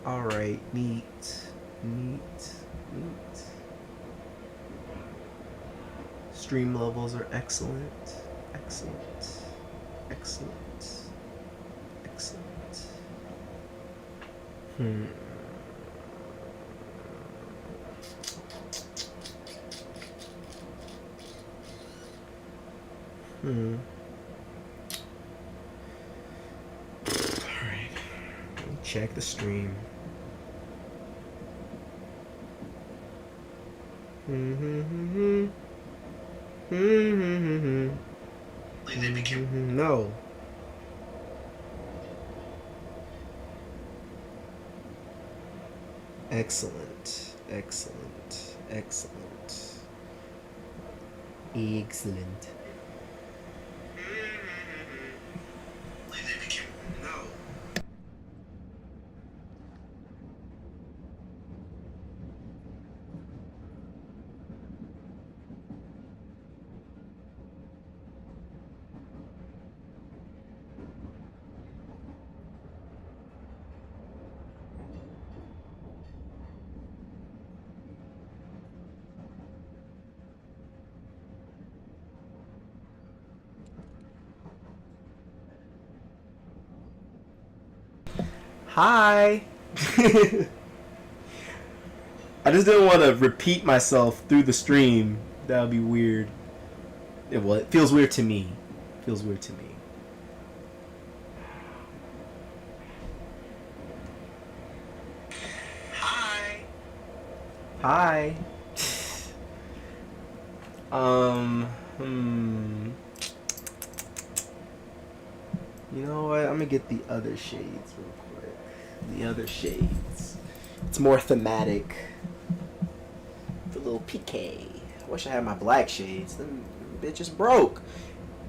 Alright, neat. Stream levels are excellent. Excellent. Alright. Let me check the stream. No. Excellent. Hi. I just didn't want to repeat myself through the stream. That would be weird. It feels weird to me. Hi. You know what? I'm gonna get the other shades real quick. It's more thematic. The little PK. I wish I had my black shades. Them bitches broke.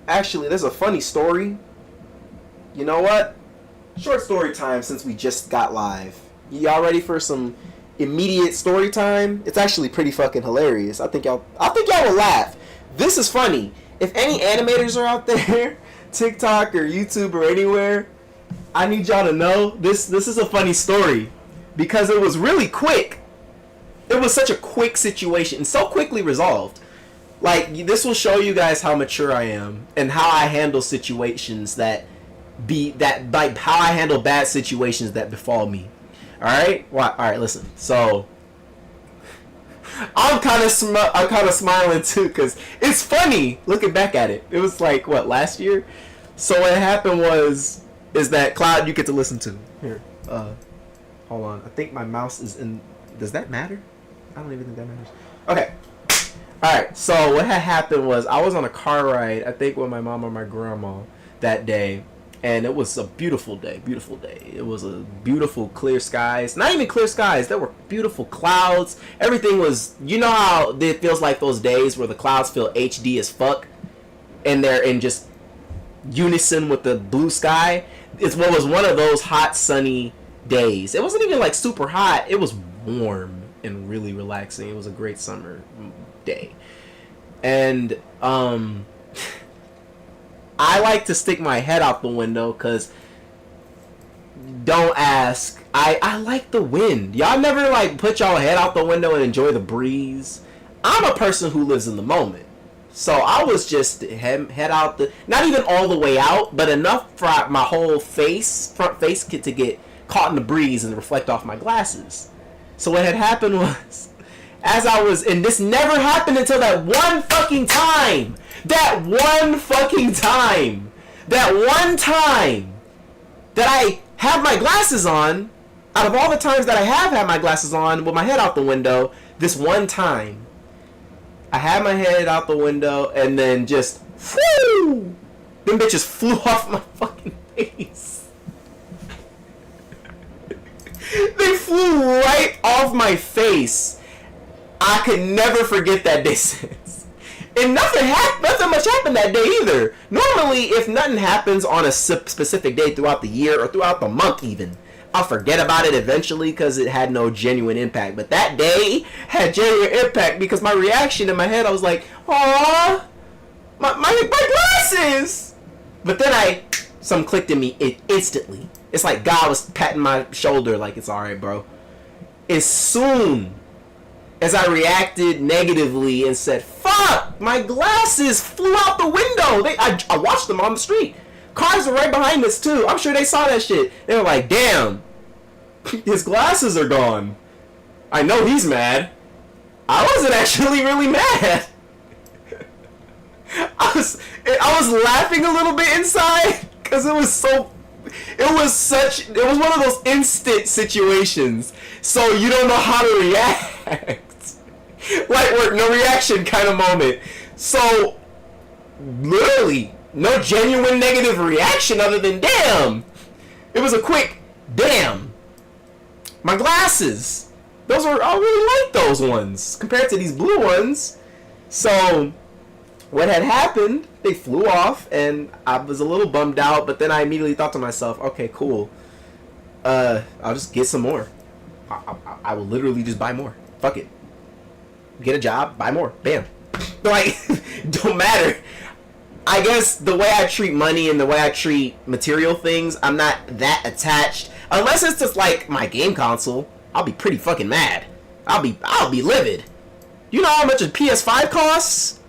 Actually, there's a funny story. You know what? Short story time since we just got live. Y'all ready for some immediate story time? It's actually pretty fucking hilarious. I think y'all will laugh. This is funny. If any animators are out there, TikTok or YouTube or anywhere, I need y'all to know this is a funny story because it was really quick. It was such a quick situation and so quickly resolved. Like, this will show you guys how mature I am and how I handle situations how I handle bad situations that befall me. All right? Well, all right, listen. So I'm kind of smiling too cuz it's funny looking back at it. It was like last year. So what happened is that Cloud you get to listen to. Here. Hold on. I think my mouse is in. Does that matter? I don't even think that matters. Okay. Alright, so what had happened was I was on a car ride, I think with my mom or my grandma that day, and it was a beautiful day. It was a beautiful clear skies. Not even clear skies, there were beautiful clouds. Everything was, you know how it feels like those days where the clouds feel HD as fuck and they're in just unison with the blue sky? It was one of those hot sunny days. It wasn't even like super hot, it was warm and really relaxing. It was a great summer day. And I like to stick my head out the window because, don't ask, I like the wind. Y'all never like put y'all head out the window and enjoy the breeze? I'm a person who lives in the moment. So I was just head out not even all the way out, but enough for my whole front face to get caught in the breeze and reflect off my glasses. So what had happened was, and this never happened until that one fucking time that I have my glasses on. Out of all the times that I have had my glasses on with my head out the window, this one time I had my head out the window and then just whoo, them bitches flew off my fucking face. They flew right off my face. I could never forget that day since. And nothing much happened that day either. Normally, if nothing happens on a specific day throughout the year or throughout the month even, I'll forget about it eventually because it had no genuine impact. But that day had genuine impact because my reaction in my head, I was like, "Aww, my glasses!" But then something clicked in me instantly. It's like God was patting my shoulder like, it's alright, bro. As soon as I reacted negatively and said, fuck, my glasses flew out the window. I watched them on the street. Cars were right behind us too. I'm sure they saw that shit. They were like, damn, his glasses are gone. I know he's mad. I wasn't actually really mad. I was laughing a little bit inside because it was one of those instant situations. So you don't know how to react. Like, no reaction kind of moment. So, literally, no genuine negative reaction other than damn. It was a quick damn. My glasses. I really like those ones compared to these blue ones. So, what had happened, they flew off and I was a little bummed out, but then I immediately thought to myself, okay, cool. I'll just get some more. I will literally just buy more. Fuck it. Get a job, buy more. Bam. Like, don't matter. I guess the way I treat money and the way I treat material things, I'm not that attached. Unless it's just like my game console, I'll be pretty fucking mad. I'll be livid. You know how much a PS5 costs?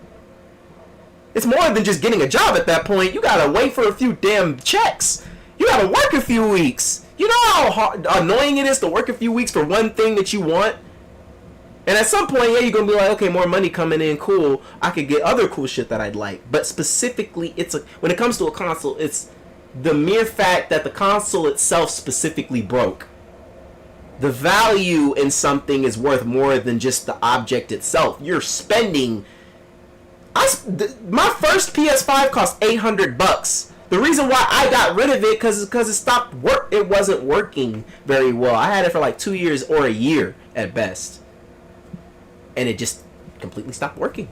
It's more than just getting a job at that point. You gotta wait for a few damn checks. You gotta work a few weeks. You know how annoying it is to work a few weeks for one thing that you want? And at some point, yeah, you're going to be like, okay, more money coming in, cool. I could get other cool shit that I'd like. But specifically, when it comes to a console, it's the mere fact that the console itself specifically broke. The value in something is worth more than just the object itself. You're spending... my first PS5 cost $800. The reason why I got rid of it because it wasn't working very well. I had it for like 2 years or a year at best. And it just completely stopped working.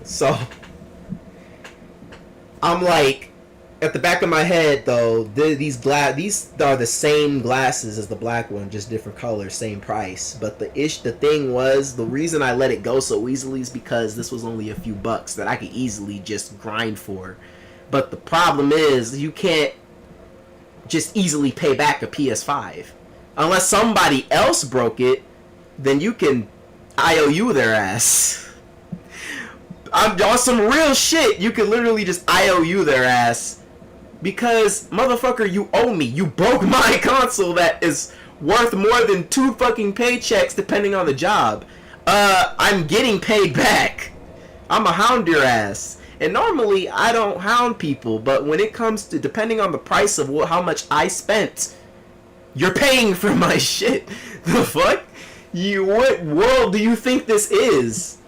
So, I'm like, at the back of my head though, these are the same glasses as the black one, just different color, same price. But the thing was, the reason I let it go so easily is because this was only a few bucks that I could easily just grind for. But the problem is, you can't just easily pay back a PS5. Unless somebody else broke it, then you can IOU their ass. I'm on some real shit. You can literally just IOU their ass. Because, motherfucker, you owe me. You broke my console that is worth more than 2 fucking paychecks depending on the job. I'm getting paid back. I'ma hound your ass. And normally, I don't hound people. But when it comes to, depending on the price of how much I spent, you're paying for my shit. The fuck? What world do you think this is?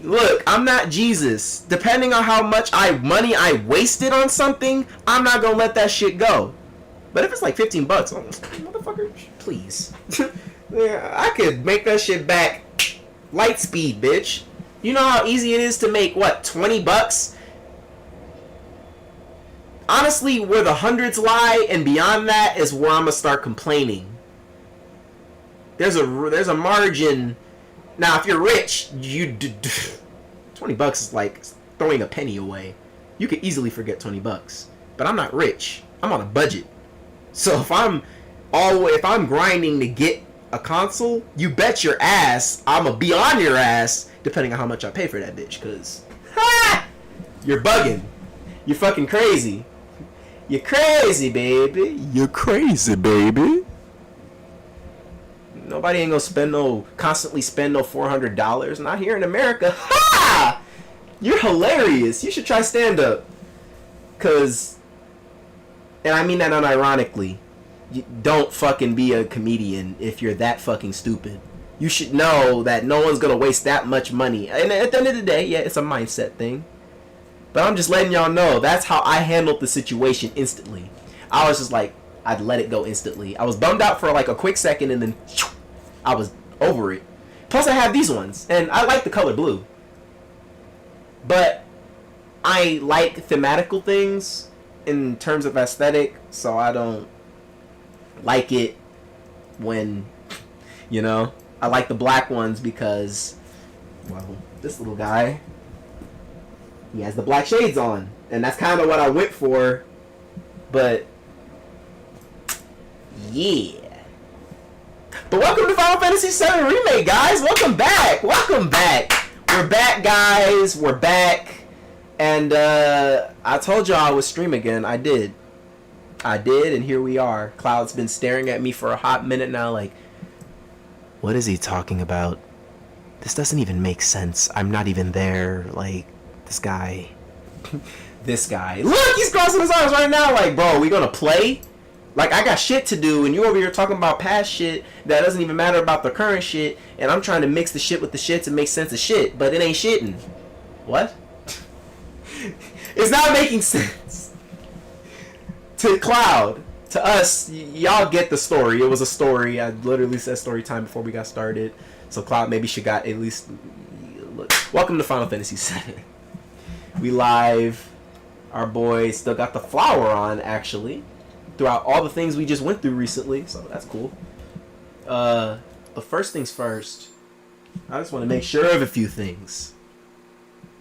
Look, I'm not Jesus. Depending on how much money I wasted on something, I'm not gonna let that shit go. But if it's like $15, motherfucker, please. Yeah, I could make that shit back light speed, bitch. You know how easy it is to make, what, $20? Honestly, where the hundreds lie and beyond that is where I'm gonna start complaining. There's a margin. Now, if you're rich, $20 is like throwing a penny away. You could easily forget $20. But I'm not rich. I'm on a budget. So if I'm grinding to get a console, you bet your ass I'ma be on your ass depending on how much I pay for that bitch. Cause you're bugging. You're fucking crazy. You're crazy, baby. You're crazy, baby. Nobody ain't gonna constantly spend no $400. Not here in America. Ha! You're hilarious. You should try stand-up. Cause, and I mean that unironically, you don't fucking be a comedian if you're that fucking stupid. You should know that no one's gonna waste that much money. And at the end of the day, yeah, it's a mindset thing. But I'm just letting y'all know, that's how I handled the situation instantly. I was just like, I'd let it go instantly. I was bummed out for like a quick second and then I was over it. Plus I have these ones and I like the color blue. But I like thematical things in terms of aesthetic, so I don't like it when, you know, I like the black ones because, well, this little guy, he has the black shades on and that's kind of what I went for. But Yeah. But welcome to Final Fantasy VII Remake, guys. Welcome back. Welcome back. We're back, guys. We're back. And I told y'all I would stream again. I did. And here we are. Cloud's been staring at me for a hot minute now, like, what is he talking about? This doesn't even make sense. I'm not even there. Like, this guy. This guy. Look, he's crossing his arms right now. Like, bro, we gonna play? Like, I got shit to do, and you over here talking about past shit that doesn't even matter about the current shit, and I'm trying to mix the shit with the shit to make sense of shit, but it ain't shitting. What? It's not making sense. To Cloud, to us, y'all get the story. It was a story. I literally said story time before we got started. So Cloud maybe should got at least... Look. Welcome to Final Fantasy VII. We live. Our boy still got the flower on, actually. Throughout all the things we just went through recently. So that's cool. But first things first. I just want to make sure of a few things.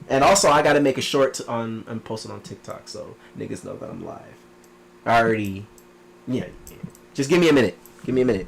And also, I got to make a short I'm posting on TikTok. So niggas know that I'm live. I already... Yeah. Just give me a minute. Give me a minute.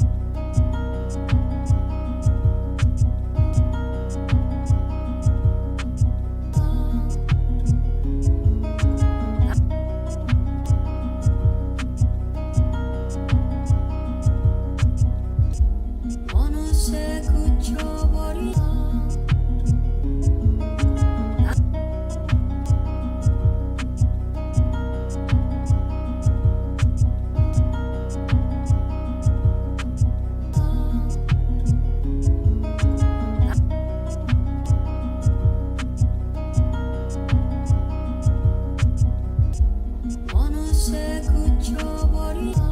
어느새 그쳐버리다 어느새 그쳐버리다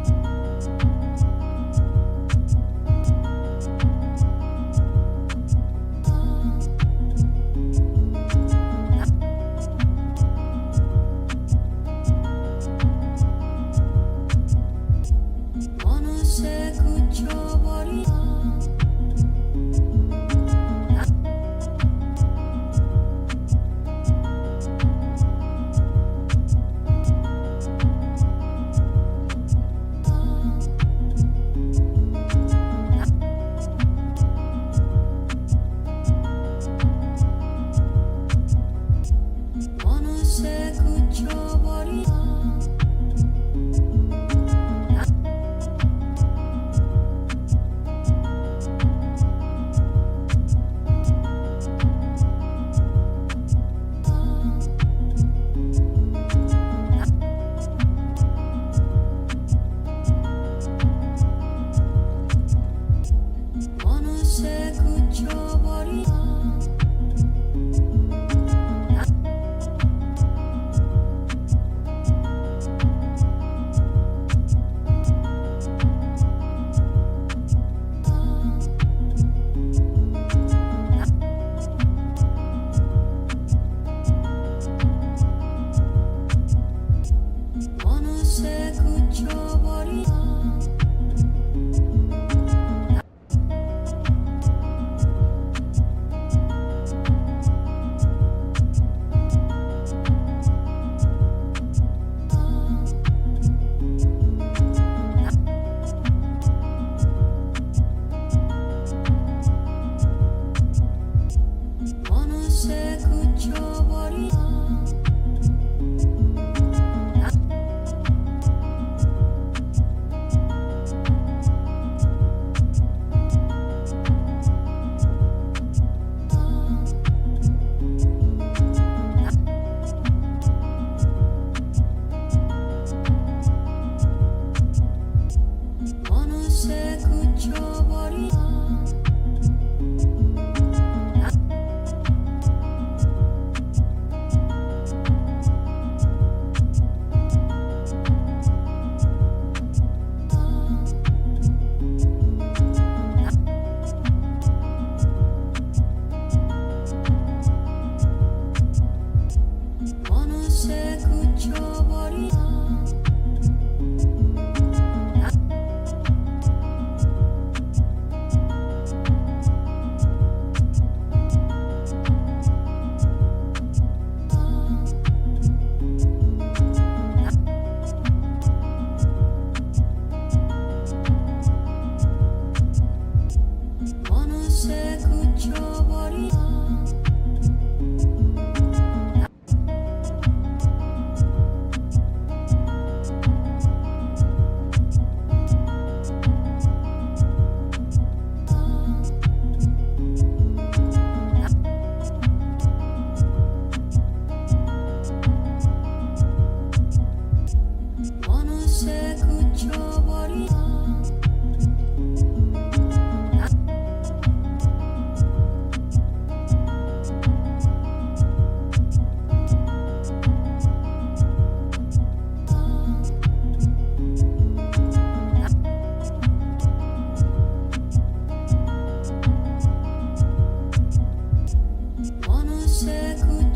어느새 그쳐버리다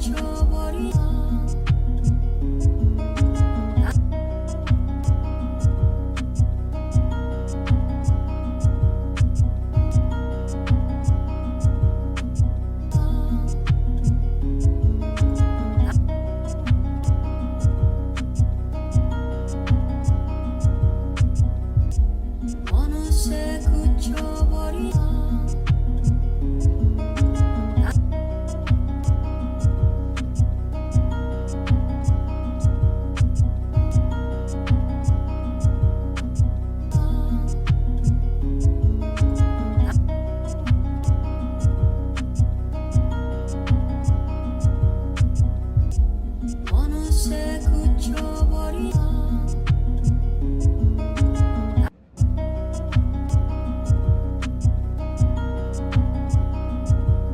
굳혀버리다. '어느새 굳혀버리다.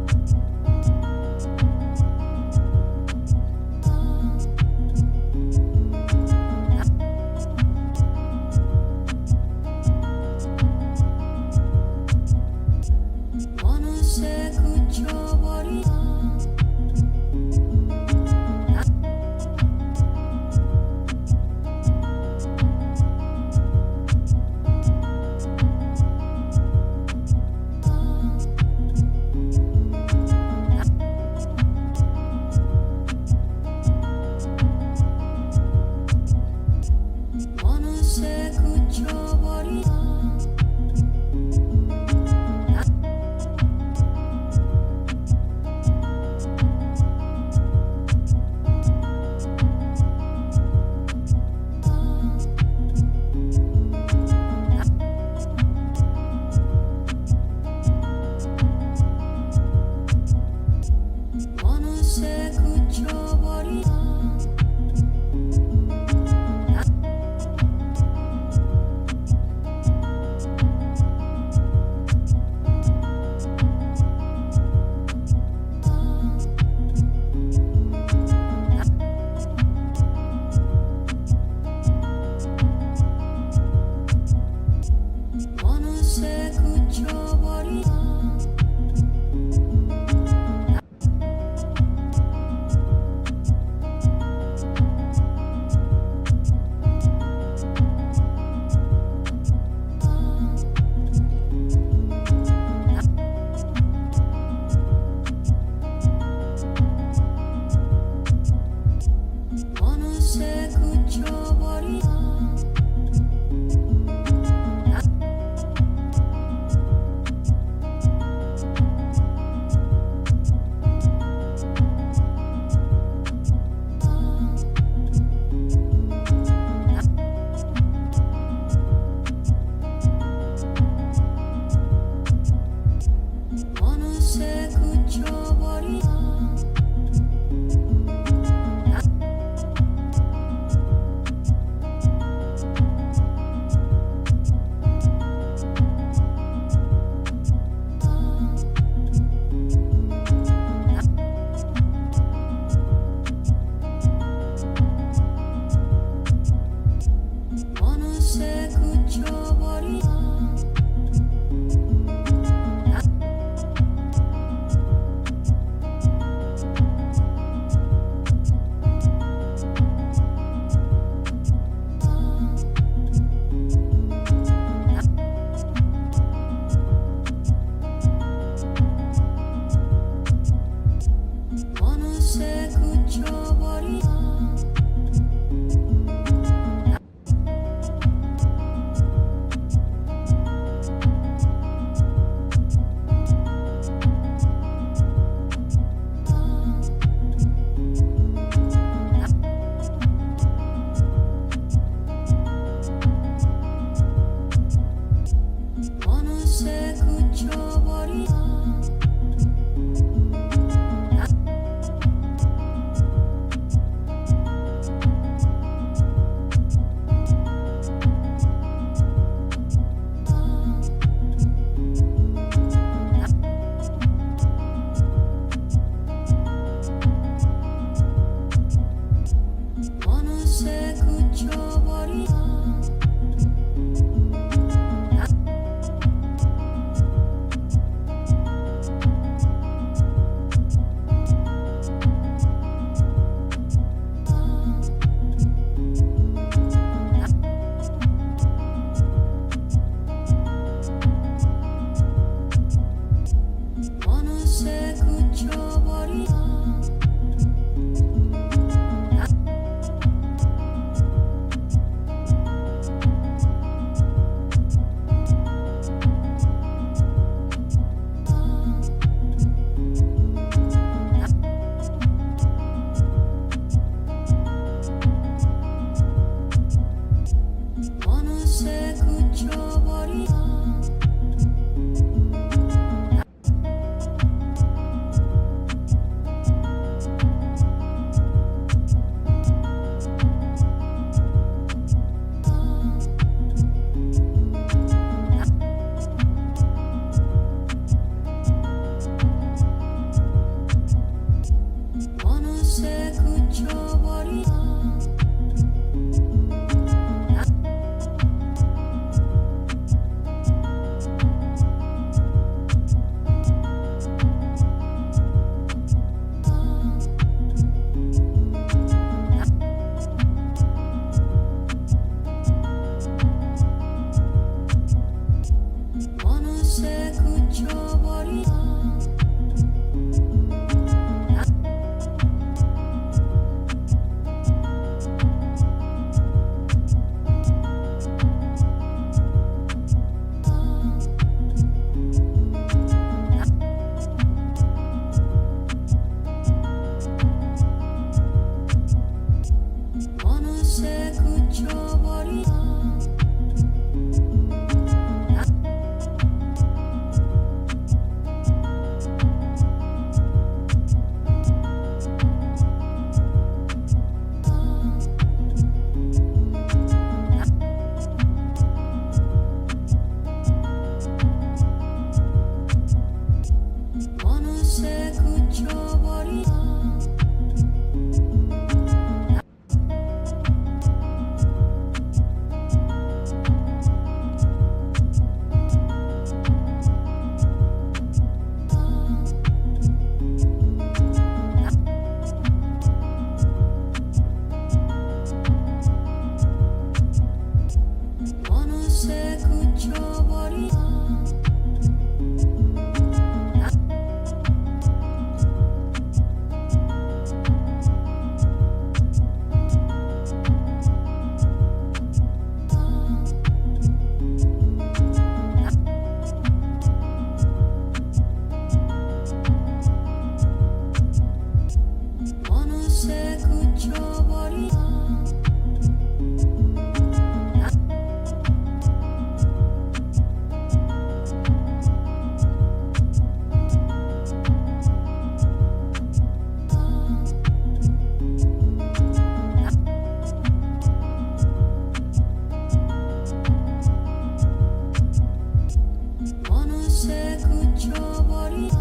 어느새 그쳐버리다 어느새 그쳐버리다 어느새 그쳐버리다 어느새 그쳐버리다 어느새 그쳐버리다 어느새 그쳐버리다 어느새 그쳐버리다 어느새 그쳐버리다 어느새 그쳐버리다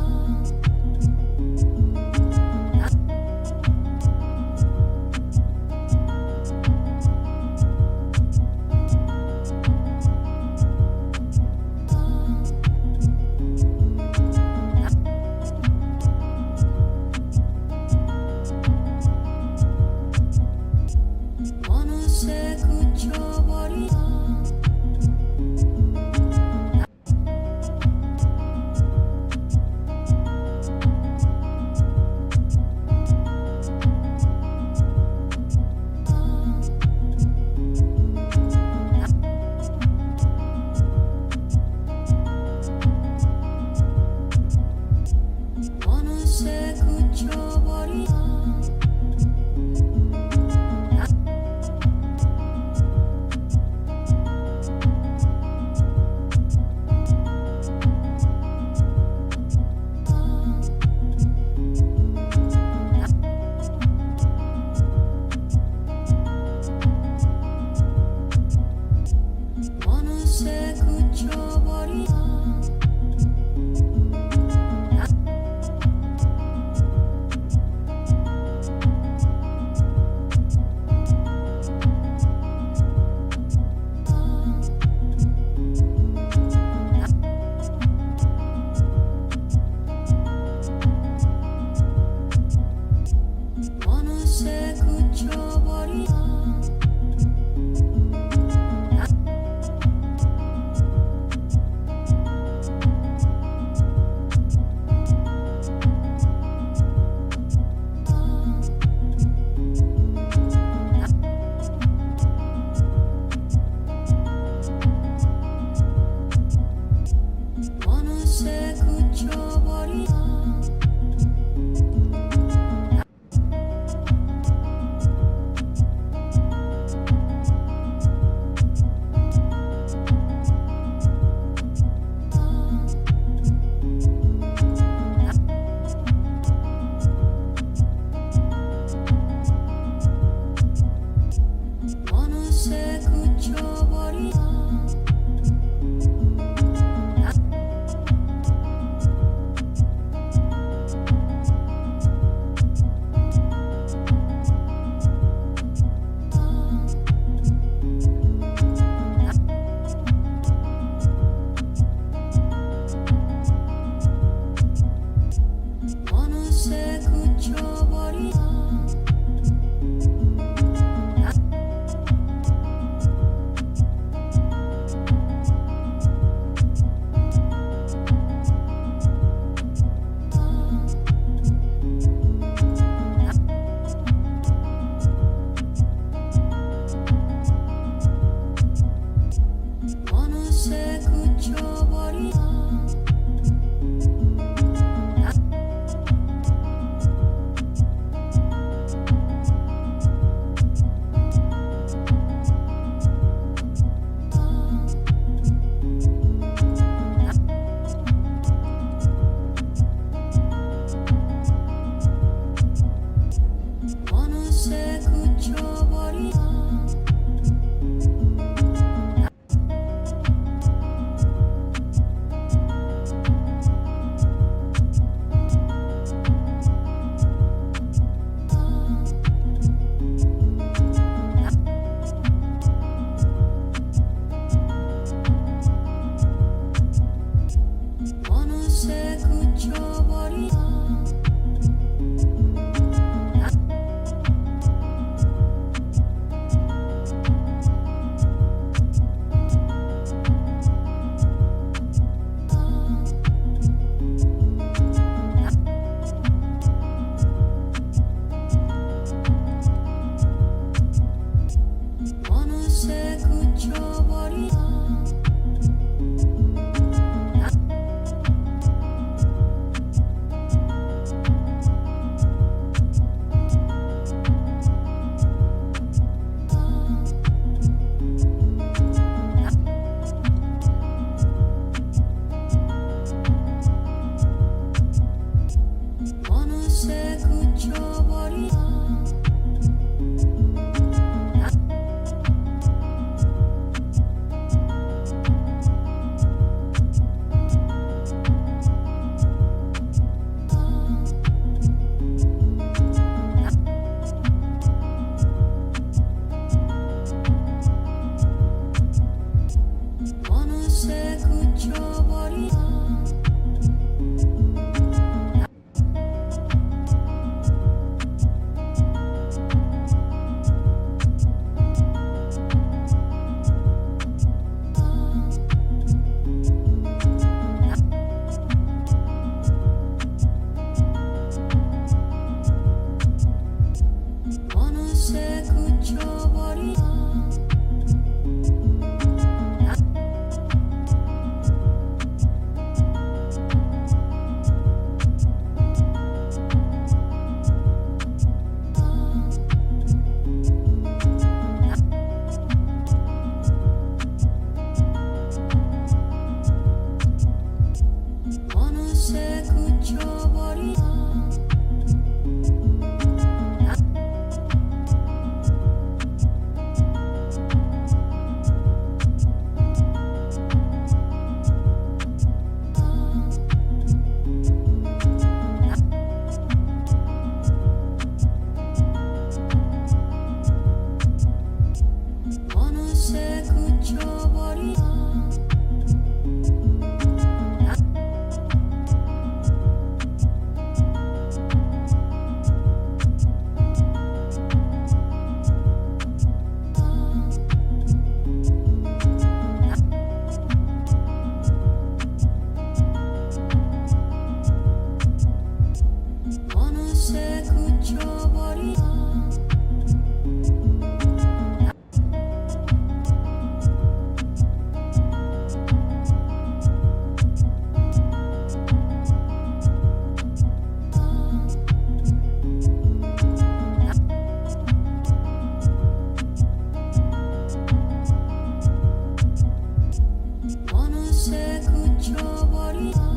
어느새 그쳐버리다 어느새 그쳐버리다 어느새 그쳐버리다 어느새 그쳐버리나 어느새 그쳐버리나 어느새 그쳐버리나 어느새 그쳐버리나 어느새 그쳐버리나 어느새 그쳐버리나 어느새 그쳐버리나 어느새 그쳐버리나 어느새 그쳐버리나 어느새 그쳐버리나 어느새 그쳐버리나 어느새 그쳐버리나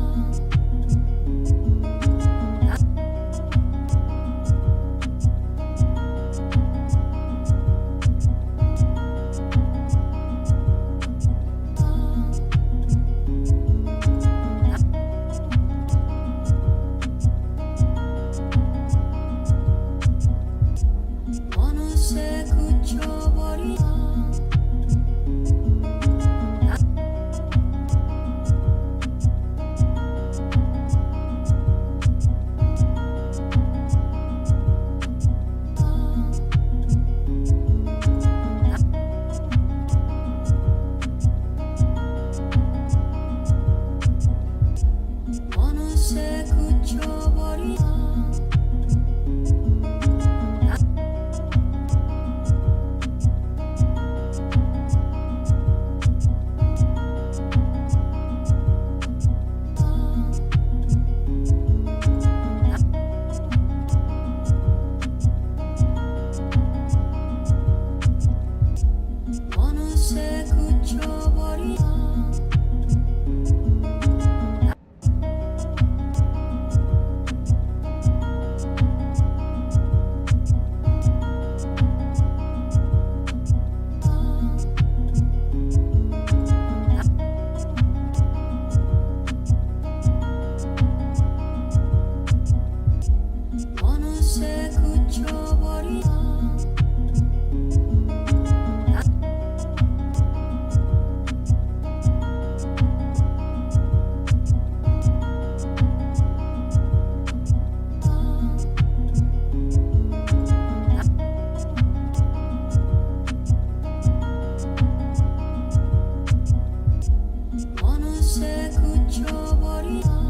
그쳐버리다 어느새 그쳐버리다 어느새 그쳐버리다 어느새 그쳐버리다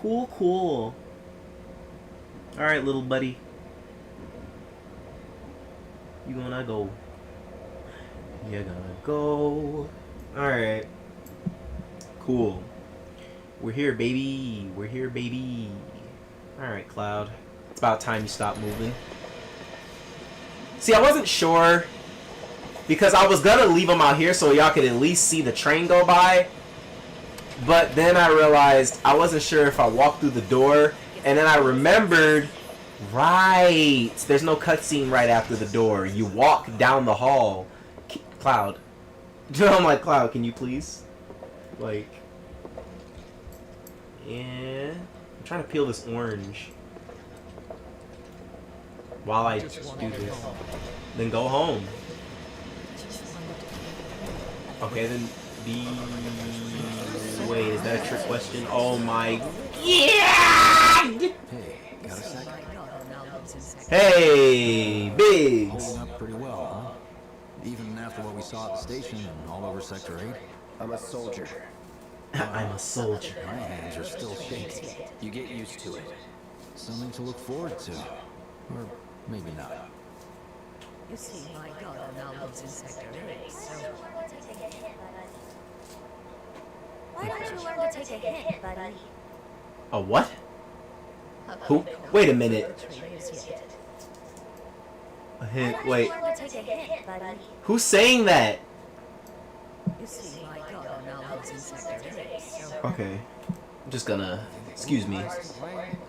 Cool, cool. Alright, little buddy. You gonna go. You're gonna go. Alright. Cool. We're here, baby. We're here, baby. Alright, Cloud. It's about time you stop moving. See, I wasn't sure. Because I was gonna leave them out here so y'all could at least see the train go by. But then I realized I wasn't sure if I walked through the door. And then I remembered, right, there's no cutscene right after the door. You walk down the hall. Cloud. I'm like, Cloud, can you please? Like, yeah. I'm trying to peel this orange. While I do this. Then go home. Okay, then be... Wait, is that a trick question? Oh my... Yeah! Hey, got a sec? Hey, Biggs! Holding up pretty well, huh? Even after what we saw at the station and all over Sector 8? I'm a soldier. I'm a soldier. My hands are still shaky. You get used to it. Something to look forward to. Or maybe not. You see, my daughter now lives in Sector 8, so... Why don't you learn to take a hint, buddy? A what? Who? Wait a minute. A hint. Why don't Wait. you learn to take a hint, buddy? Who's saying that? You see, my daughter now lives in Sector 8, so... Okay. I'm just gonna... Excuse me.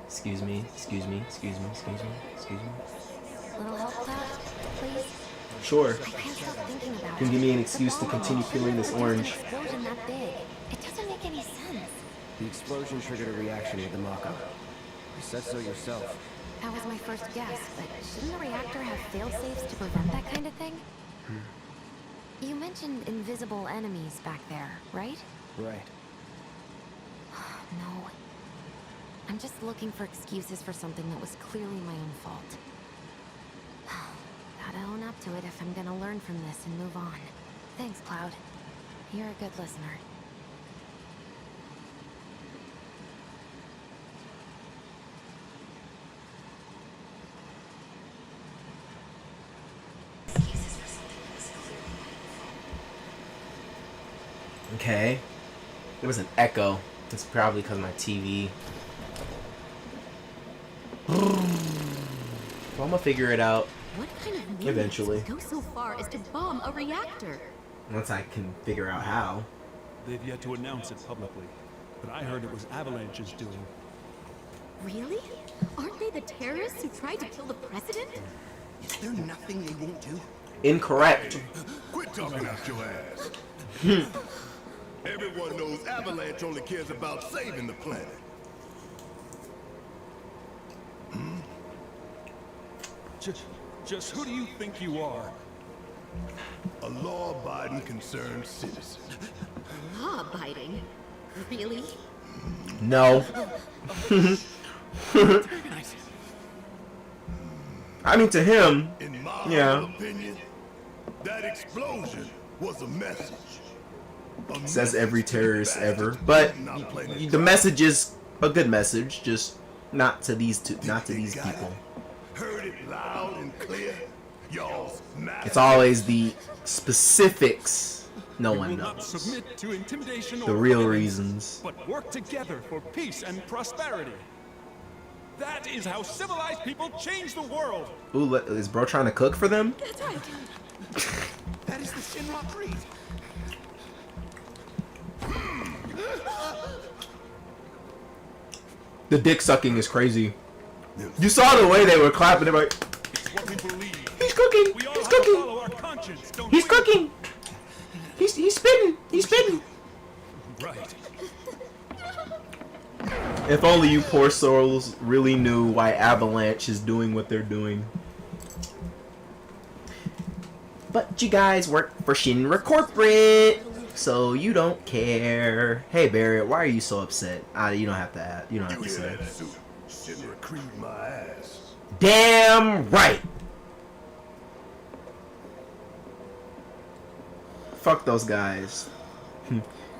Excuse me. Excuse me. Excuse me. Excuse me. Excuse me. Little help, Cloud, please? Sure. I can't stop thinking about Can it. give me an excuse to continue peeling this orange. An explosion that big. It doesn't make any sense. The explosion triggered a reaction with the mock-up. You said so yourself. That was my first guess, but shouldn't the reactor have fail-safes to prevent that kind of thing? You mentioned invisible enemies back there, right? Right. No. I'm just looking for excuses for something that was clearly my own fault. Gotta own up to it if I'm gonna learn from this and move on. Thanks, Cloud. You're a good listener. Okay. There was an echo. It's probably because of my TV. Well, I'm gonna figure it out What kind of maniacs eventually. go so far as to bomb a reactor? Once I can figure out how. They've yet to announce it publicly, but I heard it was Avalanche's doing. Really? Aren't they the terrorists who tried to kill the president? Is there nothing they won't do? Incorrect. Quit talking out your ass. Everyone knows Avalanche only cares about saving the planet. Just who do you think you are? A law-abiding, concerned citizen. Law-abiding? Really? No. I mean, to him, In my yeah. opinion, that explosion was a message. A Says message every to the terrorist bastards ever. But on our planet. the message is a good message, just not to these not to these people. Heard it loud and clear. Y'all's mad. It's always the specifics no We one will not knows. submit to intimidation The or real violence, reasons. but work together for peace and prosperity. That is how civilized people change the world. Ooh, is bro trying to cook for them? That's right. That is the Shinra Creed. The dick sucking is crazy. You saw the way they were clapping. They were like, It's what we believe. he's cooking. We all He's have to cooking. follow our conscience, don't He's we? cooking. He's spitting. He's spitting. Right. If only you poor souls really knew why Avalanche is doing what they're doing. But you guys work for Shinra Corporate, so you don't care. Hey Barrett, why are you so upset? You don't have to add. You don't have You to hear say. that suit? Shinra Creed my ass. Damn right. Fuck those guys.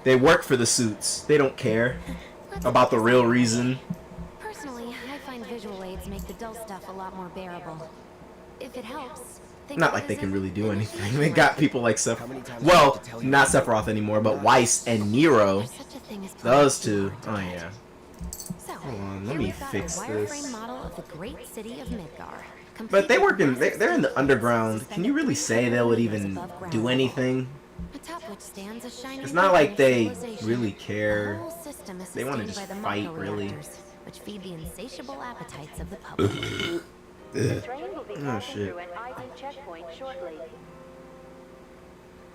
They work for the suits. They don't care. about the real reason. Personally, I find visual aids make the dull stuff a lot more bearable. If it helps. Not like they can really do anything. They got people like well, not Sephiroth anymore, but Weiss and Nero. Those two. Oh yeah. So, hold on, let me fix this. Model of the great city of Midgar. But they work in, they're in the underground. Can you really say they would even do anything? It's not like they really care. They want to just fight, really. Which feed the insatiable appetites of the public. Oh shit.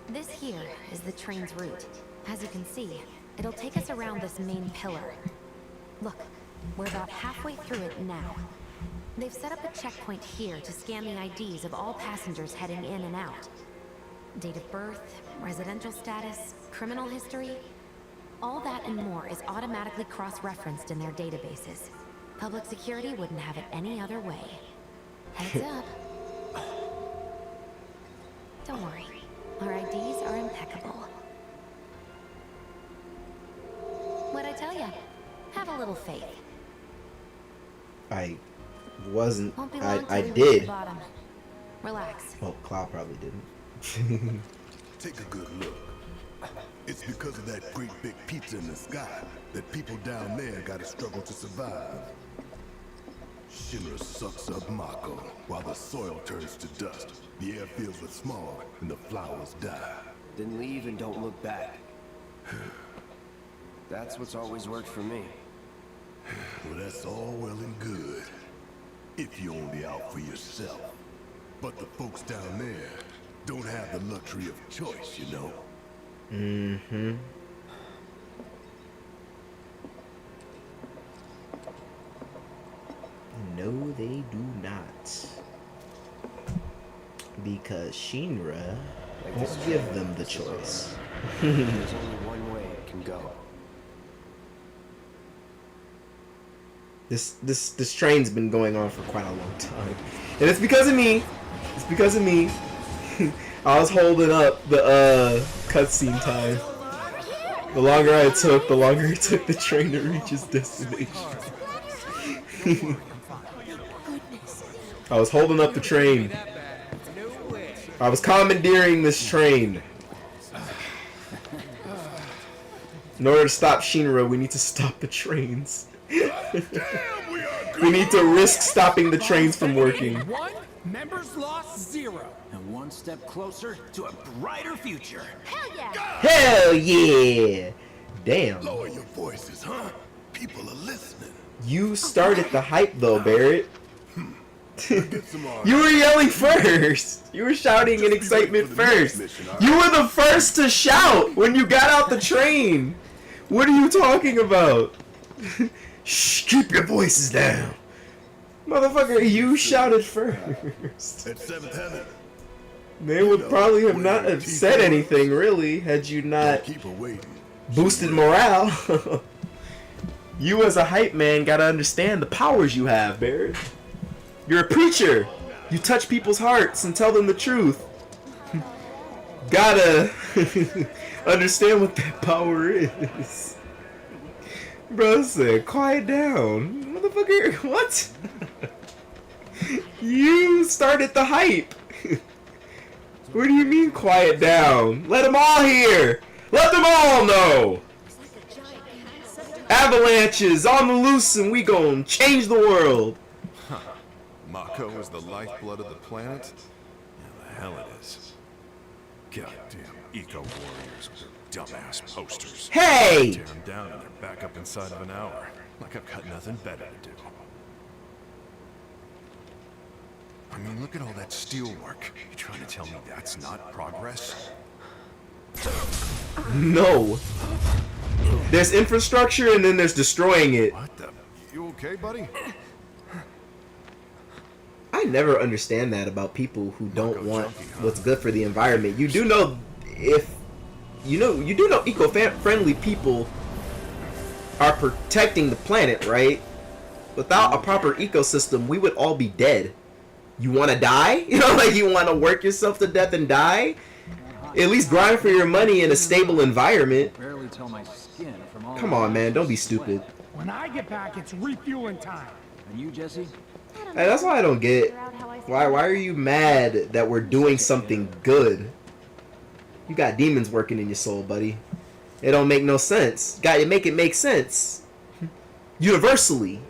This here is the train's route. As you can see, it'll take us around this main pillar. Look, we're about halfway through it now. They've set up a checkpoint here to scan the IDs of all passengers heading in and out. Date of birth, residential status, criminal history. All that and more is automatically cross-referenced in their databases. Public security wouldn't have it any other way. Heads up. Don't worry. Our IDs are impeccable. What'd I tell ya? Have a little faith. I wasn't. Won't be long I till we reach did. the bottom. Relax. Well, Cloud probably didn't. Take a good look. It's because of that great big pizza in the sky that people down there gotta struggle to survive. Shinra sucks up Mako while the soil turns to dust. The air fills with smog and the flowers die. Then leave and don't look back. That's what's always worked for me. Well, that's all well and good. If you're only out for yourself. But the folks down there don't have the luxury of choice, you know? Mm-hmm. No, they do not. Because Shinra won't give them the choice. There's only one way it can go. This train's been going on for quite a long time. And it's because of me. It's because of me. I was holding up the cutscene time. The longer it took the train to reach its destination. I was holding up the train. I was commandeering this train. In order to stop Shinra, we need to stop the trains. We need to risk stopping the trains from working. One, members lost 0. And one step closer to a brighter future. Hell yeah! Hell yeah! Damn. Lower your voices, huh? People are listening. You started the hype though, Barrett. Get some You were yelling first. You were shouting in excitement first. You were the first to shout when you got out the train. What are you talking about? Shh, keep your voices down. Motherfucker, you shouted first. At 7th Heaven. They would probably have not have said anything really had you not Keep her waiting. boosted morale. You as a hype man gotta understand the powers you have, Barrett. You're a preacher. You touch people's hearts and tell them the truth. Gotta understand what that power is. Bro said, quiet down. Motherfucker, what? You started the hype. What do you mean quiet down? Let them all hear. Let them all know. Avalanches on the loose and we gon' change the world. Mako is the lifeblood of the planet? Yeah, the hell it is. Goddamn eco-warriors with their dumbass posters. Hey! Tear them down and they're back up inside of an hour. Like I've got nothing better to do. I mean, look at all that steel work. You trying to tell me that's not progress? No. There's infrastructure and then there's destroying it. What the? You okay, buddy? I never understand that about people who don't want what's good for the environment. You do know eco-friendly people are protecting the planet, right? Without a proper ecosystem, we would all be dead. You want to die? You know, like you want to work yourself to death and die? At least grind for your money in a stable environment. Barely tell my skin from all Come on, man. Don't be stupid. When I get back, it's refueling time. And you, Jesse? Hey, that's why I don't get. Why are you mad that we're doing something good? You got demons working in your soul, buddy. It don't make no sense. Got to make it make sense. Universally.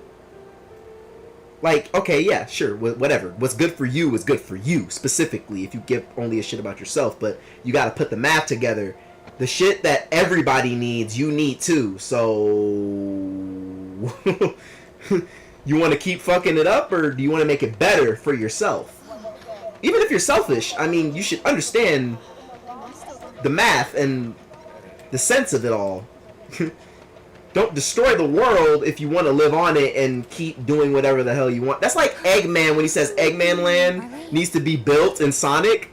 Like, okay, yeah, sure, whatever. What's good for you is good for you, specifically, if you give only a shit about yourself. But you got to put the math together. The shit that everybody needs, you need too. So, you want to keep fucking it up, or do you want to make it better for yourself? Even if you're selfish, I mean, you should understand the math and the sense of it all. Don't destroy the world if you want to live on it and keep doing whatever the hell you want. That's like Eggman when he says Eggman Land needs to be built in Sonic.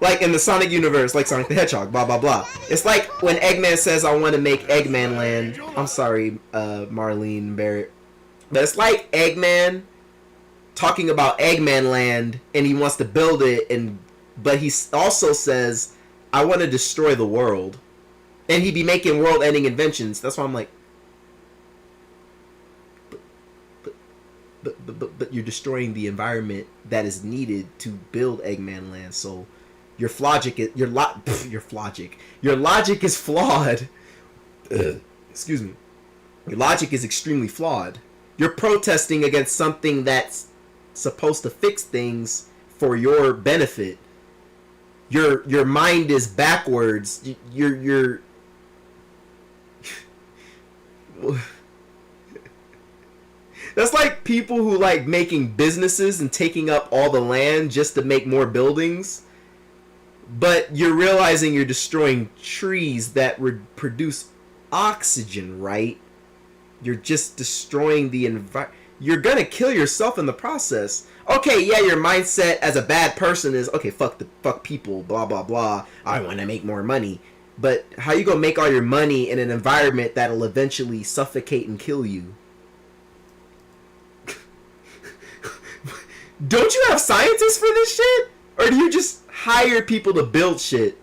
Like in the Sonic universe, like Sonic the Hedgehog, blah, blah, blah. It's like when Eggman says, I want to make Eggman Land. I'm sorry, Marlene Barrett. But it's like Eggman talking about Eggman Land and he wants to build it, but he also says, I want to destroy the world. And he'd be making world-ending inventions. That's why I'm like, but you're destroying the environment that is needed to build Eggman Land. So your logic is flawed. Excuse me. Your logic is extremely flawed. You're protesting against something that's supposed to fix things for your benefit. Your mind is backwards. You're That's like people who like making businesses and taking up all the land just to make more buildings. But you're realizing you're destroying trees that would produce oxygen, right? You're just destroying the environment. You're gonna kill yourself in the process. Okay, yeah, your mindset as a bad person is, okay, fuck people, blah, blah, blah. I want to make more money. But how you gonna make all your money in an environment that'll eventually suffocate and kill you? Don't you have scientists for this shit? Or do you just hire people to build shit?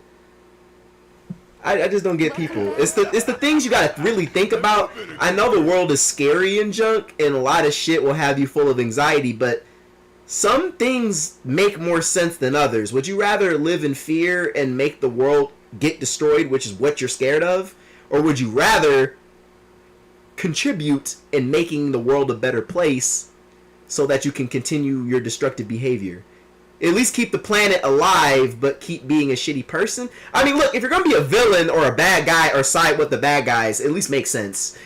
I just don't get people. It's the things you gotta really think about. I know the world is scary and junk, and a lot of shit will have you full of anxiety, but some things make more sense than others. Would you rather live in fear and make the world get destroyed, which is what you're scared of? Or would you rather contribute in making the world a better place so that you can continue your destructive behavior? At least keep the planet alive, but keep being a shitty person. I mean, look, if you're gonna be a villain or a bad guy or side with the bad guys, at least make sense.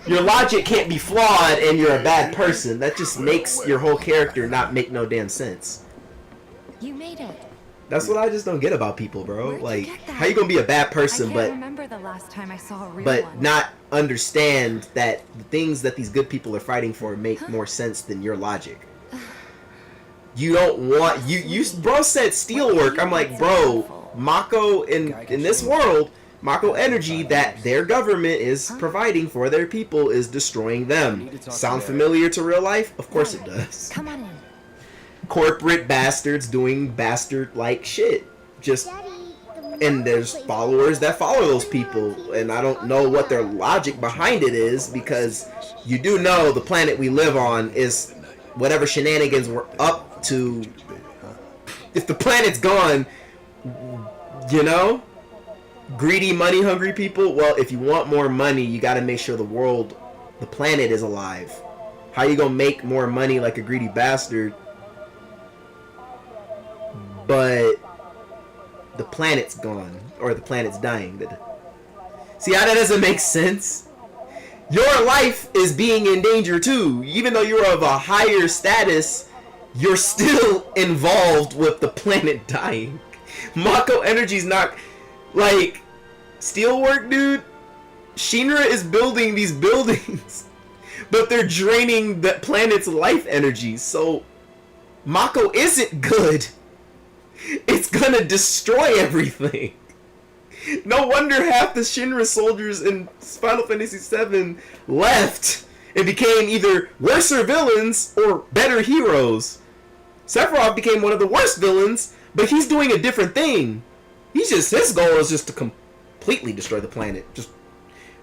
Your logic can't be flawed and you're a bad person. That just makes your whole character not make no damn sense. You made it. That's what I just don't get about people, bro. Where'd Like, you get that? how you gonna be a bad person, I but can't remember the last time I saw a real but one. not understand that the things that these good people are fighting for make more sense than your logic. You don't want you bro said steelwork. I'm like, bro, Mako in this world, Mako energy that their government is providing for their people is destroying them. Sound familiar to real life? Of course it does. Come on in. Corporate bastards doing bastard-like shit. Just, and there's followers that follow those people, and I don't know what their logic behind it is, because you do know the planet we live on is whatever shenanigans we're up to. If the planet's gone, you know, greedy, money-hungry people, well, if you want more money, you gotta make sure the planet is alive. How you gonna make more money like a greedy bastard, but the planet's gone, or the planet's dying? See how that doesn't make sense? Your life is being in danger too. Even though you're of a higher status, you're still involved with the planet dying. Mako energy's not like steelwork, dude. Shinra is building these buildings, but they're draining the planet's life energy. So Mako isn't good. It's gonna destroy everything. No wonder half the Shinra soldiers in Final Fantasy VII left and became either worser villains or better heroes. Sephiroth became one of the worst villains, but he's doing a different thing. His goal is just to completely destroy the planet. Just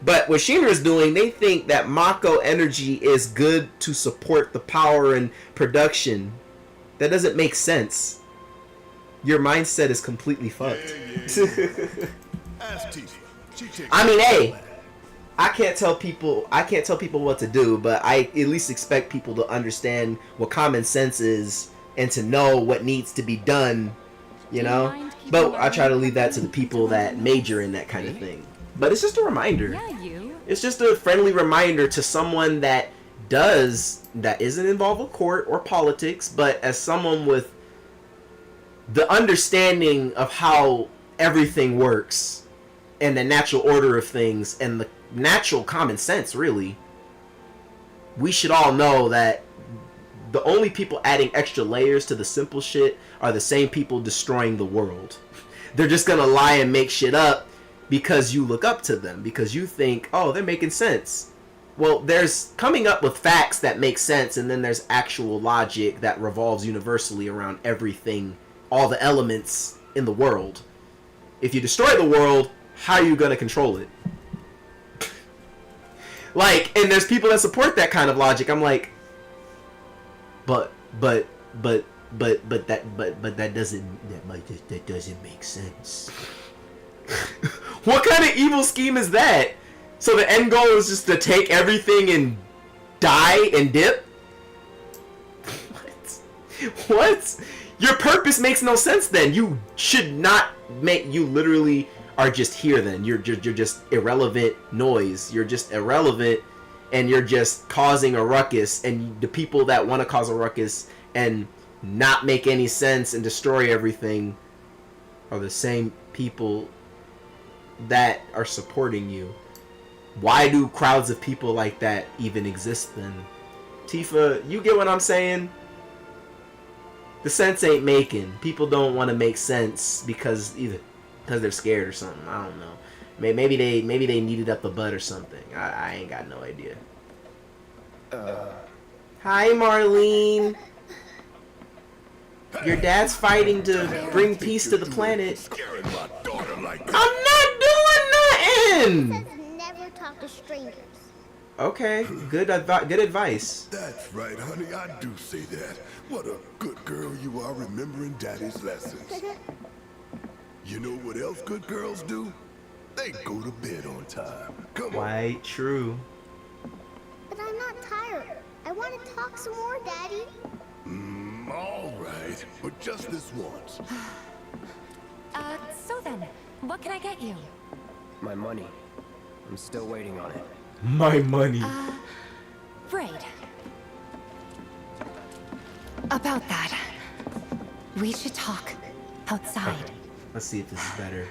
But what Shinra's doing, they think that Mako energy is good to support the power and production. That doesn't make sense. Your mindset is completely fucked. Ask Tifa. She takes I mean, hey, I can't tell people what to do, but I at least expect people to understand what common sense is and to know what needs to be done, you know? But I try to leave that to the people that major in that kind of thing. But it's just a reminder. Yeah, you. It's just a friendly reminder to someone that isn't involved with court or politics, but as someone with the understanding of how everything works and the natural order of things and the natural common sense, really, we should all know that the only people adding extra layers to the simple shit are the same people destroying the world. They're just gonna lie and make shit up because you look up to them, because you think, oh, they're making sense. Well, there's coming up with facts that make sense, and then there's actual logic that revolves universally around everything, all the elements in the world. If you destroy the world, how are you gonna control it? Like, and there's people that support that kind of logic. I'm like, but that doesn't make sense. What kind of evil scheme is that? So the end goal is just to take everything and die and dip? What? Your purpose makes no sense then. You should not make, you literally are just here then. You're just irrelevant noise. You're just irrelevant and you're just causing a ruckus, and the people that want to cause a ruckus and not make any sense and destroy everything are the same people that are supporting you. Why do crowds of people like that even exist then? Tifa, you get what I'm saying? The sense ain't making. People don't want to make sense because they're scared or something. I don't know. Maybe they needed up the butt or something. I ain't got no idea. Hi, Marlene. Your dad's fighting to bring peace to the planet. I'm not doing nothing. Never talk to strangers. Okay, good advice. That's right, honey. I do say that. What a good girl you are, remembering Daddy's lessons. You know what else good girls do? They go to bed on time. Come on. Quite true. But I'm not tired. I want to talk some more, Daddy. All right, but just this once. So then, what can I get you? My money. I'm still waiting on it. My money. Right. About that, we should talk outside. Okay. Let's see if this is better.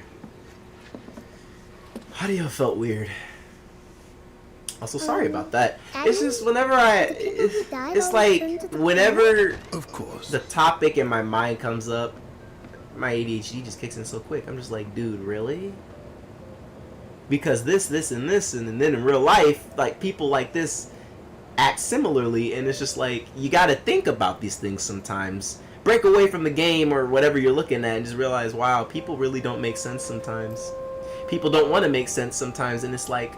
Audio felt weird. Also, sorry about that. It's just whenever it's like whenever of course the topic in my mind comes up, my ADHD just kicks in so quick. I'm just like, dude, really? Because this, and then in real life, like people like this act similarly, and it's just like you got to think about these things sometimes. Break away from the game or whatever you're looking at, and just realize, wow, people really don't make sense sometimes. People don't want to make sense sometimes, and it's like,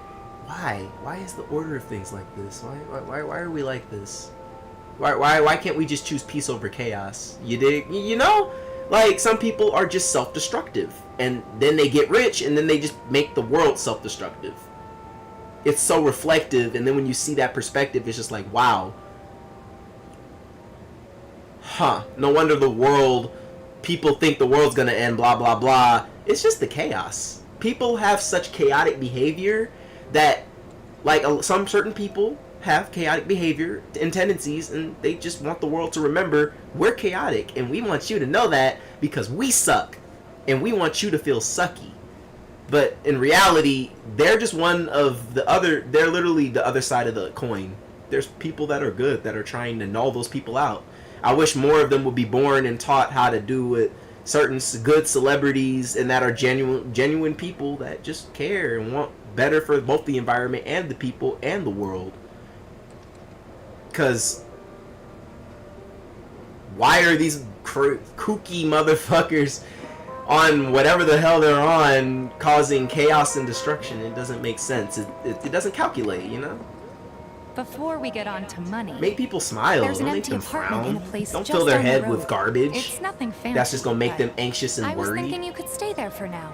why? Why is the order of things like this? Why are we like this? Why can't we just choose peace over chaos? You dig? You know? Like, some people are just self-destructive, and then they get rich, and then they just make the world self-destructive. It's so reflective, and then when you see that perspective, it's just like, wow. Huh. No wonder the world, people think the world's gonna end, blah, blah, blah. It's just the chaos. People have such chaotic behavior that, like, some certain people have chaotic behavior and tendencies, and they just want the world to remember we're chaotic, and we want you to know that because we suck, and we want you to feel sucky. But in reality, they're just one of the other, they're literally the other side of the coin. There's people that are good that are trying to null those people out. I wish more of them would be born and taught how to do it. Certain good celebrities and that are genuine people that just care and want better for both the environment and the people and the world. Because why are these kooky motherfuckers on whatever the hell they're on, causing chaos and destruction. It doesn't make sense. It doesn't calculate, you know? Before we get on to money, Make people smile. there's an Don't make empty them apartment frown. in a place Don't just fill their down the head road. with garbage. It's nothing fancy. That's just gonna make but them anxious and I was worried. thinking you could stay there for now.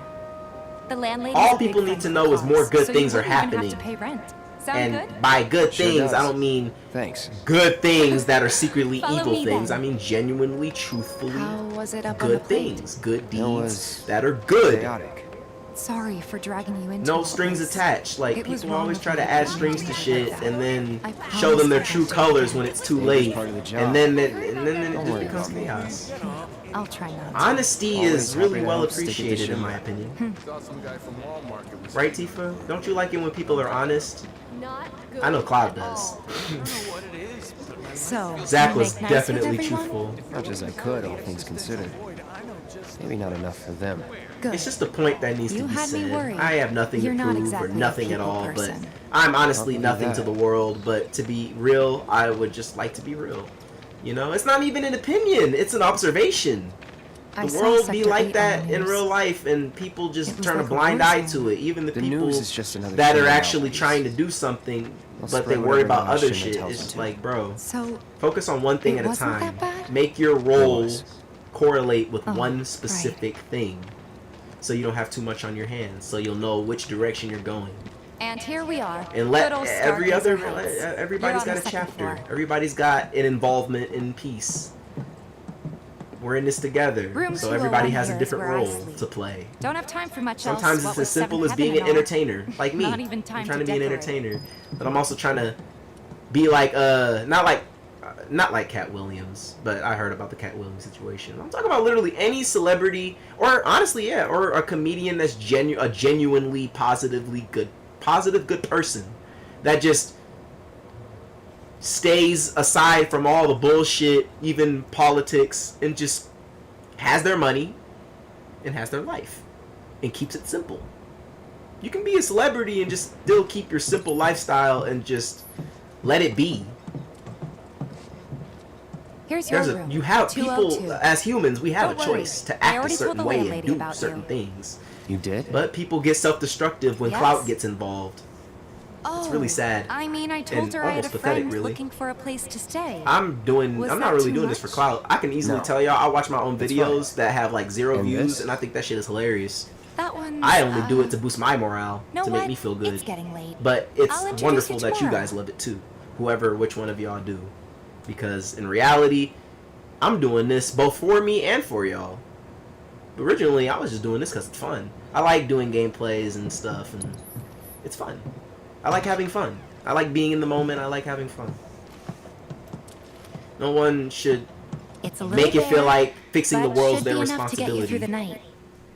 The landlady. All people need to know is more good things are happening. Have to pay rent. Sound And good? by good Sure things, does. I don't mean Thanks. good things that are secretly Follow evil me things. then. I mean genuinely, truthfully How was it up on the good plate? things. Good deeds was that are good. Chaotic. Sorry for dragging you into No all strings this. attached. Like, It was people wrong always of try me to add not strings to to do shit that. and then I show them their promise true that I colors did. when it's too It was late. part of the job. And then it Don't worry just becomes about me. chaos. I'll try not to. Honesty Always is really happy to well help stick it to appreciated in shit. my opinion. Thought some guy from Walmart was Right, Tifa? Don't you like it when people are honest? Not good I know Cloud at does. all. So, Zach you was make nice with definitely everyone? truthful. Much as I could, all things considered. Maybe not enough for them. Good. It's just a point that needs You to be had me said. worried. I have nothing You're to not prove or exactly a nothing at people all, person. but I'm honestly I'll believe nothing to that. the world. But to be real, I would just like to be real. You know, it's not even an opinion; it's an observation. I The saw world be Sector like 8 on that the in news. real life, and people It just was turn like a a blind war eye zone. to it. Even the The people news is just another that chain are of actually outlays. trying to do something, They'll but spread they worry whatever about noise other shouldn't shit. tell It's them just to. like, bro, So, focus on one thing It at a wasn't time. that bad? Make your role was. correlate with Oh, one right. specific thing, so you don't have too much on your hands. So you'll know which direction you're going. and here we are. And let Good old every other Stargazer Heights. everybody's You're on got a the second chapter. floor. Everybody's got an involvement in peace. We're in this together, Room so 201 everybody has a here is different where I role sleep. to play. Don't have time for much else. Sometimes what it's with as simple Seventh as being an Heaven and all. entertainer, like me. Not even time I'm trying to to be an decorate. entertainer, but I'm also trying to be like not like Cat Williams, but I heard about the Cat Williams situation. I'm talking about literally any celebrity, or honestly, yeah, or a comedian that's a genuinely positive good person that just stays aside from all the bullshit, even politics, and just has their money and has their life and keeps it simple. You can be a celebrity and just still keep your simple lifestyle and just let it be. Here's your room. You have 202. people, as humans, we have Don't a worry. choice to I act a already told certain the way and landlady do about certain you. things. You did? But people get self-destructive when Yes. clout gets involved. Oh, really sad I mean, I told and her I had a almost pathetic, friend really. looking for a place to stay. I'm Was not that really too doing this for much? clout. I can easily No. tell y'all I watch my own It's videos fine. that have like 0 And views, this? and I think that shit is hilarious. That one. I only do it to boost my morale, Know to what? make me feel good. It's getting late. But it's I'll introduce wonderful you that you tomorrow. guys love it too. Which one of y'all do. Because in reality, I'm doing this both for me and for y'all. Originally, I was just doing this because it's fun. I like doing gameplays and stuff, and it's fun. I like having fun. I like being in the moment. I like having fun. No one should It's a little make it feel bare, like fixing the but world's should their be enough to get you through responsibility. the night.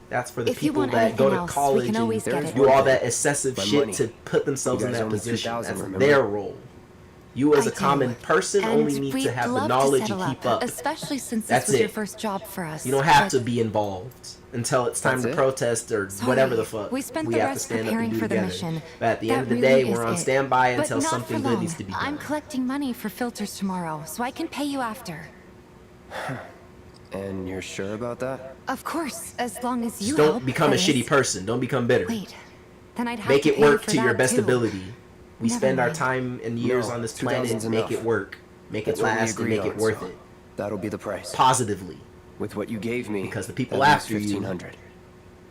That's for the If you people want that go anything to else, we college can and always get it. do all that excessive My shit money. to put themselves You in guys that owe me position. 2,000, That's remember? their role. You as I a common do. person And only need to we'd have the love knowledge to and settle keep up. especially since That's this was your it. first job for us. You don't have but to be involved until it's time That's to it? protest or Sorry, whatever the fuck. we spent the have to rest stand up and preparing do for the together. mission. But at the end That of the really day, is we're on it. standby But until not something for good long. needs to be done. I'm collecting money for filters tomorrow, so I can pay you after. And you're sure about that? Of course, as long as you Just don't help, become a that shitty is. person. Don't become bitter. Wait, then I'd have Make to it pay you work for to your that, best too. ability. We Never spend our mind. time and years No, on this 2,000's planet. Make enough. it work. Make That's it what we last and agreed make it on, worth so it. That'll be the price. Positively. With what you gave me, Because the people that leaves after you- 1,500.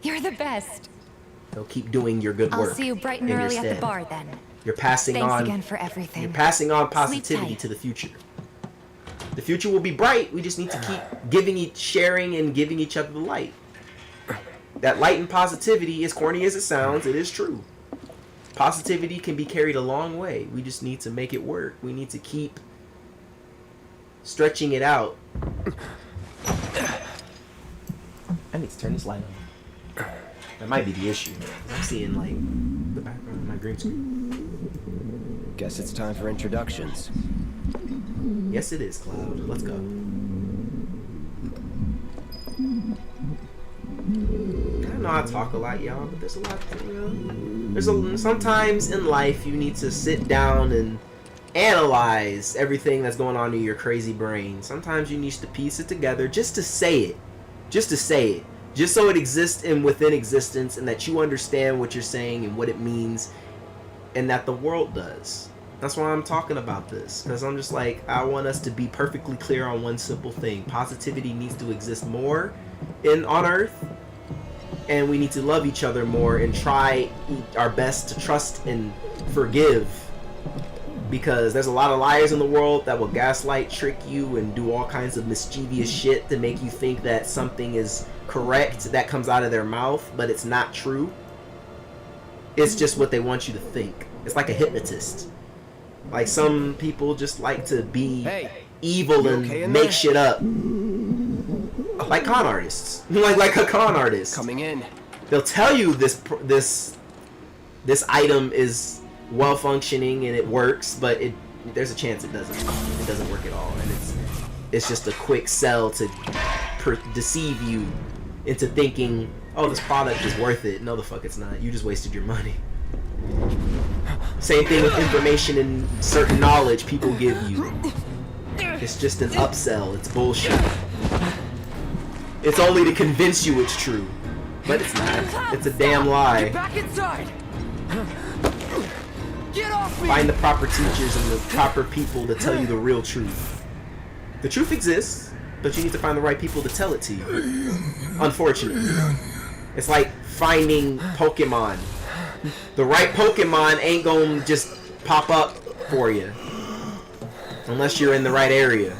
You're the best. They'll keep doing your good I'll work. see you bright and in your early at the stead. bar then. You're passing Thanks on again for everything. You're passing on Sleep positivity tight. to the future. The future will be bright. We just need to keep sharing and giving each other the light. That light and positivity, as corny as it sounds, it is true. Positivity can be carried a long way. We just need to make it work. We need to keep stretching it out. I need to turn this light on. That might be the issue. I'm seeing like the background of my green screen. Guess it's time for introductions. Yes, it is, Cloud. Let's go. I know I talk a lot, y'all, but there's a lot. Sometimes in life you need to sit down and analyze everything that's going on in your crazy brain. Sometimes you need to piece it together just to say it. Just to say it. Just so it exists and within existence, and that you understand what you're saying and what it means, and that the world does. That's why I'm talking about this, because I'm just like, I want us to be perfectly clear on one simple thing. Positivity needs to exist more on Earth, and we need to love each other more and try our best to trust and forgive, because there's a lot of liars in the world that will gaslight, trick you, and do all kinds of mischievous shit to make you think that something is correct that comes out of their mouth, but it's not true. It's just what they want you to think. It's like a hypnotist. Like, some people just like to be evil and make shit up. Like con artists. like a con artist. Coming in. They'll tell you this item is well functioning and it works, but there's a chance it doesn't work at all, and it's just a quick sell to deceive you into thinking, oh, this product is worth it. No, the fuck it's not. You just wasted your money. Same thing with information and certain knowledge people give you. It's just an upsell. It's bullshit. It's only to convince you it's true, but it's not. It's a damn lie. Get back inside. Get off me. Find the proper teachers and the proper people to tell you the real truth. The truth exists, but you need to find the right people to tell it to you. Unfortunately. It's like finding Pokemon. The right Pokemon ain't gonna just pop up for you unless you're in the right area.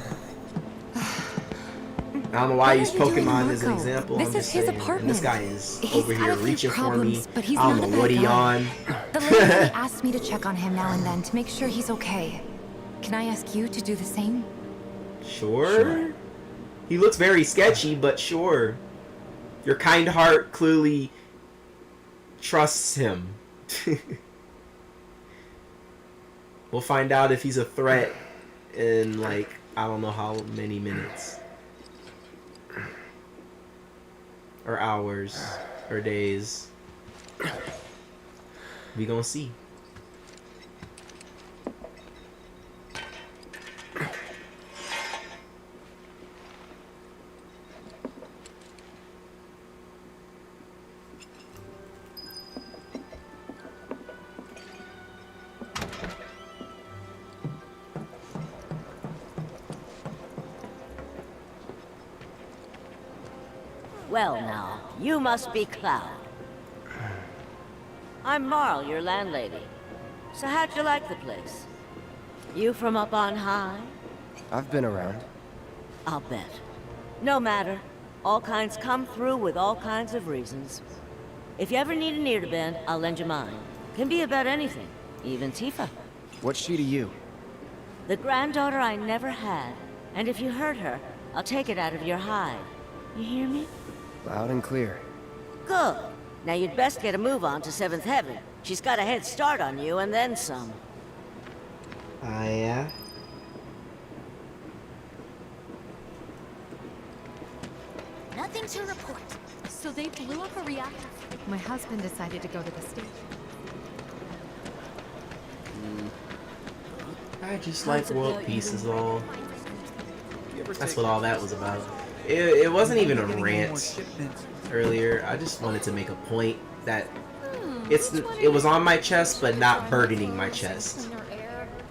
I don't know why I use Pokemon as an example. This is his apartment. And this guy is He's over here had a few reaching problems, for me. but he's I don't not know a what bad he guy. on. The lady asked me to check on him now and then to make sure he's okay. Can I ask you to do the same? Sure. He looks very sketchy, but sure. Your kind heart clearly trusts him. We'll find out if he's a threat in, like, I don't know how many minutes. Or hours. Or days. We gonna see. Well now, you must be Cloud. I'm Marl, your landlady. So how'd you like the place? You from up on high? I've been around. I'll bet. No matter. All kinds come through with all kinds of reasons. If you ever need an ear to bend, I'll lend you mine. Can be about anything, even Tifa. What's she to you? The granddaughter I never had. And if you hurt her, I'll take it out of your hide. You hear me? Loud and clear. Good. Now you'd best get a move on to 7th Heaven. She's got a head start on you and then some. Yeah? Nothing to report. So they blew up a reactor. My husband decided to go to the station. I just like world peace is all. That's what all that was about. It wasn't even a rant earlier. I just wanted to make a point that it was on my chest but not burdening my chest.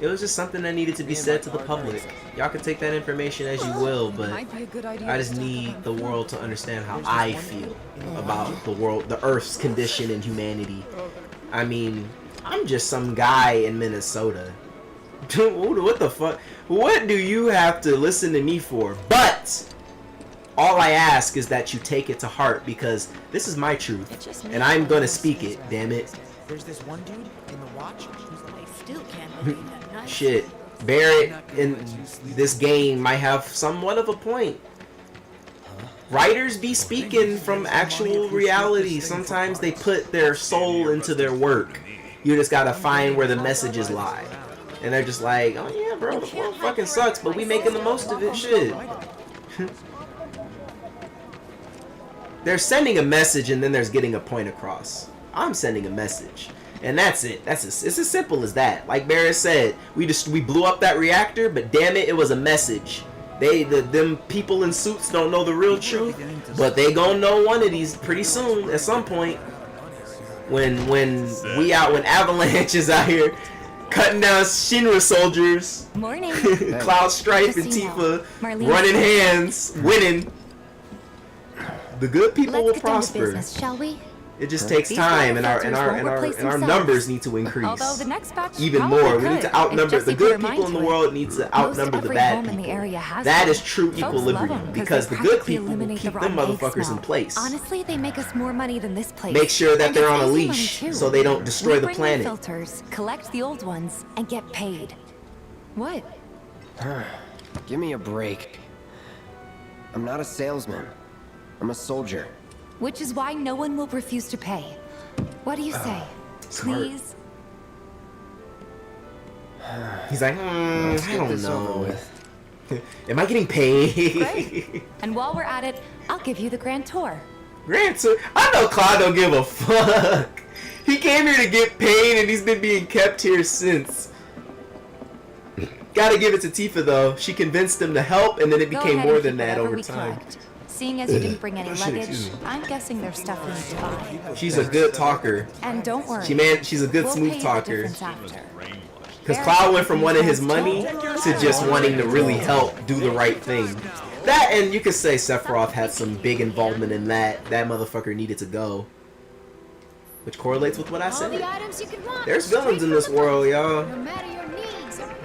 It was just something that needed to be said to the public. Y'all can take that information as you will, but I just need the world to understand how I feel about the world, the Earth's condition and humanity. I mean, I'm just some guy in Minnesota. What the fuck? What do you have to listen to me for? But all I ask is that you take it to heart, because this is my truth, and I'm gonna speak it, damn it. There's this one dude in the watch who's like, I still can't believe that night. Shit. Barrett in this game might have somewhat of a point. Writers be speaking from actual reality. Sometimes they put their soul into their work. You just gotta find where the messages lie. And they're just like, oh yeah, bro, the world fucking sucks, but we making the most of it, shit. They're sending a message and then there's getting a point across. I'm sending a message. And that's it. It's as simple as that. Like Barrett said, we blew up that reactor, but damn it, it was a message. Them people in suits don't know the real truth, but they gonna know one of these pretty soon at some point. When Avalanche is out here cutting down Shinra soldiers. Morning. Cloud Stripe and Tifa running hands, winning. The good people will prosper. Business, shall we? It just takes time, and our numbers need to increase. Although the next batch even more. We need to outnumber the good people in the world. Need to outnumber the bad people. That is true equilibrium, because the good people will keep them motherfuckers in place. Honestly, they make us more money than this place. Make sure that they're on a leash so they don't destroy the planet. Filters, collect the old ones, and get paid. What? Give me a break. I'm not a salesman. I'm a soldier. Which is why no one will refuse to pay. What do you say? Please? He's like, I don't know. Am I getting paid? Great. And while we're at it, I'll give you the grand tour. Grand tour? I know Cloud don't give a fuck. He came here to get paid, and he's been being kept here since. Gotta give it to Tifa though. She convinced him to help, and then it became more than that over time. Seeing as you didn't bring any luggage, I'm guessing there's stuff we need to buy. She's a good talker. And don't worry. She's a good smooth talker. Because Cloud went from wanting his money to just wanting to really help do the right thing. That, and you could say Sephiroth had some big involvement in that. That motherfucker needed to go. Which correlates with what I said. There's villains in this world, y'all.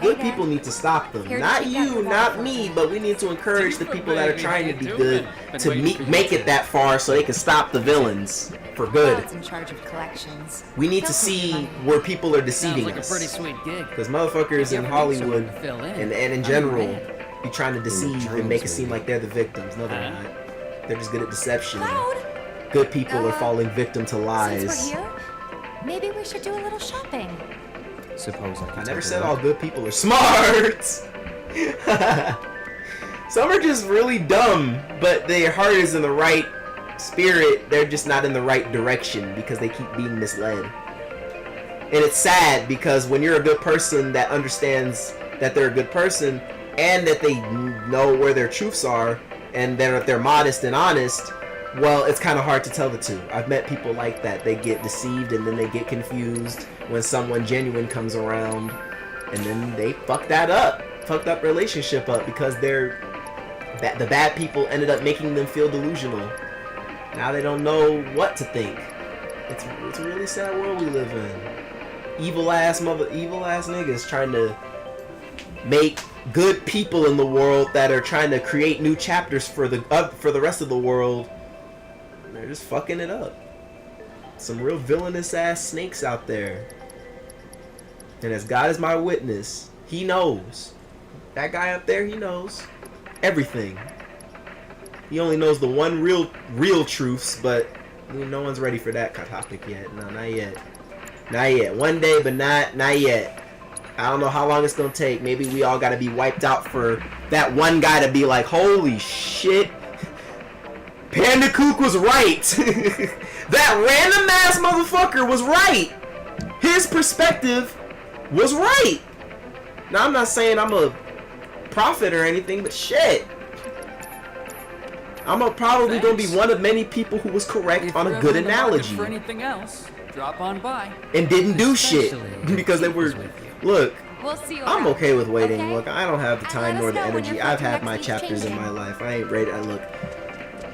Good people need to stop them. Not you, not me, but we need to encourage the people that are trying to be good to make it that far so they can stop the villains for good. In charge of collections. We need to see where people are deceiving us. Because motherfuckers in Hollywood and in general be trying to deceive and make it seem like they're the victims. No, they're not. They're just good at deception. Good people are falling victim to lies. Since we're here, maybe we should do a little shopping. Suppose I never said all good people are smart. Some are just really dumb, but their heart is in the right spirit. They're just not in the right direction because they keep being misled. And it's sad because when you're a good person that understands that they're a good person and that they know where their truths are and that they're modest and honest, well, it's kind of hard to tell the two. I've met people like that. They get deceived and then they get confused when someone genuine comes around, and then they fucked up relationship up because the bad people ended up making them feel delusional. Now they don't know what to think. It's a really sad world we live in. Evil ass niggas trying to make good people in the world that are trying to create new chapters for the rest of the world. They're just fucking it up. Some real villainous ass snakes out there. And as God is my witness, he knows. That guy up there, he knows everything. He only knows the one real truths, but no one's ready for that topic yet. No, not yet. Not yet. One day, but not yet. I don't know how long it's gonna take. Maybe we all gotta be wiped out for that one guy to be like, holy shit, Pandakook was right. That random ass motherfucker was right. His perspective was right. Now I'm not saying I'm a prophet or anything, but shit, I'm probably gonna be one of many people who was correct on a good analogy. For anything else, drop on by. And didn't do shit because they were. Look, We'll see you I'm around. okay with waiting. Okay? Look, I don't have the time let nor us the know when energy. your I've filter had my next chapters in changing. my life. I ain't ready. Look,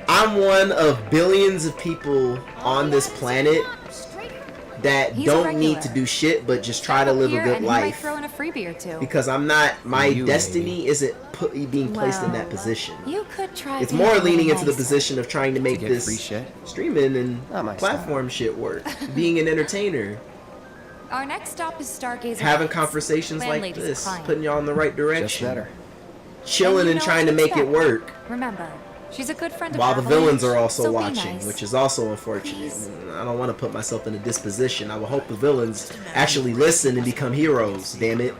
I'm one of billions of people on this planet that He's a don't need regular. to do shit but just try to Up live here a good and he might life. throw in a freebie or two. Because I'm not, my You, destiny isn't being placed in that Well, position. You could try. It's being more a little leaning into the nicer. position of trying to make get this free shit? streaming and Not my platform shit work. Being an entertainer. Our next stop is Stargazer. Having Heights. conversations like Landlady's this. client. Putting y'all in the right Just direction. better. Chilling And you and know trying to what to make it expect. work. Remember, she's a good friend of While the Avalanche, villains are also so be watching, nice. which is also unfortunate. I don't want to put myself in a disposition. I would hope the villains actually listen and become heroes, damn it.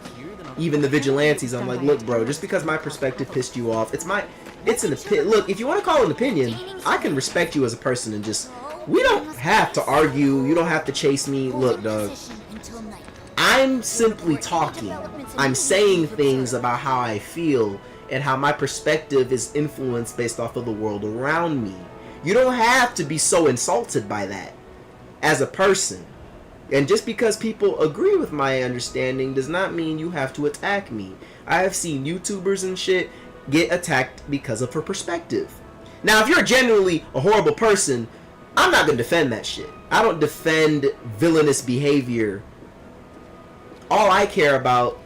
Even the vigilantes, I'm like, look bro, just because my perspective pissed you off, it's an opinion. Look, if you want to call it an opinion, I can respect you as a person and just, we don't have to argue, you don't have to chase me. Look dog, I'm simply talking. I'm saying things about how I feel, and how my perspective is influenced based off of the world around me. You don't have to be so insulted by that as a person. And just because people agree with my understanding does not mean you have to attack me. I have seen YouTubers and shit get attacked because of her perspective. Now, if you're genuinely a horrible person, I'm not going to defend that shit. I don't defend villainous behavior. All I care about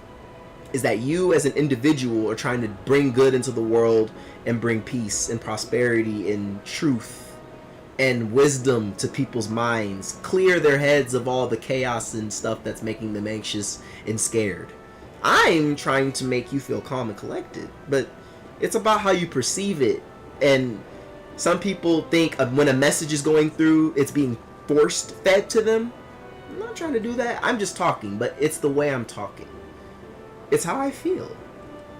is that you as an individual are trying to bring good into the world and bring peace and prosperity and truth and wisdom to people's minds. Clear their heads of all the chaos and stuff that's making them anxious and scared. I'm trying to make you feel calm and collected, but it's about how you perceive it. And some people think when a message is going through, it's being forced fed to them. I'm not trying to do that. I'm just talking, but it's the way I'm talking. It's how I feel.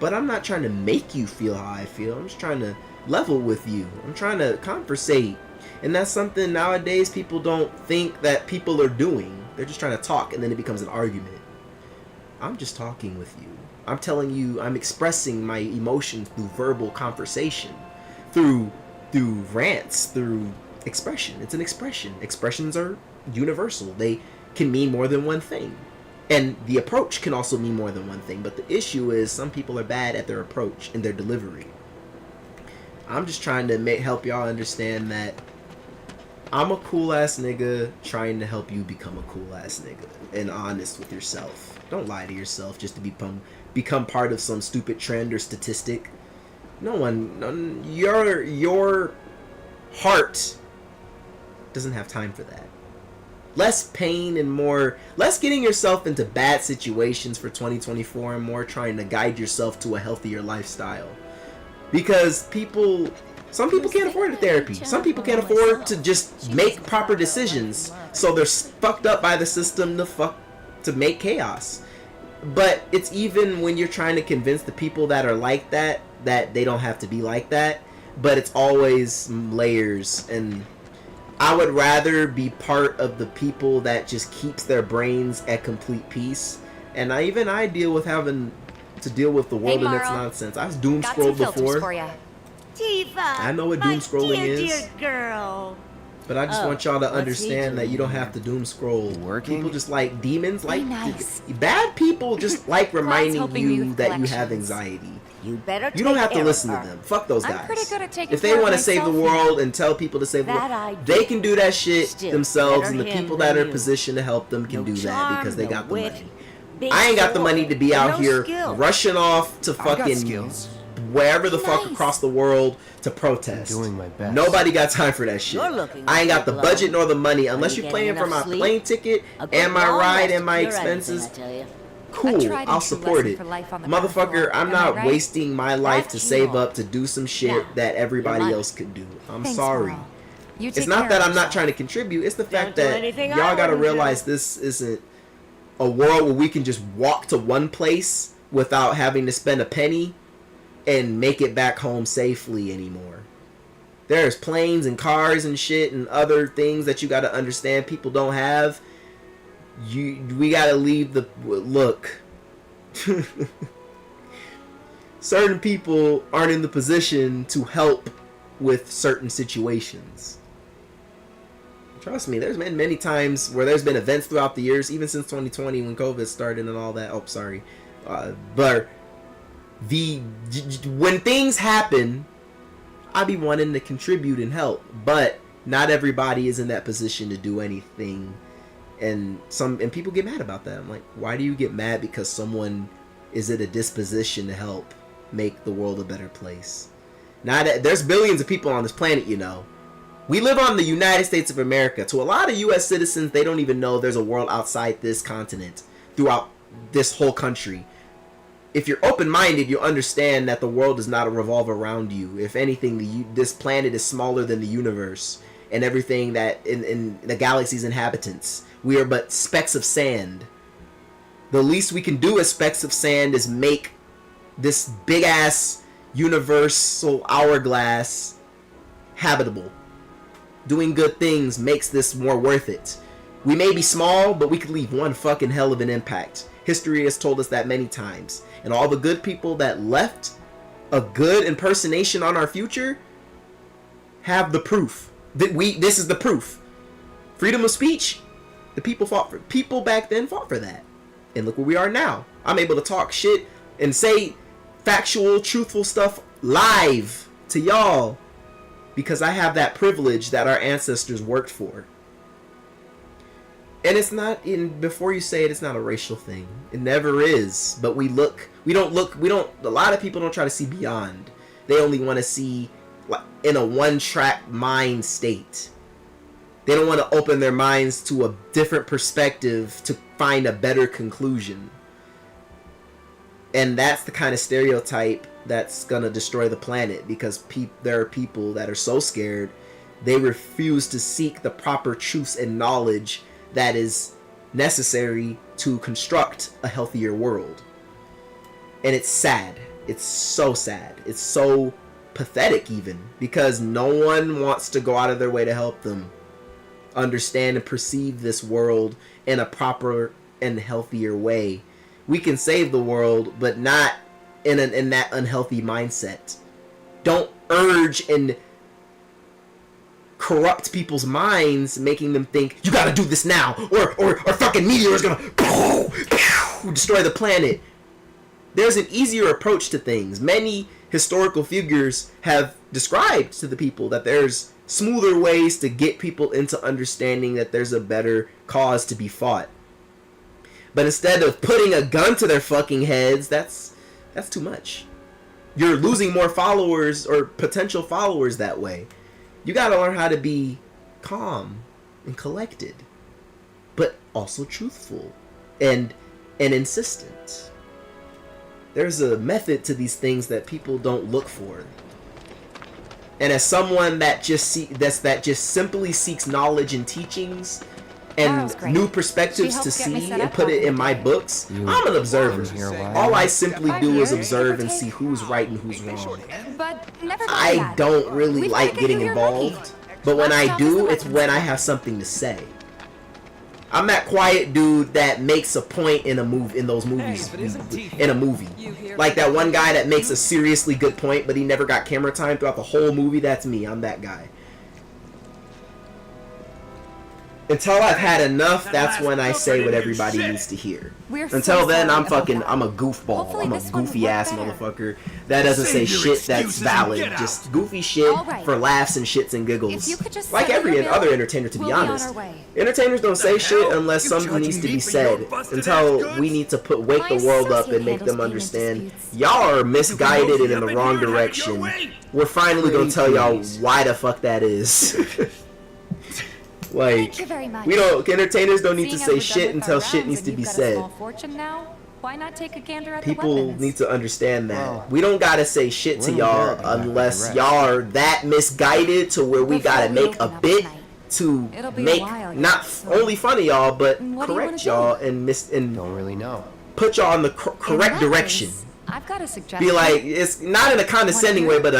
But I'm not trying to make you feel how I feel. I'm just trying to level with you. I'm trying to conversate. And that's something nowadays people don't think that people are doing. They're just trying to talk, and then it becomes an argument. I'm just talking with you. I'm telling you, I'm expressing my emotions through verbal conversation, through rants, through expression. It's an expression. Expressions are universal. They can mean more than one thing. And the approach can also mean more than one thing. But the issue is some people are bad at their approach and their delivery. I'm just trying to help y'all understand that I'm a cool ass nigga trying to help you become a cool ass nigga and honest with yourself. Don't lie to yourself just to become part of some stupid trend or statistic. Your heart doesn't have time for that. Less pain and less getting yourself into bad situations for 2024 and more trying to guide yourself to a healthier lifestyle. Because some people can't afford a therapy. Some people can't afford to just make proper decisions. So they're fucked up by the system to make chaos. But it's even when you're trying to convince the people that are like that they don't have to be like that. But it's always layers, and I would rather be part of the people that just keeps their brains at complete peace. And I deal with having to deal with the world and its nonsense. I've doom scrolled before. Tifa, I know what doom scrolling is. Dear girl. But I just want y'all to understand that you don't have to doom scroll. People just like demons, like bad people just like reminding you that you have anxiety. You don't have to listen to them. Fuck those guys. If they want to save the world and tell people to save the world, they can do that shit themselves, and the people that are in position to help them can do that because they got the money. I ain't got the money to be out here rushing off to fucking wherever the fuck across the world to protest. Doing my best. Nobody got time for that shit. I ain't got the budget nor the money unless you're paying for my plane ticket and my ride and my expenses. Cool, I'll support it. Motherfucker, I'm not wasting my life to save up to do some shit that everybody else could do. I'm sorry. It's not that I'm not trying to contribute, it's the fact that y'all gotta realize this isn't a world where we can just walk to one place without having to spend a penny and make it back home safely anymore. There's planes and cars and shit and other things that you gotta understand people don't have. We gotta leave the look. Certain people aren't in the position to help with certain situations. Trust me, there's been many times where there's been events throughout the years, even since 2020 when COVID started and all that. Oh, sorry, but when things happen, I be wanting to contribute and help, but not everybody is in that position to do anything. And people get mad about that. I'm like, why do you get mad because someone is in a disposition to help make the world a better place? There's billions of people on this planet, you know. We live on the United States of America. To a lot of U.S. citizens, they don't even know there's a world outside this continent, throughout this whole country. If you're open-minded, you'll understand that the world does not revolve around you. If anything, this planet is smaller than the universe and everything that in the galaxy's inhabitants. We are but specks of sand. The least we can do as specks of sand is make this big-ass universal hourglass habitable. Doing good things makes this more worth it. We may be small, but we could leave one fucking hell of an impact. History has told us that many times. And all the good people that left a good impersonation on our future have the proof that this is the proof. Freedom of speech, the people back then fought for that. And look where we are now. I'm able to talk shit and say factual, truthful stuff live to y'all because I have that privilege that our ancestors worked for. And it's not before you say it, it's not a racial thing. It never is. But a lot of people don't try to see beyond. They only want to see in a one-track mind state. They don't want to open their minds to a different perspective to find a better conclusion. And that's the kind of stereotype that's going to destroy the planet, because there are people that are so scared they refuse to seek the proper truths and knowledge that is necessary to construct a healthier world. And it's sad. It's so sad. It's so pathetic even, because no one wants to go out of their way to help them understand and perceive this world in a proper and healthier way. We can save the world, but not in that unhealthy mindset. Don't urge and corrupt people's minds, making them think you gotta do this now, or fucking meteor is gonna destroy the planet. There's an easier approach to things. Many historical figures have described to the people that there's smoother ways to get people into understanding that there's a better cause to be fought. But instead of putting a gun to their fucking heads, that's too much. You're losing more followers or potential followers that way. You gotta learn how to be calm and collected, but also truthful and insistent. There's a method to these things that people don't look for. And as someone that just simply seeks knowledge and teachings and new perspectives to see and put it in my books, I'm an observer. All I simply do is observe and see who's right and who's wrong. I don't really like getting involved, but when I do, it's when I have something to say. I'm that quiet dude that makes a point in a movie, in a movie. Like that one guy that makes a seriously good point, but he never got camera time throughout the whole movie. That's me. I'm that guy. Until I've had enough, that's when I say what everybody needs to hear. Until then, I'm a goofball. I'm a goofy ass motherfucker that doesn't say shit that's valid. Just goofy shit for laughs and shits and giggles. Like every other entertainer, to be honest. Entertainers don't say shit unless something needs to be said. Until we need to wake the world up and make them understand y'all are misguided and in the wrong direction. We're finally gonna tell y'all why the fuck that is. Like, entertainers don't need to say shit until shit needs to be said. People need to understand that. We don't gotta say shit to y'all unless y'all are that misguided to where we gotta make a bit to make not only fun of y'all, but correct y'all and don't really know. Put y'all in the correct direction. I've got a suggestion. Be like, it's not in a condescending way, but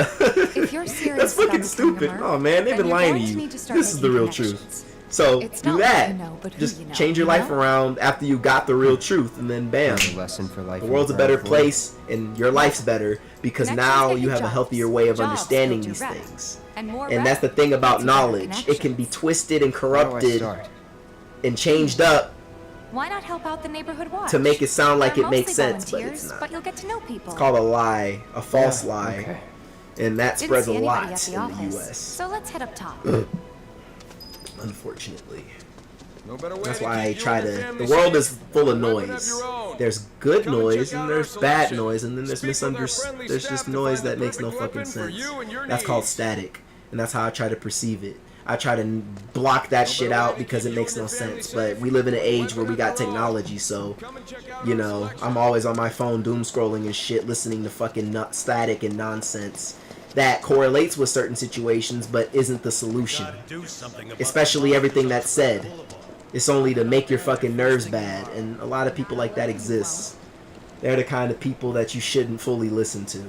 if you're serious, that's fucking stupid. Oh man, they've been lying to you. This is the real truth. So do that. Just change your life around after you got the real truth, and then bam, the world's a better place, and your life's better because now you have a healthier way of understanding these things. And that's the thing about knowledge; it can be twisted and corrupted and changed up. Why not help out the neighborhood watch? To make it sound like it makes sense, but it's not. But you'll get to know people. It's called a lie, a false lie, and that spreads a lot in the U.S. So let's head up top. Unfortunately, that's why I try to. The world is full of noise. There's good noise and there's bad noise, and then there's misunderstood. There's just noise that makes no fucking sense. That's called static, and that's how I try to perceive it. I try to block that shit out because it makes no sense. But we live in an age where we got technology, so you know I'm always on my phone doom scrolling and shit, listening to fucking static and nonsense that correlates with certain situations but isn't the solution. Especially everything that's said. It's only to make your fucking nerves bad, and a lot of people like that exist. They're the kind of people that you shouldn't fully listen to.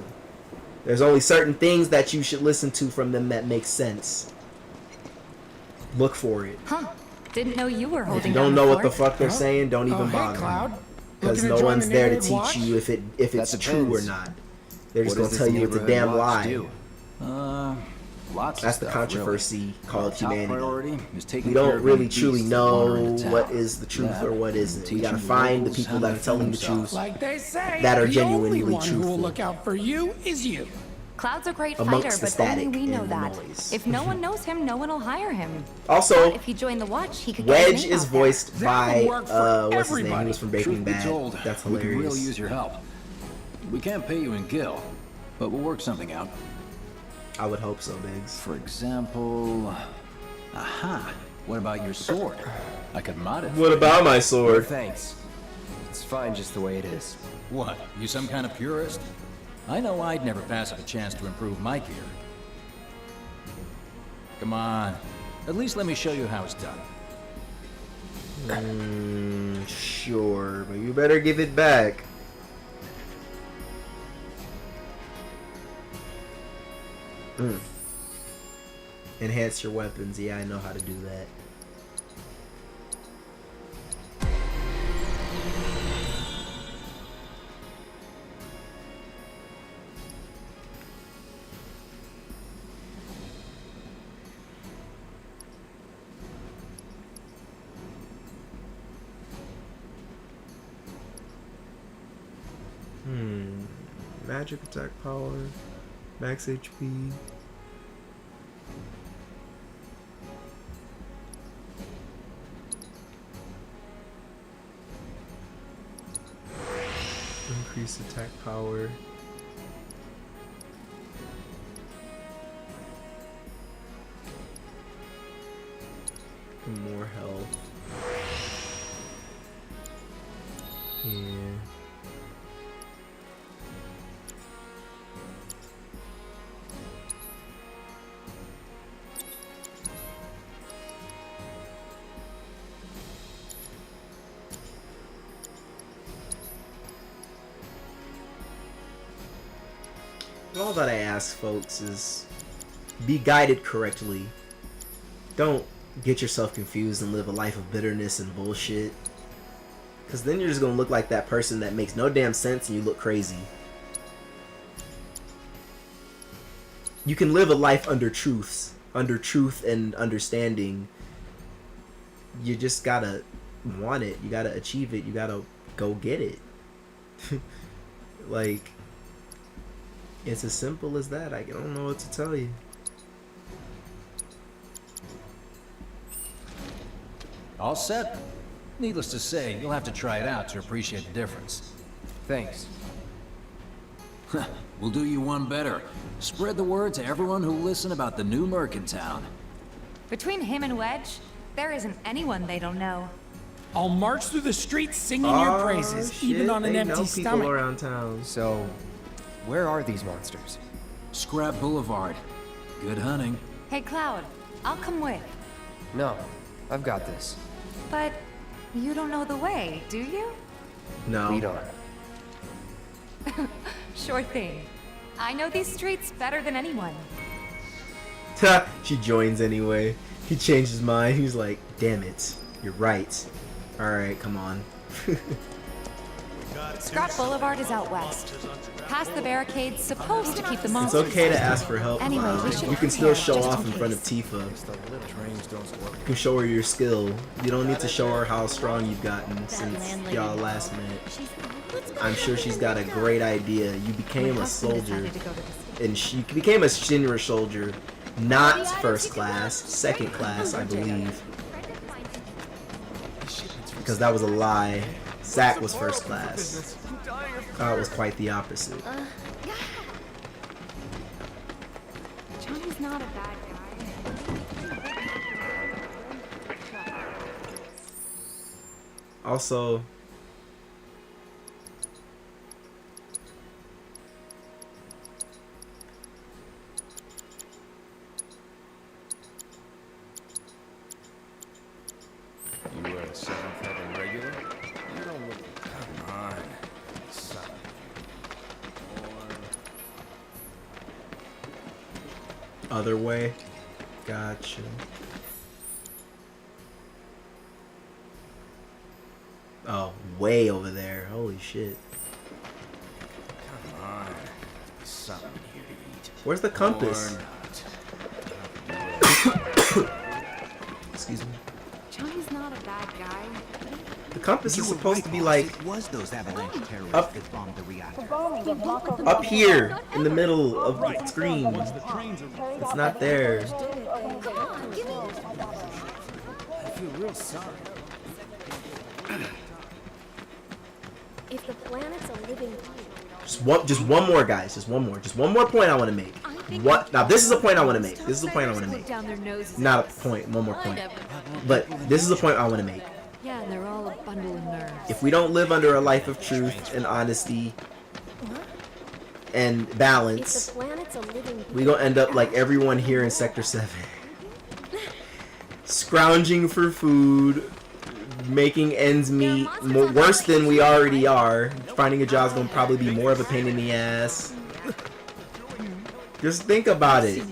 There's only certain things that you should listen to from them that make sense. Look for it. Huh. Didn't know you were holding. If you don't know what the fuck they're saying, don't even bother. Because no one's there to teach you if it's true or not. They're just What gonna does tell this you it's a neighborhood damn watch lie. do? Lots That's of the stuff, controversy really. called Top humanity. priority is taking We care don't of really any truly beasts that wander know into what town. is the truth That or what isn't. We teaching gotta the find the locals people how that to are telling the defend truth. Like they say, That are the genuinely only one who will truthful. look out for you is you. Cloud's a great Amongst fighter, the but only static we know and the that. noise. If no one knows him, no one will hire him. Also, But if he joined the watch, he could get his Wedge name is out there. voiced by work for what's his name? He everybody. was from Breaking Truth be Bad. told, That's we could really hilarious. use your help. We can't pay you in Gil, but we'll work something out. I would hope so, Biggs. For example, aha. What about your sword? I could mod it. What about my No, sword? thanks. It's fine just the way it is. What? You some kind of purist? I know I'd never pass up a chance to improve my gear. Come on. At least let me show you how it's done. Sure, but you better give it back. Enhance your weapons. Yeah, I know how to do that. Magic attack power, max HP. Increase attack power. More health. Yeah. All that I ask, folks, is be guided correctly. Don't get yourself confused and live a life of bitterness and bullshit. Because then you're just going to look like that person that makes no damn sense and you look crazy. You can live a life under truth and understanding. You just gotta want it. You gotta achieve it. You gotta go get it. Like, it's as simple as that. I don't know what to tell you. All set? Needless to say, you'll have to try it out to appreciate the difference. Thanks. We'll do you one better. Spread the word to everyone who'll listen about the new merc in town. Between him and Wedge, there isn't anyone they don't know. I'll march through the streets singing your praises, Shit, even on an they empty know stomach. people around town. So, where are these monsters? Scrap Boulevard. Good hunting. Hey, Cloud, I'll come with. No, I've got this. But you don't know the way, do you? No. Lead on. Sure thing. I know these streets better than anyone. She joins anyway. He changed his mind. He's like, damn it. You're right. Alright, come on. Scrap Boulevard is out west. Past the barricades, supposed to keep the It's monsters. okay to ask for help. Anyway, we should You can still prepare, show just off in in front of case. Tifa. You can show her your skill. You don't need to show her how strong you've gotten since y'all last met. I'm sure she's got a great idea. You became a soldier, and she became a senior soldier, not first class, second class, I believe. Because that was a lie. Zach was first class. It was quite the opposite. Johnny's not a bad guy. Also, You were a 7th Heaven regular? You don't look... Come on. Son. other way. Gotcha. Oh, way over there. Holy shit. Come on. something here to eat. Where's the compass? Or Excuse me. Johnny's not a bad guy. The compass is supposed to be like up here in the middle of the screen. It's not there. I feel real sorry. If the planet's a living Just one more, guys. Just one more point I want to make. What? Now this is a point I want to make. This is a point I want to make. Not a point. One more point. But this is a point I want to make. Yeah, and they're all a bundle of nerves. If we don't live under a life of truth and honesty and balance, we gonna end up like everyone here in Sector 7. Scrounging for food, making ends meet, worse than we already are. Finding a job's gonna probably be more of a pain in the ass. Just think about it.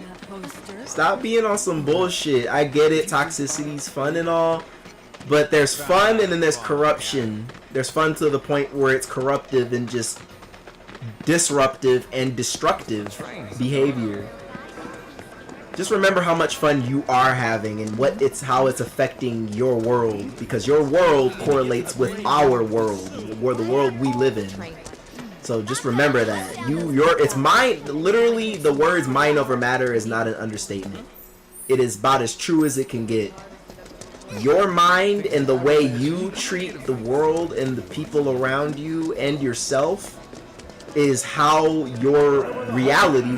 Stop being on some bullshit. I get it, toxicity's fun and all, but there's fun and then there's corruption. There's fun to the point where it's corruptive and just disruptive and destructive behavior. Just remember how much fun you are having and how it's affecting your world, because your world correlates with our world, where the world we live in. So just remember that it's mind. Literally, the words "mind over matter" is not an understatement. It is about as true as it can get. Your mind and the way you treat the world and the people around you and yourself is how your reality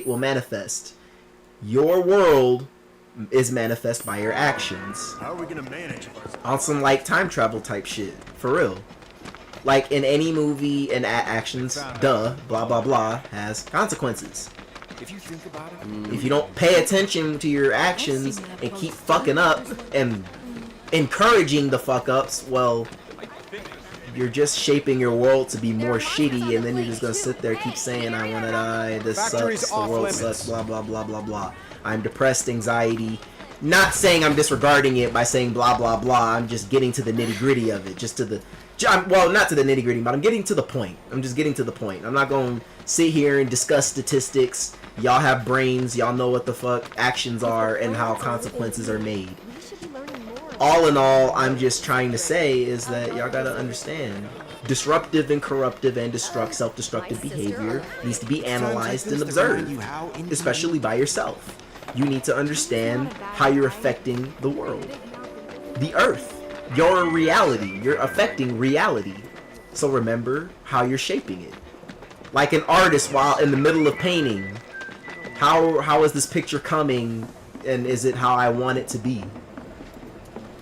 will manifest. Your world is manifest by your actions. How are we gonna manage it? On some like time travel type shit, for real. Like in any movie, and actions, blah blah blah, has consequences. If you think about it, if you don't pay attention to your actions and keep fucking up and encouraging the fuck ups, well, you're just shaping your world to be more shitty, and then you're just gonna sit there keep saying, I wanna die, this sucks, the world sucks, blah blah blah blah blah. I'm depressed, anxiety. Not saying I'm disregarding it by saying blah blah blah. I'm just getting to the nitty gritty of it, well, not to the nitty gritty, but I'm getting to the point. I'm just getting to the point. I'm not going to sit here and discuss statistics. Y'all have brains. Y'all know what the fuck actions are and how consequences are made. All in all, I'm just trying to say is that y'all got to understand. Disruptive and corruptive and self-destructive behavior needs to be analyzed and observed, especially by yourself. You need to understand how you're affecting the world, the earth. Your reality. You're affecting reality. So remember how you're shaping it. Like an artist while in the middle of painting. How is this picture coming, and is it how I want it to be?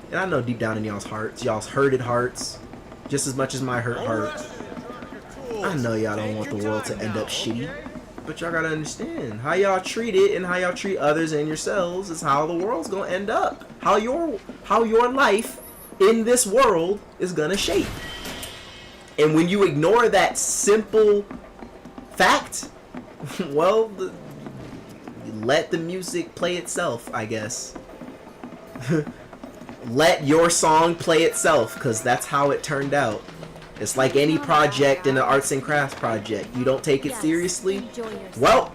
And I know deep down in y'all's hearts, y'all's hurted hearts, just as much as my hurt heart. I know y'all don't want the world to end up shitty, but y'all gotta understand how y'all treat it and how y'all treat others and yourselves is how the world's gonna end up. How your life in this world is gonna shape. And when you ignore that simple fact, well, let the music play itself, I guess. Let your song play itself, because that's how it turned out. It's like any project in an arts and crafts project. You don't take it seriously, well,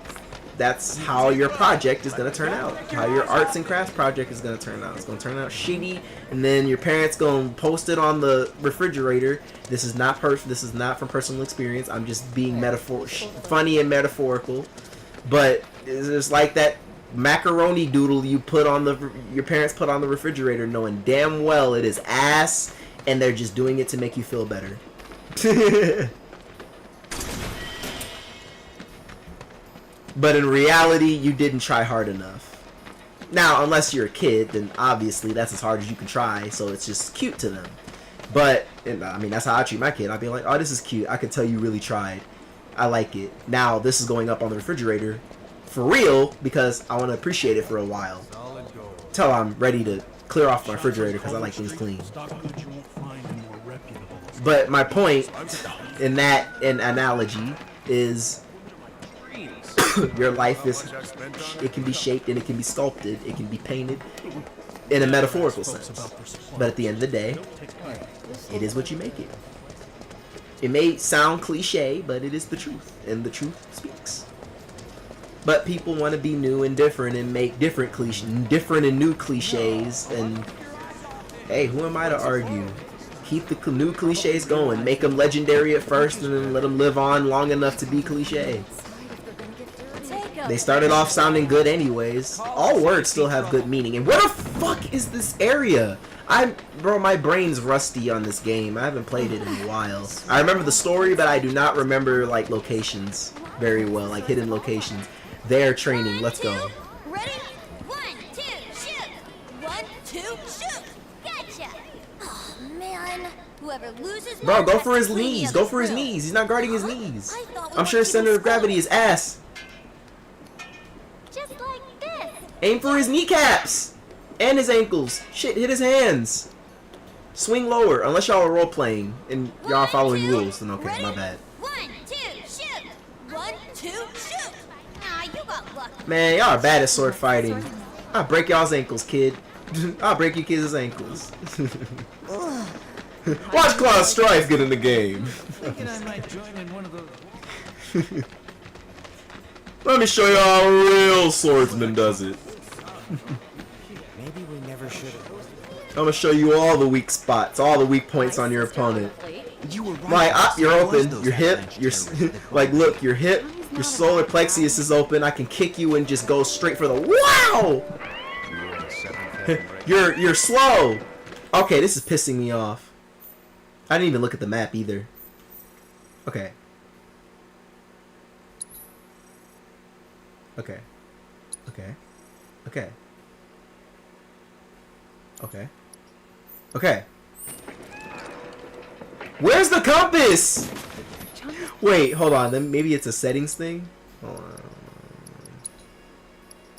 that's how your project is going to turn out. How your arts and crafts project is going to turn out. It's going to turn out shitty, and then your parents going to post it on the refrigerator. This is not from personal experience. I'm just being funny and metaphorical. But it's like that macaroni doodle your parents put on the refrigerator, knowing damn well it is ass, and they're just doing it to make you feel better. But in reality, you didn't try hard enough. Now, unless you're a kid, then obviously that's as hard as you can try, so it's just cute to them. But, I mean, that's how I treat my kid. I'd be like, oh, this is cute. I can tell you really tried. I like it. Now, this is going up on the refrigerator for real, because I want to appreciate it for a while. Till I'm ready to clear off my refrigerator, because I like things clean. But my point in that analogy is your life it can be shaped and it can be sculpted, it can be painted in a metaphorical sense. But at the end of the day, it is what you make it. It may sound cliche, but it is the truth, and the truth speaks. But people want to be new and different and make different and new cliches. And hey, who am I to argue? Keep the new cliches going. Make them legendary at first, and then let them live on long enough to be cliche. They started off sounding good anyways. All words still have good meaning. And where the fuck is this area? Bro, my brain's rusty on this game. I haven't played it in a while. I remember the story, but I do not remember like locations very well, like hidden locations. They're training. Let's go. Ready? 1, 2, shoot! 1, 2, shoot! Gotcha! Oh man, whoever loses. Bro, go for his knees. Go for his knees. He's not guarding his knees. I'm sure his center of gravity is ass. Just like this. Aim for his kneecaps and his ankles. Shit, hit his hands. Swing lower, unless y'all are role playing and y'all are following rules. Then okay, my bad. 1, 2, shoot! 1, 2, shoot! Nah, you got lucky. Man, y'all are bad at sword fighting. I'll break y'all's ankles, kid. I'll break you kids' ankles. Watch Cloud Strife get in the game. Thinking I might join in one of those. Let me show you how a real swordsman does it. Maybe we never should have. I'm gonna show you all the weak spots, all the weak points on your opponent. Like, you're open, your hip, like, look, your hip, your solar plexus is open. I can kick you and just go straight for the wow. You're slow. Okay, this is pissing me off. I didn't even look at the map either. Okay. Okay. Okay. Okay. Okay. Okay. Where's the compass? Wait, hold on. Then maybe it's a settings thing. Hold on.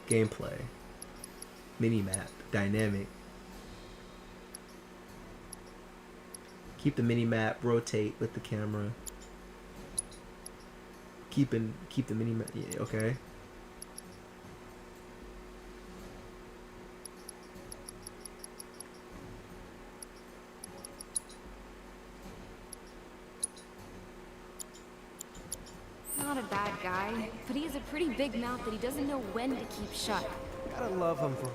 Gameplay. Minimap. Dynamic. Keep the minimap. Rotate with the camera. Keep the minimap. Yeah, okay. Not a bad guy, but he has a pretty big mouth that he doesn't know when to keep shut. Gotta love him for.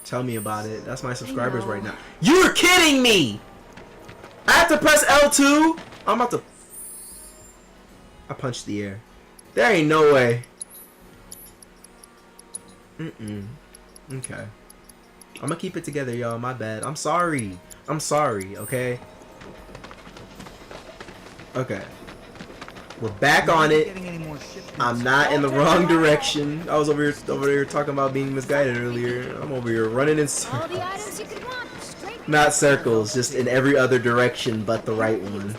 Tell me about it. That's my subscribers right now. You're kidding me! I have to press L2? I'm about to... I punched the air. There ain't no way. Okay. I'm gonna keep it together, y'all. My bad. I'm sorry. I'm sorry, okay? Okay. We're back on it. I'm not in the wrong direction. I was over here talking about being misguided earlier. I'm over here running in circles. Not circles, just in every other direction but the right one.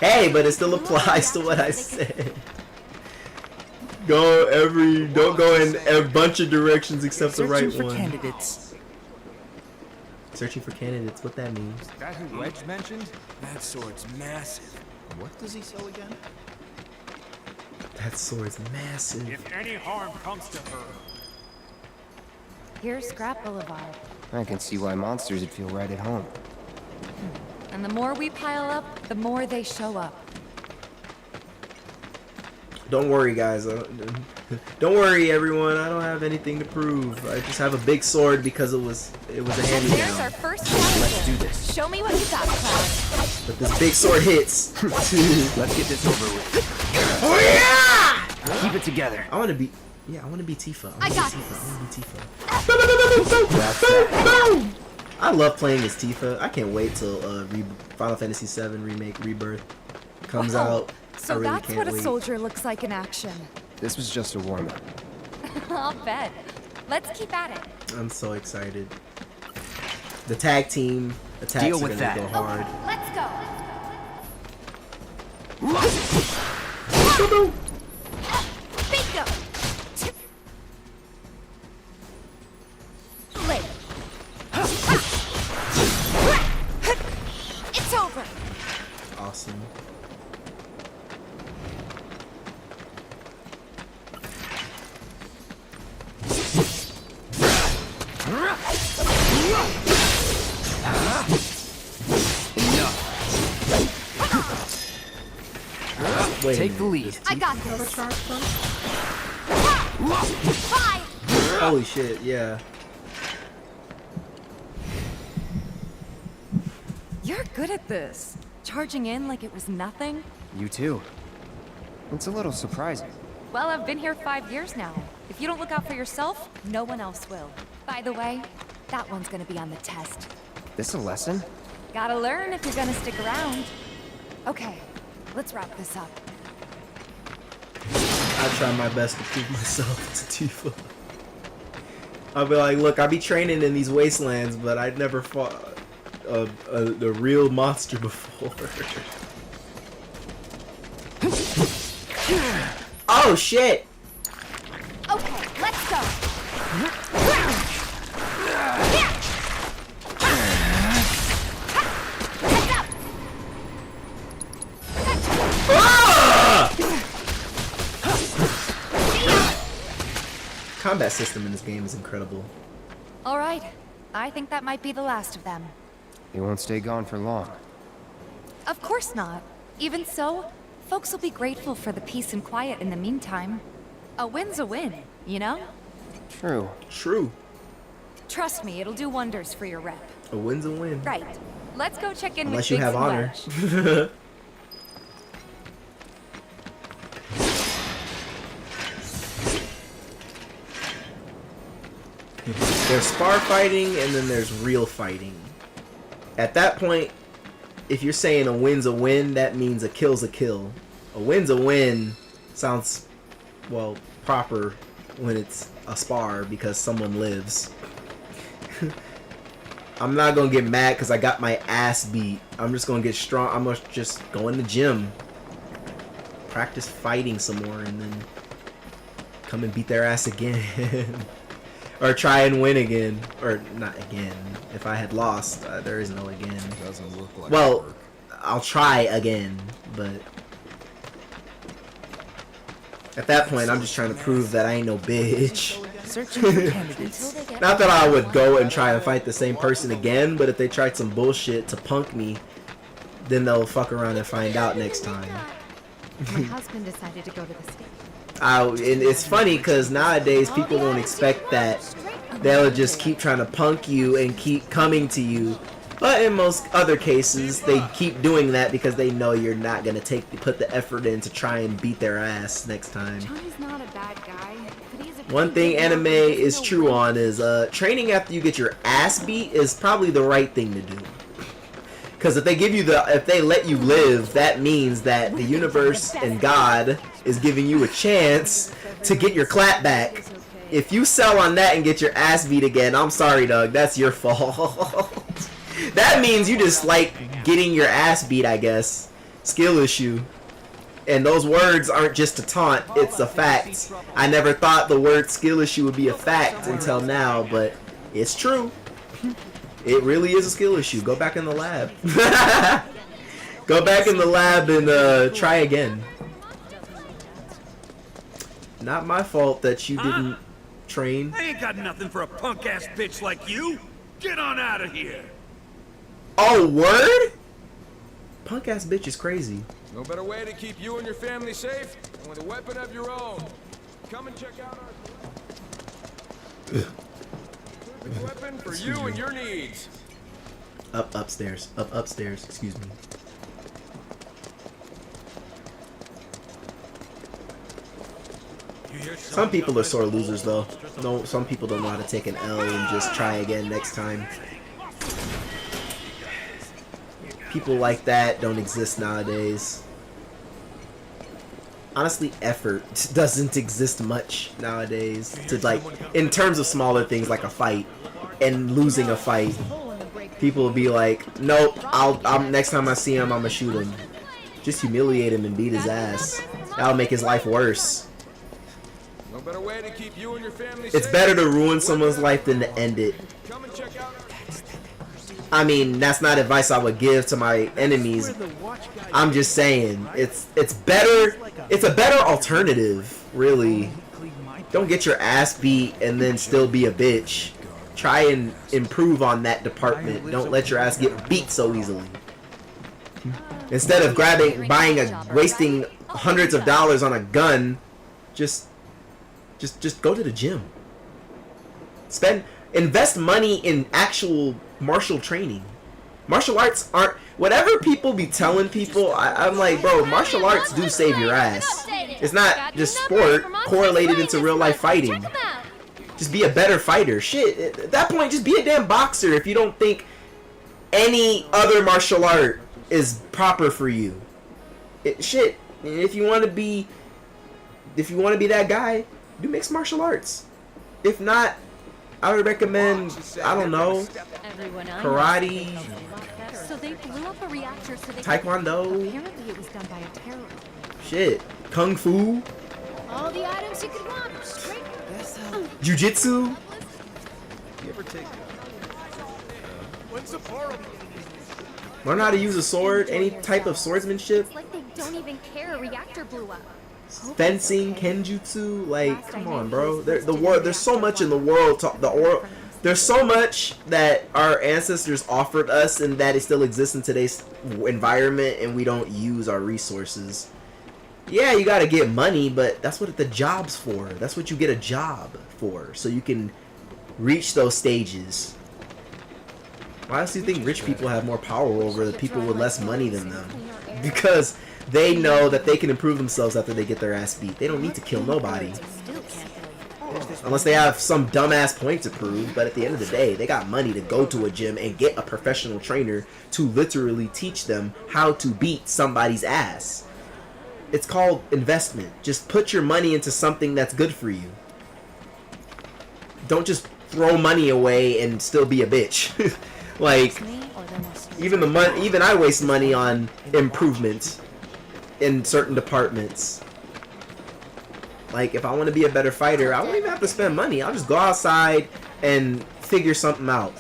Hey, but it still applies to what I said. Don't go in a bunch of directions except the right one. Candidates. Searching for candidates, what that means. That who Wedge mentioned? That sword's massive. What does he sell again? That sword's massive. If any harm comes to her. Here's Scrap Boulevard. I can see why monsters would feel right at home. And the more we pile up, the more they show up. Don't worry, guys. Don't worry, everyone. I don't have anything to prove. I just have a big sword because it was a hand-me-down. There's our first challenge. Let's do this. Show me what you got, Cloud. But this big sword hits. Let's get this over with. Oh yeah! Keep it together. I want to be. Yeah, I want to be Tifa. I got want to be Tifa. I love playing as Tifa. I can't wait till Final Fantasy VII Remake Rebirth comes out. So really that's what a soldier looks like in action. This was just a warm-up. I'll bet. Let's keep at it. I'm so excited. The tag team attacks Deal are with gonna that. go hard. Let's go. Bingo. It's over. Awesome. Wait Take a the minute. lead. I got this. Bye. Holy shit, yeah. You're good at this. Charging in like it was nothing. You too. It's a little surprising. Well, I've been here 5 years now. If you don't look out for yourself, no one else will. By the way, that one's gonna be on the test. This a lesson? Gotta learn if you're gonna stick around. Okay, let's wrap this up. I try my best to prove myself to Tifa. I'll be like, look, I be training in these wastelands, but I'd never fought the real monster before. Oh shit! Okay, let's go. Heads up. Combat system in this game is incredible. All right, I think that might be the last of them. He won't stay gone for long. Of course not. Even so, folks will be grateful for the peace and quiet in the meantime. A win's a win, you know? True. True. Trust me, it'll do wonders for your rep. A win's a win. Right. Let's go check in Unless with you Biggs have and honor. Wedge. There's spar fighting and then there's real fighting. At that point, if you're saying a win's a win, that means a kill's a kill. A win's a win sounds, well, proper when it's a spar because someone lives. I'm not gonna get mad because I got my ass beat. I'm just gonna get strong. I'm gonna just go in the gym, practice fighting some more, and then come and beat their ass again. Or try and win again. Or not again. If I had lost, there is no again. Doesn't look like well, I'll try again, but at that point, I'm just trying to prove that I ain't no bitch. Searching for candidates. Not that I would go and try and fight the same person again, but if they tried some bullshit to punk me, then they'll fuck around and find out next time. My husband decided to go to the States. And it's funny because nowadays people don't expect that. They'll just keep trying to punk you and keep coming to you. But in most other cases, they keep doing that because they know you're not gonna put the effort in to try and beat their ass next time. Johnny's not a bad guy, but he's a One thing anime is true on is training after you get your ass beat is probably the right thing to do. Because if they let you live, that means that the universe and God is giving you a chance to get your clap back. If you sell on that and get your ass beat again, I'm sorry, Doug, that's your fault. That means you just like getting your ass beat, I guess. Skill issue. And those words aren't just a taunt, it's a fact. I never thought the word skill issue would be a fact until now, but it's true. It really is a skill issue. Go back in the lab. Go back in the lab and try again. Not my fault that you didn't train. I ain't got nothing for a punk-ass bitch like you. Get on out of here. Oh, word? Punk-ass bitch is crazy. No better way to keep you and your family safe than with a weapon of your own. Come and check out our weapon for you and your needs. Upstairs. Upstairs. Excuse me. Some people are sore losers, though. No, some people don't know how to take an L and just try again next time. People like that don't exist nowadays. Honestly, effort doesn't exist much nowadays. To like, in terms of smaller things like a fight and losing a fight, people will be like, "Nope, next time I see him, I'm gonna shoot him." Just humiliate him and beat his ass. That'll make his life worse. No better way to keep you and your family It's safe. better to ruin someone's life than to end it. Come and check out I mean, that's not advice I would give to my enemies. I'm just saying, it's better. It's a better alternative, really. Don't get your ass beat and then still be a bitch. Try and improve on that department. Don't let your ass get beat so easily. Instead of wasting hundreds of dollars on a gun, just go to the gym. Invest money in actual martial training. Martial arts aren't whatever people be telling people. I'm like, bro, martial arts do save your ass. It's not just sport correlated into real life fighting. Just be a better fighter. Shit, at that point, just be a damn boxer if you don't think any other martial art is proper for you. Shit, if you want to be that guy, do mixed martial arts. If not, I would recommend, I don't know, karate, So they blew up a reactor so they taekwondo. Apparently it was done by a terrorist. Shit, kung fu, All the items you could want, straight. jiu-jitsu. You ever take when's the bar? Learn how to use a sword, any type of swordsmanship. It's like they don't even care a reactor blew up. Fencing, kenjutsu, like, come on, bro. There's so much in the world. There's so much that our ancestors offered us, and that it still exists in today's environment, and we don't use our resources. Yeah, you gotta get money, but that's what the job's for. That's what you get a job for, so you can reach those stages. Why else do you think rich people have more power over the people with less money than them? Because they know that they can improve themselves after they get their ass beat. They don't need to kill nobody. Unless they have some dumbass point to prove, but at the end of the day, they got money to go to a gym and get a professional trainer to literally teach them how to beat somebody's ass. It's called investment. Just put your money into something that's good for you. Don't just throw money away and still be a bitch. Like, even I waste money on improvements in certain departments. Like, if I want to be a better fighter, I won't even have to spend money. I'll just go outside and figure something out.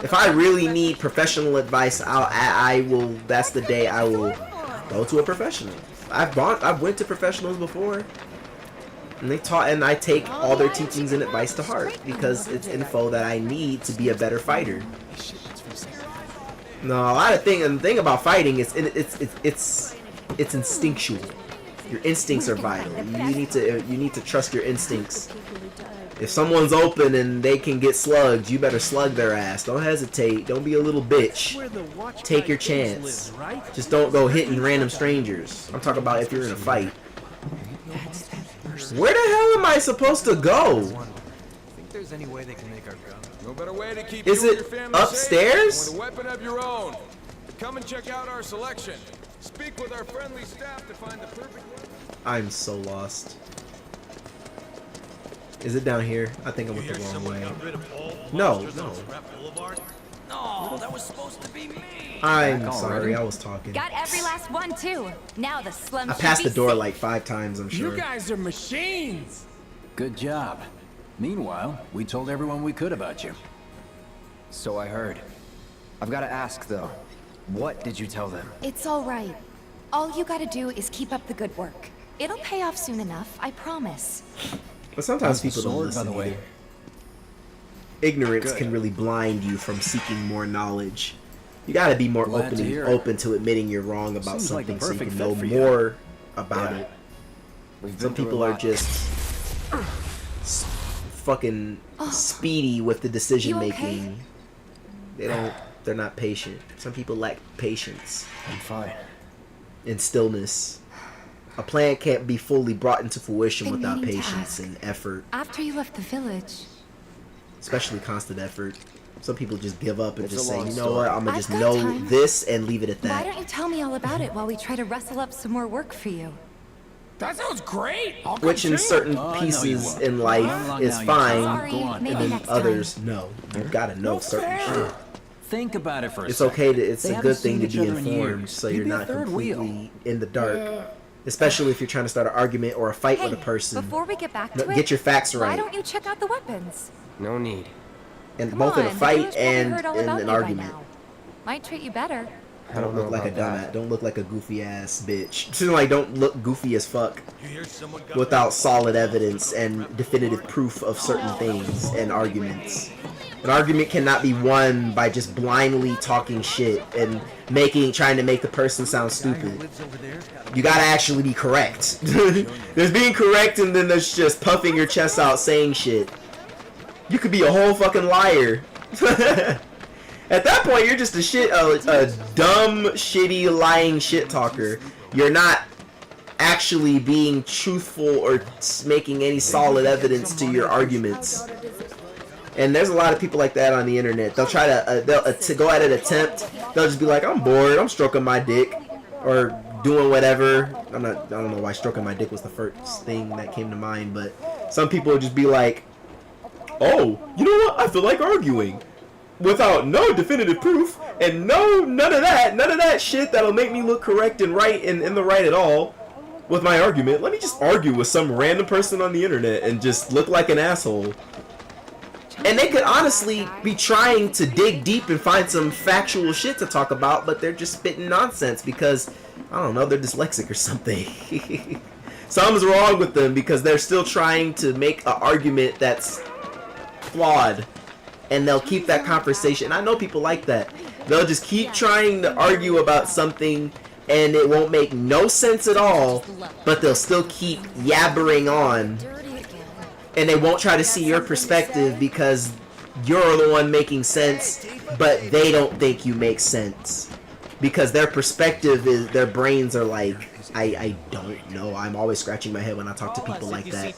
If I really need professional advice, I will. That's the day I will go to a professional. I've went to professionals before, and they taught, and I take all their teachings and advice to heart because it's info that I need to be a better fighter. No, a lot of things. And the thing about fighting is it's instinctual. Your instincts are vital. You need to trust your instincts. If someone's open and they can get slugged, you better slug their ass. Don't hesitate. Don't be a little bitch. Take your chance. Just don't go hitting random strangers. I'm talking about if you're in a fight. Where the hell am I supposed to go? Think there's any way they can make our gun? No better way to keep Is you and it your family upstairs? safe than with a weapon of your own. Come and check out our selection. Speak with our friendly staff to find the perfect weapon. I'm so lost. Is it down here? I think I went the wrong way. No. No, that was supposed to be me. I'm sorry, I was talking. Got every last one too. Now the slum. I passed the door like 5 times, I'm sure. You guys are machines. Good job. Meanwhile, we told everyone we could about you. So I heard. I've got to ask though. What did you tell them? It's all right. All you gotta do is keep up the good work. It'll pay off soon enough, I promise. But sometimes people don't Sword, listen by the way. either. Ignorance can really blind you from seeking more knowledge. You gotta be more Glad to hear it. open to admitting you're wrong about Seems like something the so you perfect can know fit for you. more about Yeah. it. We've been Some through people a are lot. just fucking speedy with the decision You making. They're not patient. Some people lack patience I'm fine. and stillness. A plan can't be fully brought into fruition Been without meaning to patience ask. and effort, After you left the village, especially constant effort. Some people just give up and It's just a say, long you know what, I'm gonna I've just got know time. this and leave it at why that. don't you tell me all about it while we try to rustle up some more work for you? That sounds great. I'll come Which in too. certain Oh, no, you pieces won't. in life How long is now, you fine, Sorry, Go on. maybe and then next others, time. no. You gotta know certain shit. Think about it for a It's second. okay to, it's They a haven't good thing to seen be each other in informed years. so You'd you're be a not third wheel. completely in the dark. Especially if you're trying to start an argument or a fight with a person. Before we get back No, to it, get your facts why right. don't you check out the weapons? No need. And Come both in on, a the fight village probably and heard all in about an you by argument. now. Might treat you better. I don't look like a about that. dumbass. Don't look like a goofy ass bitch. Like, don't look goofy as fuck You hear someone got without solid evidence and definitive proof of certain things and arguments. An argument cannot be won by just blindly talking shit and trying to make the person sound stupid. You gotta actually be correct. There's being correct, and then there's just puffing your chest out saying shit. You could be a whole fucking liar. At that point, you're just a dumb, shitty, lying shit talker. You're not actually being truthful or making any solid evidence to your arguments. And there's a lot of people like that on the internet. They'll try to go at an attempt. They'll just be like, I'm bored, I'm stroking my dick, or doing whatever. I don't know why stroking my dick was the first thing that came to mind, but some people would just be like, oh, you know what? I feel like arguing. Without no definitive proof and none of that shit that'll make me look correct and right and in the right at all with my argument. Let me just argue with some random person on the internet and just look like an asshole. And they could honestly be trying to dig deep and find some factual shit to talk about, but they're just spitting nonsense because, I don't know, they're dyslexic or something. Something's wrong with them because they're still trying to make an argument that's flawed. And they'll keep that conversation. I know people like that. They'll just keep trying to argue about something and it won't make no sense at all, but they'll still keep yabbering on. And they won't try to see your perspective because you're the one making sense, but they don't think you make sense. Because their perspective is, their brains are like, I don't know. I'm always scratching my head when I talk to people like that.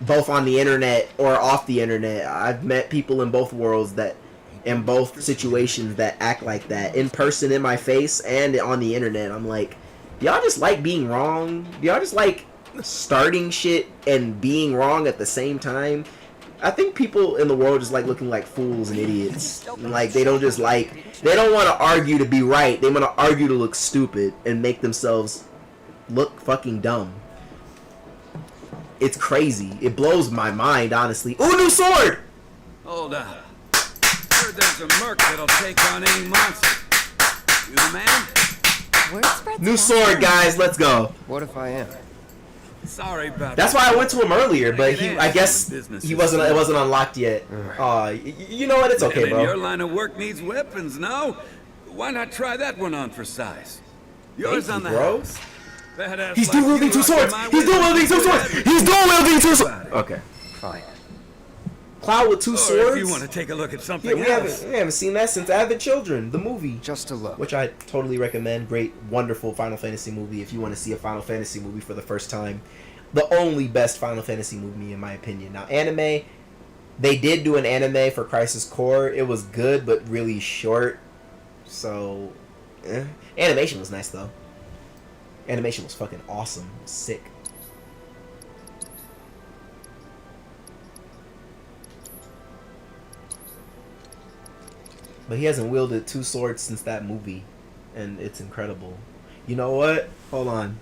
Both on the internet or off the internet. I've met people in both worlds that, in both situations, that act like that. In person, in my face, and on the internet. I'm like, y'all just like being wrong? Y'all just like starting shit and being wrong at the same time? I think people in the world just like looking like fools and idiots. Like, they don't just like, they don't want to argue to be right. They want to argue to look stupid and make themselves look fucking dumb. It's crazy. It blows my mind, honestly. Ooh, new sword! Hold on. Heard there's a merc that'll take on any monster. You the man? New sword, guys. Let's go. What if I am? Sorry about That's why I went to him earlier, but I guess he wasn't. It wasn't unlocked yet. You know what? It's okay, bro. Your line of work needs weapons, no? Why not try that one on for size? Yours on the house. He's dual wielding two swords. He's dual wielding two swords. He's dual wielding two swords. Okay, fine. Cloud with two swords. If you want to take a look at something we haven't seen that since Avid Children, the movie. Just a look. Which I totally recommend. Great, wonderful Final Fantasy movie. If you want to see a Final Fantasy movie for the first time, the only best Final Fantasy movie in my opinion. Now, anime, they did do an anime for Crisis Core. It was good, but really short. So, animation was nice though. Animation was fucking awesome. Sick. But he hasn't wielded two swords since that movie. And it's incredible. You know what? Hold on.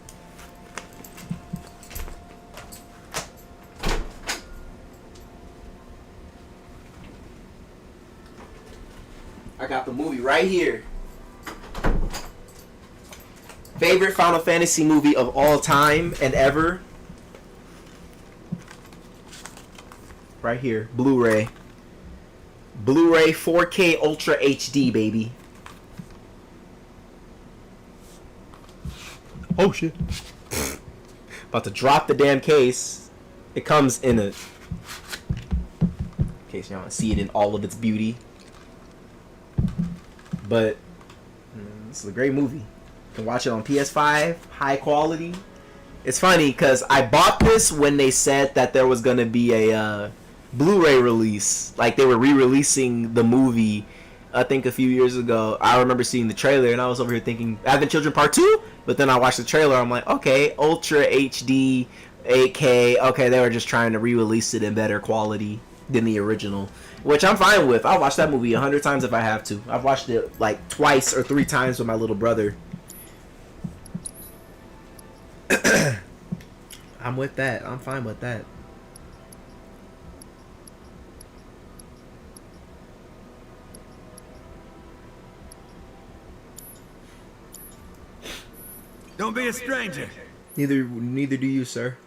I got the movie right here. Favorite Final Fantasy movie of all time and ever. Right here. Blu-ray. Blu-ray 4K Ultra HD, baby. Oh shit. About to drop the damn case. It comes in a... In case you want to see it in all of its beauty. But this is a great movie. You can watch it on PS5, high quality. It's funny because I bought this when they said that there was going to be a Blu-ray release. Like they were re-releasing the movie, I think a few years ago. I remember seeing the trailer and I was over here thinking Advent Children Part 2? But then I watched the trailer, I'm like, okay, Ultra HD, 8K. Okay, they were just trying to re-release it in better quality than the original. Which I'm fine with. I'll watch that movie 100 times if I have to. I've watched it like twice or 3 times with my little brother. I'm with that. I'm fine with that. Don't be a stranger. Neither do you, sir.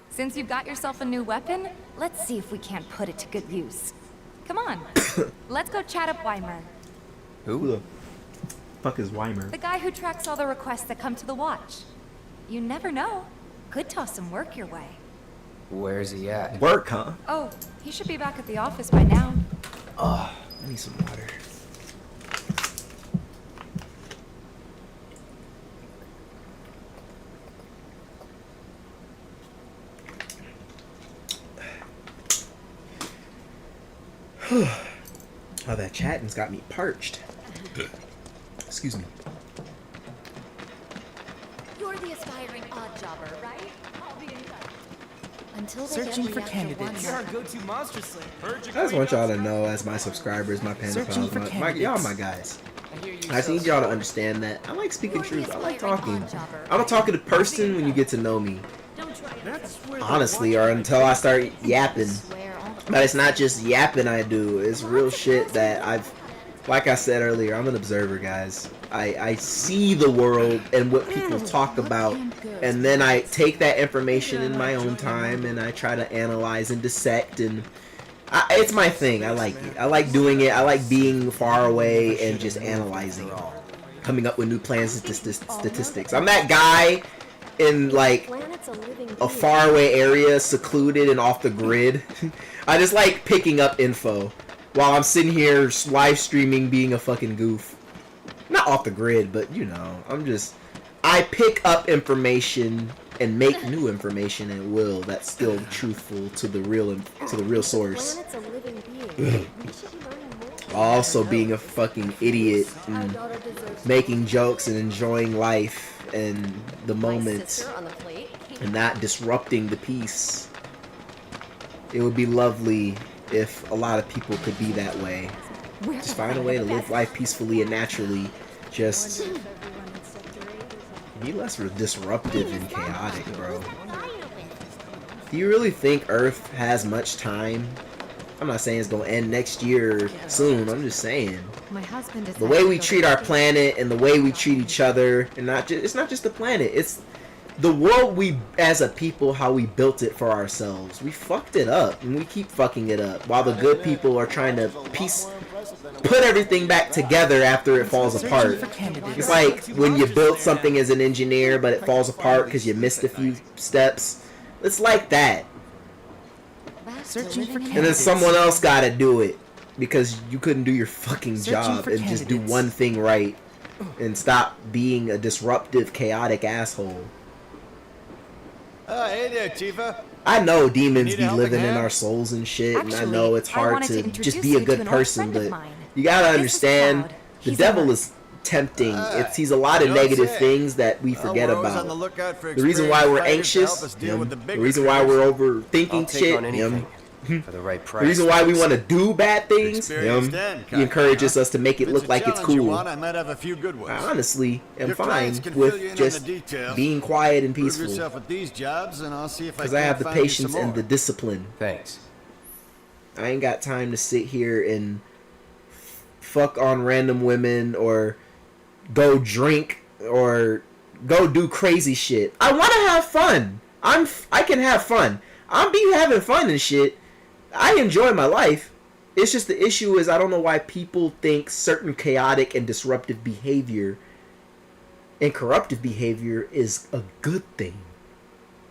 Since you've got yourself a new weapon, let's see if we can't put it to good use. Come on. Let's go chat up Weimer. Who the fuck is Weimer? The guy who tracks all the requests that come to the watch. You never know. Could toss some work your way. Where's he at? Work, huh? Oh, he should be back at the office by now. Oh, I need some water. Oh, that chatting's got me parched. Excuse me. You're the aspiring odd jobber, right? I'll be in touch. Until they Searching get for me after candidates. one You're our go-to monster slayer. I just want y'all to know, as my subscribers, my Panda pals, y'all my guys. I just need y'all to understand that I like speaking truth. I like talking. I'm a talkative person when you get to know me. Honestly, or until I start yapping. But it's not just yapping I do. It's real shit that I've... Like I said earlier, I'm an observer, guys. I see the world and what people talk about, and then I take that information in my own time and I try to analyze and dissect, and it's my thing. I like it. I like doing it. I like being far away and just analyzing, coming up with new plans and statistics. I'm that guy in like a faraway area, secluded and off the grid. I just like picking up info while I'm sitting here live streaming, being a fucking goof. Not off the grid, but you know, I pick up information and make new information at will that's still truthful to the real source. Also being a fucking idiot and making jokes and enjoying life and the moment and not disrupting the peace. It would be lovely if a lot of people could be that way. Just find a way to live life peacefully and naturally. Just be less disruptive and chaotic, bro. Do you really think Earth has much time? I'm not saying it's gonna end next year soon. I'm just saying the way we treat our planet and the way we treat each other, and it's not just the planet. It's the world we, as a people, how we built it for ourselves. We fucked it up, and we keep fucking it up, while the good people are trying to put everything back together after it falls apart. It's like when you build something as an engineer, but it falls apart because you missed a few steps. It's like that. And then someone else gotta do it, because you couldn't do your fucking job and just do one thing right, and stop being a disruptive, chaotic asshole. Hey there, Tifa. I know demons be living in our souls and shit, and I know it's hard to just be a good person, but you gotta understand, the devil is tempting. He's a lot of negative things that we forget about. The reason why we're anxious, the reason why we're overthinking shit, for the right price. The reason why we want to do bad things, he encourages us to make it look like it's cool. I might have a few good ones. I honestly am fine with just being quiet and peaceful, because I have the patience and the discipline. Thanks. I ain't got time to sit here and fuck on random women or go drink or go do crazy shit. I want to have fun. I can have fun. I'm be having fun and shit. I enjoy my life. It's just the issue is I don't know why people think certain chaotic and disruptive behavior and corruptive behavior is a good thing.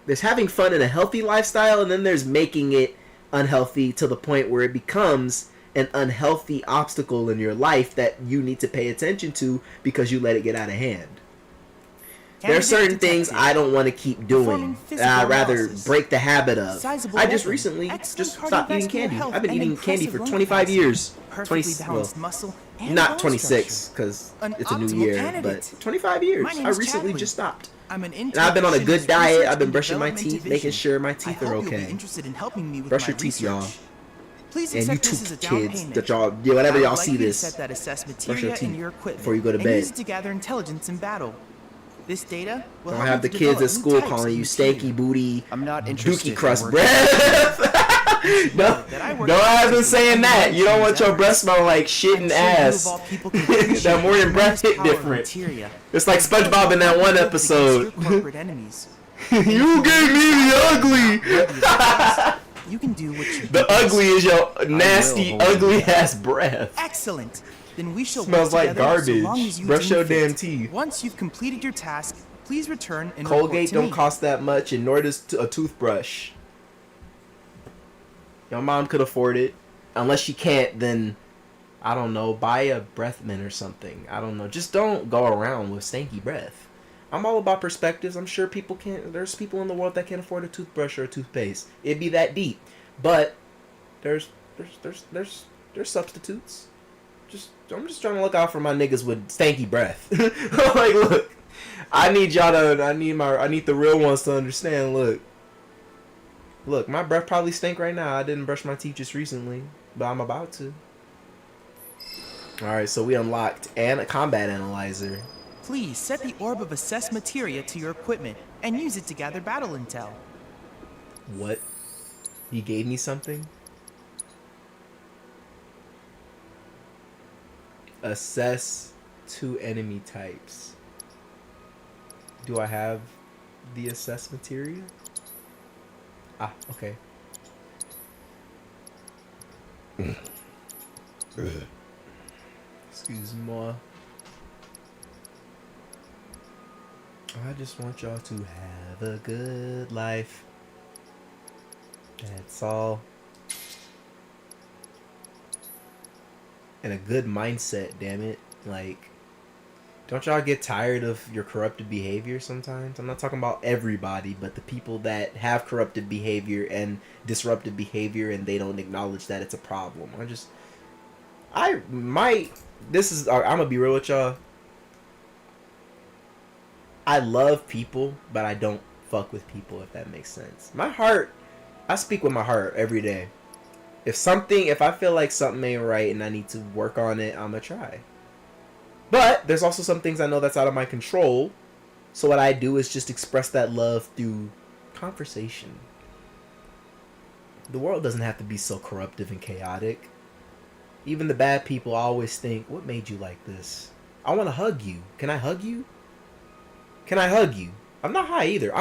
There's having fun in a healthy lifestyle, and then there's making it unhealthy to the point where it becomes an unhealthy obstacle in your life that you need to pay attention to because you let it get out of hand. There are certain things I don't want to keep doing. I'd rather break the habit of. I just recently stopped eating candy. I've been eating candy for 25 years. Not 26, because it's a new year, but 25 years. I recently just stopped. And I've been on a good diet. I've been brushing my teeth, making sure my teeth are okay. Brush your teeth, y'all. And you two kids, that y'all, whenever y'all see this, brush your teeth before you go to bed. This data will don't have the kids at school calling you stanky booty, dookie crust breath. No, I've been saying that. You don't want your breath smell like shit and ass. That morning breath hit different. It's like SpongeBob in that one episode. You gave me the ugly. you can do what you do. The ugly is your nasty, ugly ass breath. Excellent. Then we shall Smells work like together so garbage. long as you Brush deem your damn fit. teeth. Once you've completed your task, please return and Colgate report to don't me. cost that much, and nor does a toothbrush. Your mom could afford it. Unless she can't, then I don't know, buy a breath mint or something. I don't know. Just don't go around with stanky breath. I'm all about perspectives. I'm sure people can't. There's people in the world that can't afford a toothbrush or a toothpaste. It'd be that deep. But there's substitutes. I'm just trying to look out for my niggas with stanky breath. Like, look, I need the real ones to understand. Look, my breath probably stink right now. I didn't brush my teeth just recently, but I'm about to. All right, so we unlocked a combat analyzer. Please set the orb of assessed materia to your equipment and use it to gather battle intel. What? He gave me something? Assess 2 enemy types. Do I have the assess materia? Ah, okay. Excuse me. I just want y'all to have a good life. That's all. And a good mindset, damn it. Like, don't y'all get tired of your corrupted behavior sometimes? I'm not talking about everybody, but the people that have corrupted behavior and disruptive behavior and they don't acknowledge that it's a problem. I'm gonna be real with y'all. I love people, but I don't fuck with people, if that makes sense. My heart, I speak with my heart every day. If I feel like something ain't right and I need to work on it, I'm gonna try. But there's also some things I know that's out of my control. So what I do is just express that love through conversation. The world doesn't have to be so corruptive and chaotic. Even the bad people always think, what made you like this? I want to hug you. Can I hug you? Can I hug you? I'm not high either.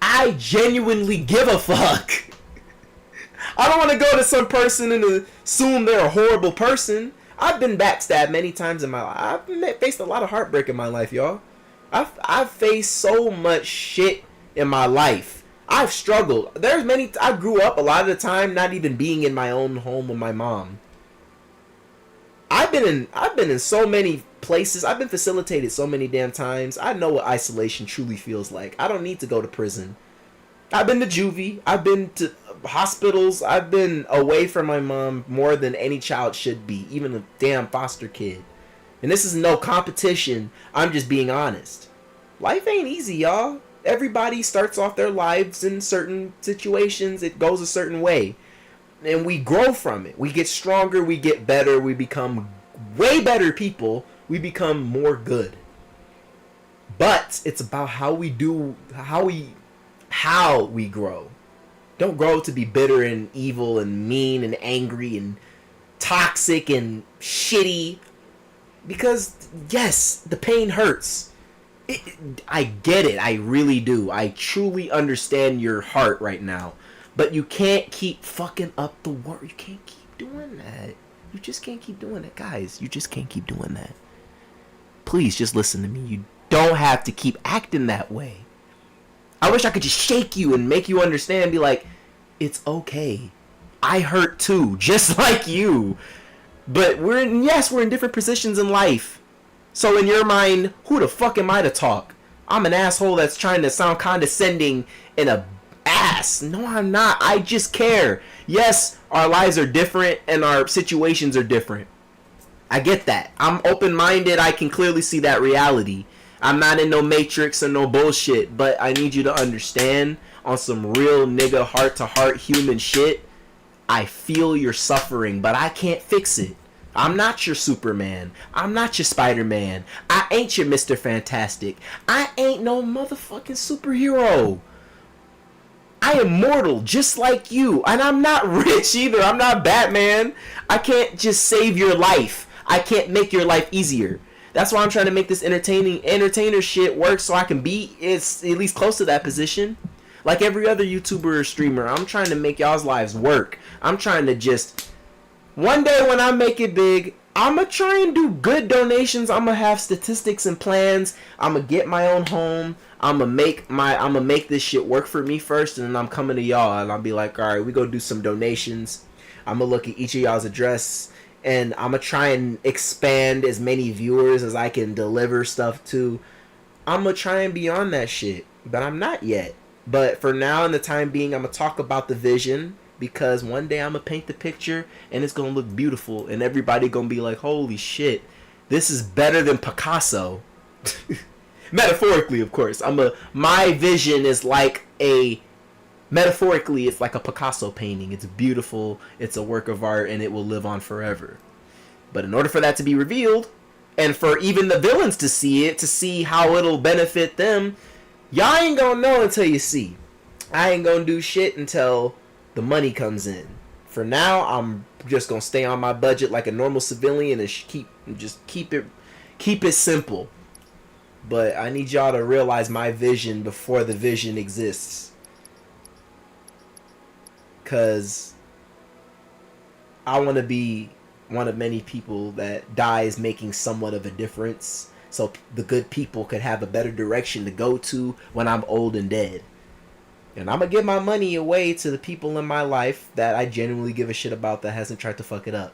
I genuinely give a fuck. I don't want to go to some person and assume they're a horrible person. I've been backstabbed many times in my life. I've faced a lot of heartbreak in my life, y'all. I've faced so much shit in my life. I've struggled. I grew up a lot of the time not even being in my own home with my mom. I've been in so many places. I've been facilitated so many damn times. I know what isolation truly feels like. I don't need to go to prison. I've been to juvie. I've been to hospitals. I've been away from my mom more than any child should be, even a damn foster kid. And this is no competition. I'm just being honest. Life ain't easy, y'all. Everybody starts off their lives in certain situations. It goes a certain way. And we grow from it. We get stronger. We get better. We become way better people. We become more good. But it's about how we grow. Don't grow to be bitter and evil and mean and angry and toxic and shitty. Because, yes, the pain hurts. I get it. I really do. I truly understand your heart right now. But you can't keep fucking up the world. You can't keep doing that. You just can't keep doing that. Guys, you just can't keep doing that. Please, just listen to me. You don't have to keep acting that way. I wish I could just shake you and make you understand and be like, it's okay. I hurt too, just like you. But we're in different positions in life. So in your mind, who the fuck am I to talk? I'm an asshole that's trying to sound condescending and a ass. No, I'm not. I just care. Yes, our lives are different and our situations are different. I get that. I'm open-minded. I can clearly see that reality. I'm not in no matrix or no bullshit, but I need you to understand on some real nigga heart-to-heart human shit. I feel your suffering, but I can't fix it. I'm not your Superman. I'm not your Spider-Man. I ain't your Mr. Fantastic. I ain't no motherfucking superhero. I am mortal, just like you. And I'm not rich either. I'm not Batman. I can't just save your life. I can't make your life easier. That's why I'm trying to make this entertainer shit work so I can be at least close to that position. Like every other YouTuber or streamer, I'm trying to make y'all's lives work. I'm trying to just... One day when I make it big, I'm going to try and do good donations. I'm going to have statistics and plans. I'm going to get my own home. I'm going to make this shit work for me first, and then I'm coming to y'all, and I'll be like, all right, we go do some donations. I'm going to look at each of y'all's address, and I'm going to try and expand as many viewers as I can deliver stuff to. I'm going to try and be on that shit, but I'm not yet. But for now, in the time being, I'm going to talk about the vision, because one day I'm going to paint the picture, and it's going to look beautiful, and everybody going to be like, holy shit, this is better than Picasso. Metaphorically, of course. My vision is like metaphorically, it's like a Picasso painting. It's beautiful, it's a work of art, and it will live on forever. But in order for that to be revealed, and for even the villains to see it, to see how it'll benefit them, y'all ain't gonna know until you see. I ain't gonna do shit until the money comes in. For now, I'm just gonna stay on my budget like a normal civilian and keep it simple. But I need y'all to realize my vision before the vision exists. Because I want to be one of many people that dies making somewhat of a difference. So the good people could have a better direction to go to when I'm old and dead. And I'm going to give my money away to the people in my life that I genuinely give a shit about that hasn't tried to fuck it up.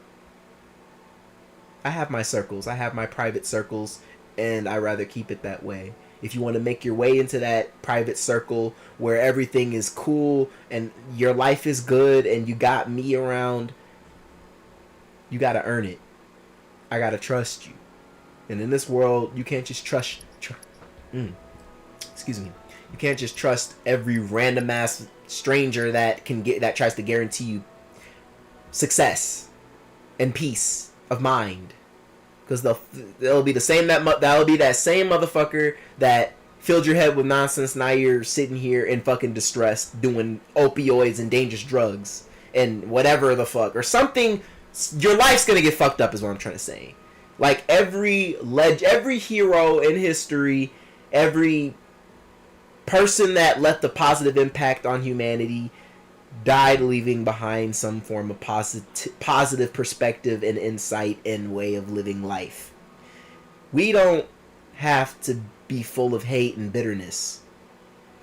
I have my circles. I have my private circles. And I rather keep it that way. If you want to make your way into that private circle where everything is cool and your life is good and you got me around, you got to earn it. I got to trust you. And in this world, you can't just excuse me. You can't just trust every random ass stranger that tries to guarantee you success and peace of mind. Because that'll be that same motherfucker that filled your head with nonsense. Now you're sitting here in fucking distress doing opioids and dangerous drugs and whatever the fuck or something. Your life's gonna get fucked up is what I'm trying to say. Like every hero in history, every person that left a positive impact on humanity died leaving behind some form of positive perspective and insight and way of living life. We don't have to be full of hate and bitterness.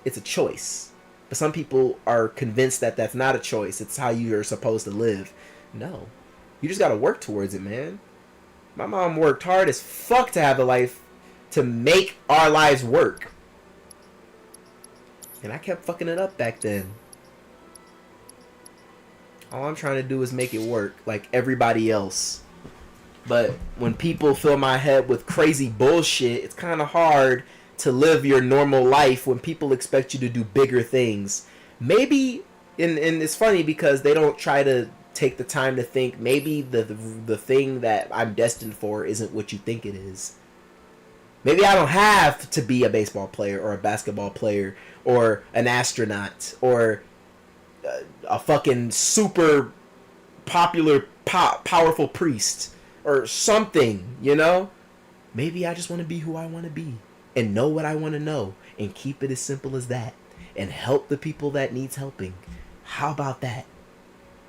It's a choice. But some people are convinced that that's not a choice. It's how you are supposed to live. No. You just gotta work towards it, man. My mom worked hard as fuck to have a life to make our lives work. And I kept fucking it up back then. All I'm trying to do is make it work like everybody else. But when people fill my head with crazy bullshit, it's kind of hard to live your normal life when people expect you to do bigger things. Maybe, and it's funny because they don't try to take the time to think maybe the thing that I'm destined for isn't what you think it is. Maybe I don't have to be a baseball player or a basketball player or an astronaut or a fucking super popular powerful priest or something, you know? Maybe I just want to be who I want to be and know what I want to know and keep it as simple as that and help the people that needs helping. How about that?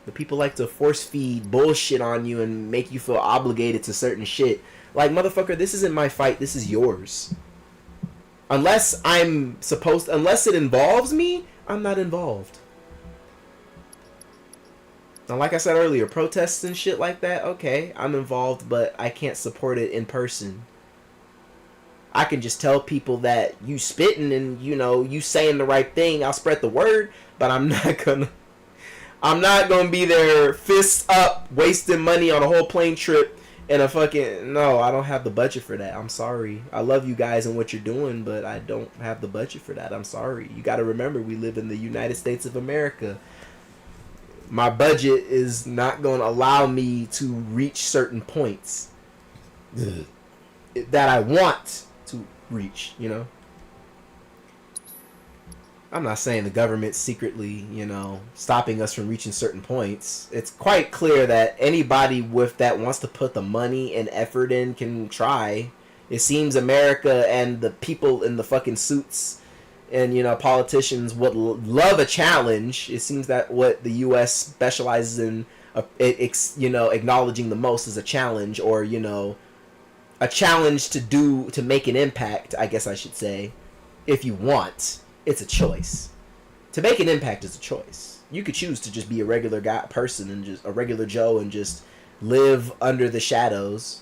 The people like to force feed bullshit on you and make you feel obligated to certain shit. Like, motherfucker, this isn't my fight, this is yours. Unless it involves me, I'm not involved. Now, like I said earlier, protests and shit like that, okay, I'm involved, but I can't support it in person. I can just tell people that you spitting and, you know, you saying the right thing, I'll spread the word, but I'm not gonna be there fists up, wasting money on a whole plane trip and no, I don't have the budget for that. I'm sorry. I love you guys and what you're doing, but I don't have the budget for that. I'm sorry. You gotta remember, we live in the United States of America. My budget is not going to allow me to reach certain points that I want to reach, you know? I'm not saying the government's secretly, you know, stopping us from reaching certain points. It's quite clear that anybody that wants to put the money and effort in can try. It seems America and the people in the fucking suits and politicians would love a challenge. It seems that what the U.S. specializes in, acknowledging the most is a challenge, or a challenge to make an impact. I guess I should say, if you want, it's a choice. To make an impact is a choice. You could choose to just be a regular person and just a regular Joe and just live under the shadows.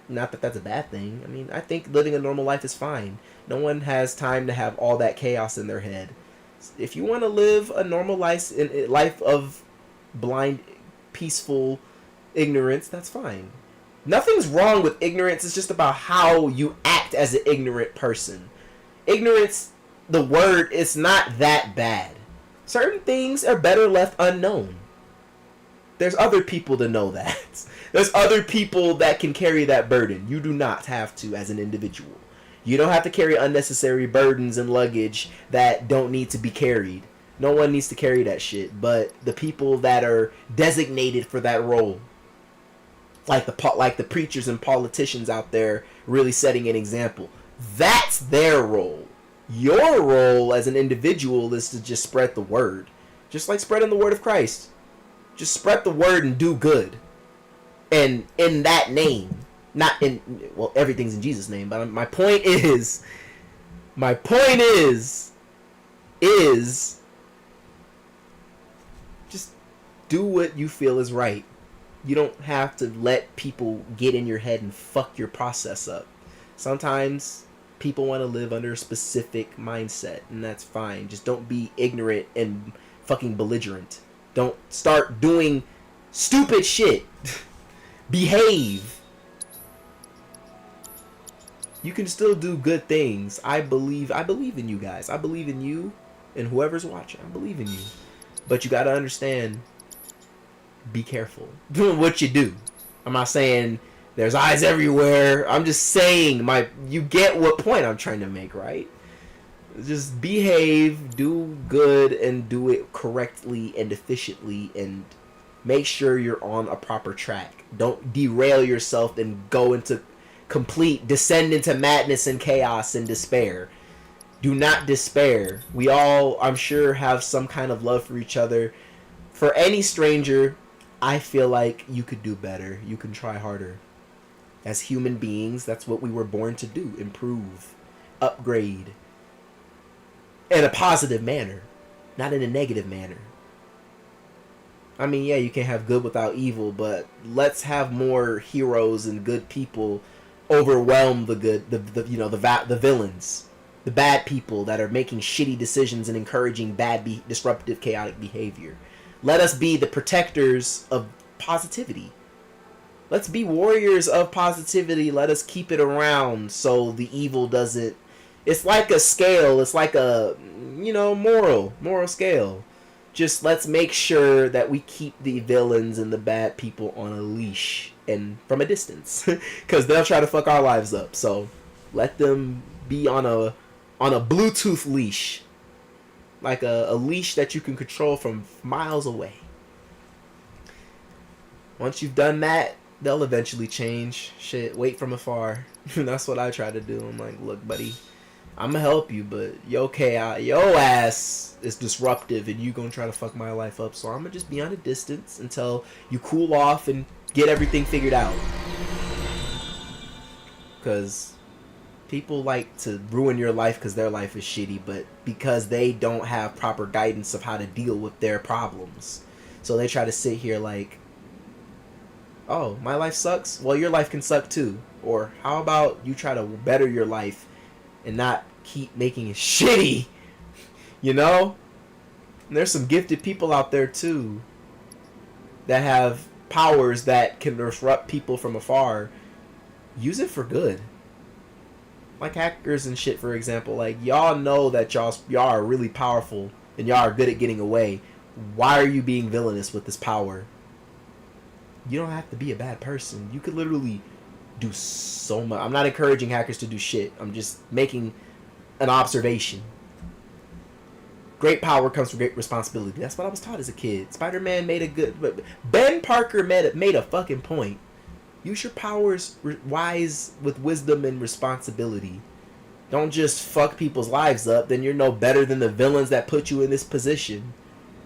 Not that that's a bad thing. I mean, I think living a normal life is fine. No one has time to have all that chaos in their head. If you want to live a normal life of blind, peaceful ignorance, that's fine. Nothing's wrong with ignorance. It's just about how you act as an ignorant person. Ignorance, the word, it's not that bad. Certain things are better left unknown. There's other people to know that. There's other people that can carry that burden. You do not have to as an individual. You don't have to carry unnecessary burdens and luggage that don't need to be carried. No one needs to carry that shit, but the people that are designated for that role, like the preachers and politicians out there really setting an example, that's their role. Your role as an individual is to just spread the word. Just like spreading the word of Christ. Just spread the word and do good. And in that name. Not in... Well, everything's in Jesus' name. But my point is... Just do what you feel is right. You don't have to let people get in your head and fuck your process up. Sometimes... people want to live under a specific mindset, and that's fine. Just don't be ignorant and fucking belligerent. Don't start doing stupid shit. Behave. You can still do good things. I believe in you guys. I believe in you and whoever's watching. I believe in you. But you got to understand, be careful doing what you do. I'm not saying there's eyes everywhere. I'm just saying, you get what point I'm trying to make, right? Just behave, do good, and do it correctly and efficiently, and make sure you're on a proper track. Don't derail yourself and descend into madness and chaos and despair. Do not despair. We all, I'm sure, have some kind of love for each other. For any stranger, I feel like you could do better. You can try harder. As human beings, that's what we were born to do. Improve. Upgrade. In a positive manner. Not in a negative manner. I mean, yeah, you can have good without evil, but let's have more heroes and good people overwhelm the good, the villains. The bad people that are making shitty decisions and encouraging bad, disruptive, chaotic behavior. Let us be the protectors of positivity. Let's be warriors of positivity. Let us keep it around so the evil doesn't... It's like a scale. It's like a, moral scale. Just let's make sure that we keep the villains and the bad people on a leash and from a distance. Because they'll try to fuck our lives up. So let them be on a Bluetooth leash. Like a leash that you can control from miles away. Once you've done that, they'll eventually change. Shit, wait from afar. That's what I try to do. I'm like, look, buddy, I'm gonna help you, but your ass is disruptive and you gonna try to fuck my life up. So I'm gonna just be on a distance until you cool off and get everything figured out. Because people like to ruin your life because their life is shitty, but because they don't have proper guidance of how to deal with their problems. So they try to sit here like, oh, my life sucks? Well, your life can suck too. Or how about you try to better your life and not keep making it shitty? And there's some gifted people out there too that have powers that can disrupt people from afar. Use it for good. Like hackers and shit, for example. Like, y'all know that y'all are really powerful and y'all are good at getting away. Why are you being villainous with this power? You don't have to be a bad person. You could literally do so much. I'm not encouraging hackers to do shit. I'm just making an observation. Great power comes from great responsibility. That's what I was taught as a kid. Spider-Man made a good... Ben Parker made a fucking point. Use your powers wise with wisdom and responsibility. Don't just fuck people's lives up. Then you're no better than the villains that put you in this position.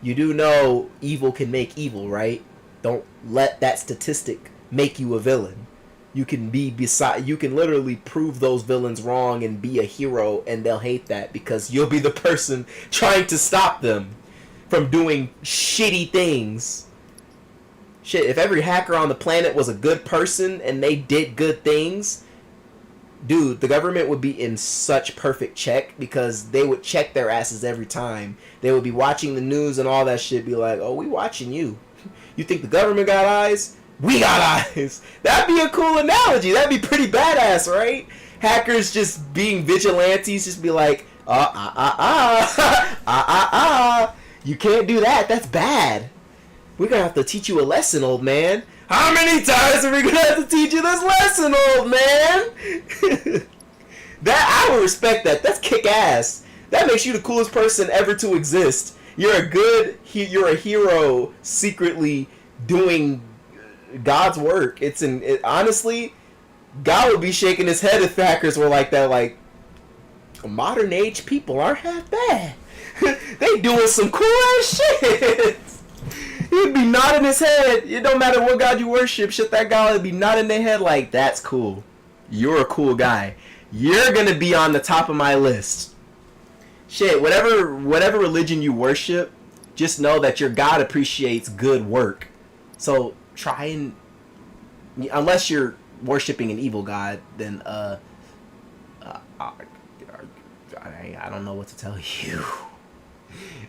You do know evil can make evil, right? Don't let that statistic make you a villain. You can you can literally prove those villains wrong and be a hero, and they'll hate that because you'll be the person trying to stop them from doing shitty things. Shit, if every hacker on the planet was a good person and they did good things, dude, the government would be in such perfect check because they would check their asses every time. They would be watching the news and all that shit, be like, oh, we watching you. You think the government got eyes? We got eyes. That'd be a cool analogy. That'd be pretty badass, right? Hackers just being vigilantes, just be like, you can't do that. That's bad. We're gonna have to teach you a lesson, old man. How many times are we gonna have to teach you this lesson, old man? That I would respect that. That's kick ass. That makes you the coolest person ever to exist. You're a hero secretly doing God's work. Honestly, God would be shaking his head if hackers were like that. Like, modern age people aren't half bad. They doing some cool ass shit. He'd be nodding his head. It don't matter what God you worship. Shit, that guy would be nodding their head like, that's cool. You're a cool guy. You're gonna be on the top of my list. Shit, whatever religion you worship, just know that your God appreciates good work. So try and, unless you're worshiping an evil God, then I don't know what to tell you.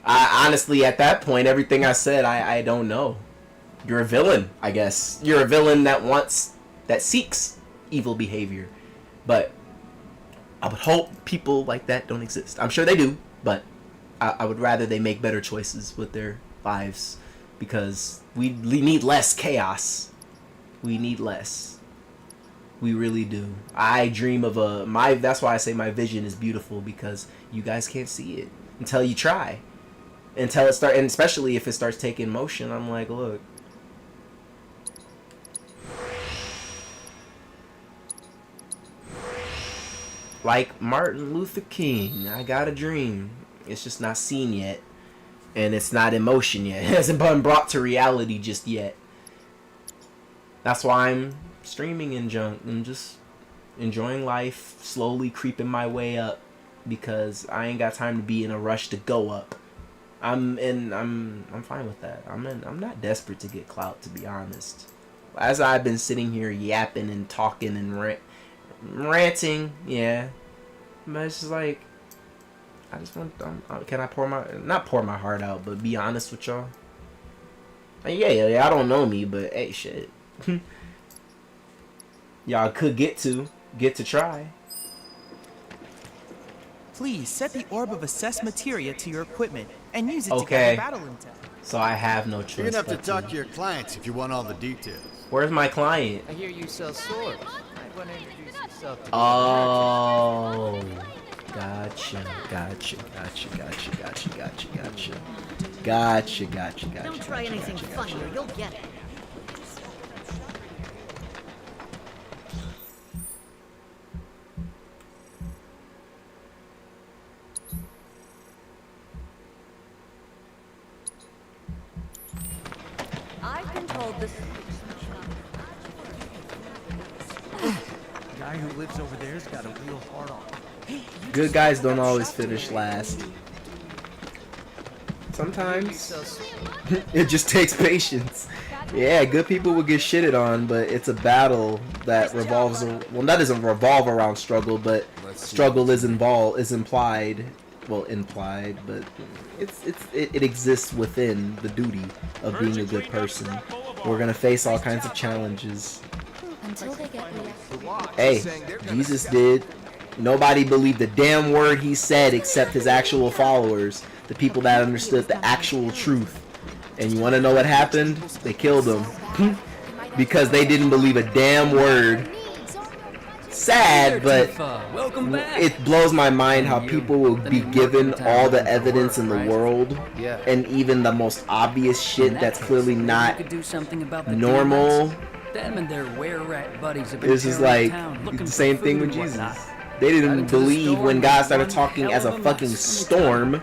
I honestly, at that point, everything I said, I don't know. You're a villain, I guess. You're a villain that seeks evil behavior. But I would hope people like that don't exist. I'm sure they do, but I would rather they make better choices with their lives, because we need less chaos. We need less. We really do. I dream of that's why I say my vision is beautiful, because you guys can't see it until you try. Until it starts, and especially if it starts taking motion, I'm like, look. Like Martin Luther King, I got a dream. It's just not seen yet. And it's not in motion yet. It hasn't been brought to reality just yet. That's why I'm streaming in junk. I'm just enjoying life, slowly creeping my way up, because I ain't got time to be in a rush to go up. I'm fine with that. I'm not desperate to get clout, to be honest. As I've been sitting here yapping and talking and ranting, yeah, but it's just like, I just want, can I not pour my heart out, but be honest with y'all? Yeah, I don't know me, but hey, shit. Y'all could get to try. Please set the orb of assessed materia to your equipment and use it to gather battle intel. So I have no choice. You're gonna have to talk to your clients if you want all the details. Where's my client? I hear you sell swords. Might want to introduce yourself to Oh, gotcha. Don't try anything funnier, you'll get it. I've been told this. The guy who lives over there's got a real hard on. Hey, good guys don't always finish last. Sometimes it just takes patience. Yeah, good people will get shitted on, but it's a battle that revolves. Well, that doesn't revolve around struggle, but struggle is implied. Well, implied, but it exists within the duty of being a good person. We're gonna face all kinds of challenges. Until they get Hey, Jesus did. Nobody believed a damn word he said except his actual followers, the people that understood the actual truth. And you want to know what happened? They killed him because they didn't believe a damn word. Sad, but it blows my mind how people will be given all the evidence in the world, and even the most obvious shit that's clearly not normal. Them and their were-rat buddies have been This is like around the same thing with Jesus. They didn't believe when God started talking as a fucking storm.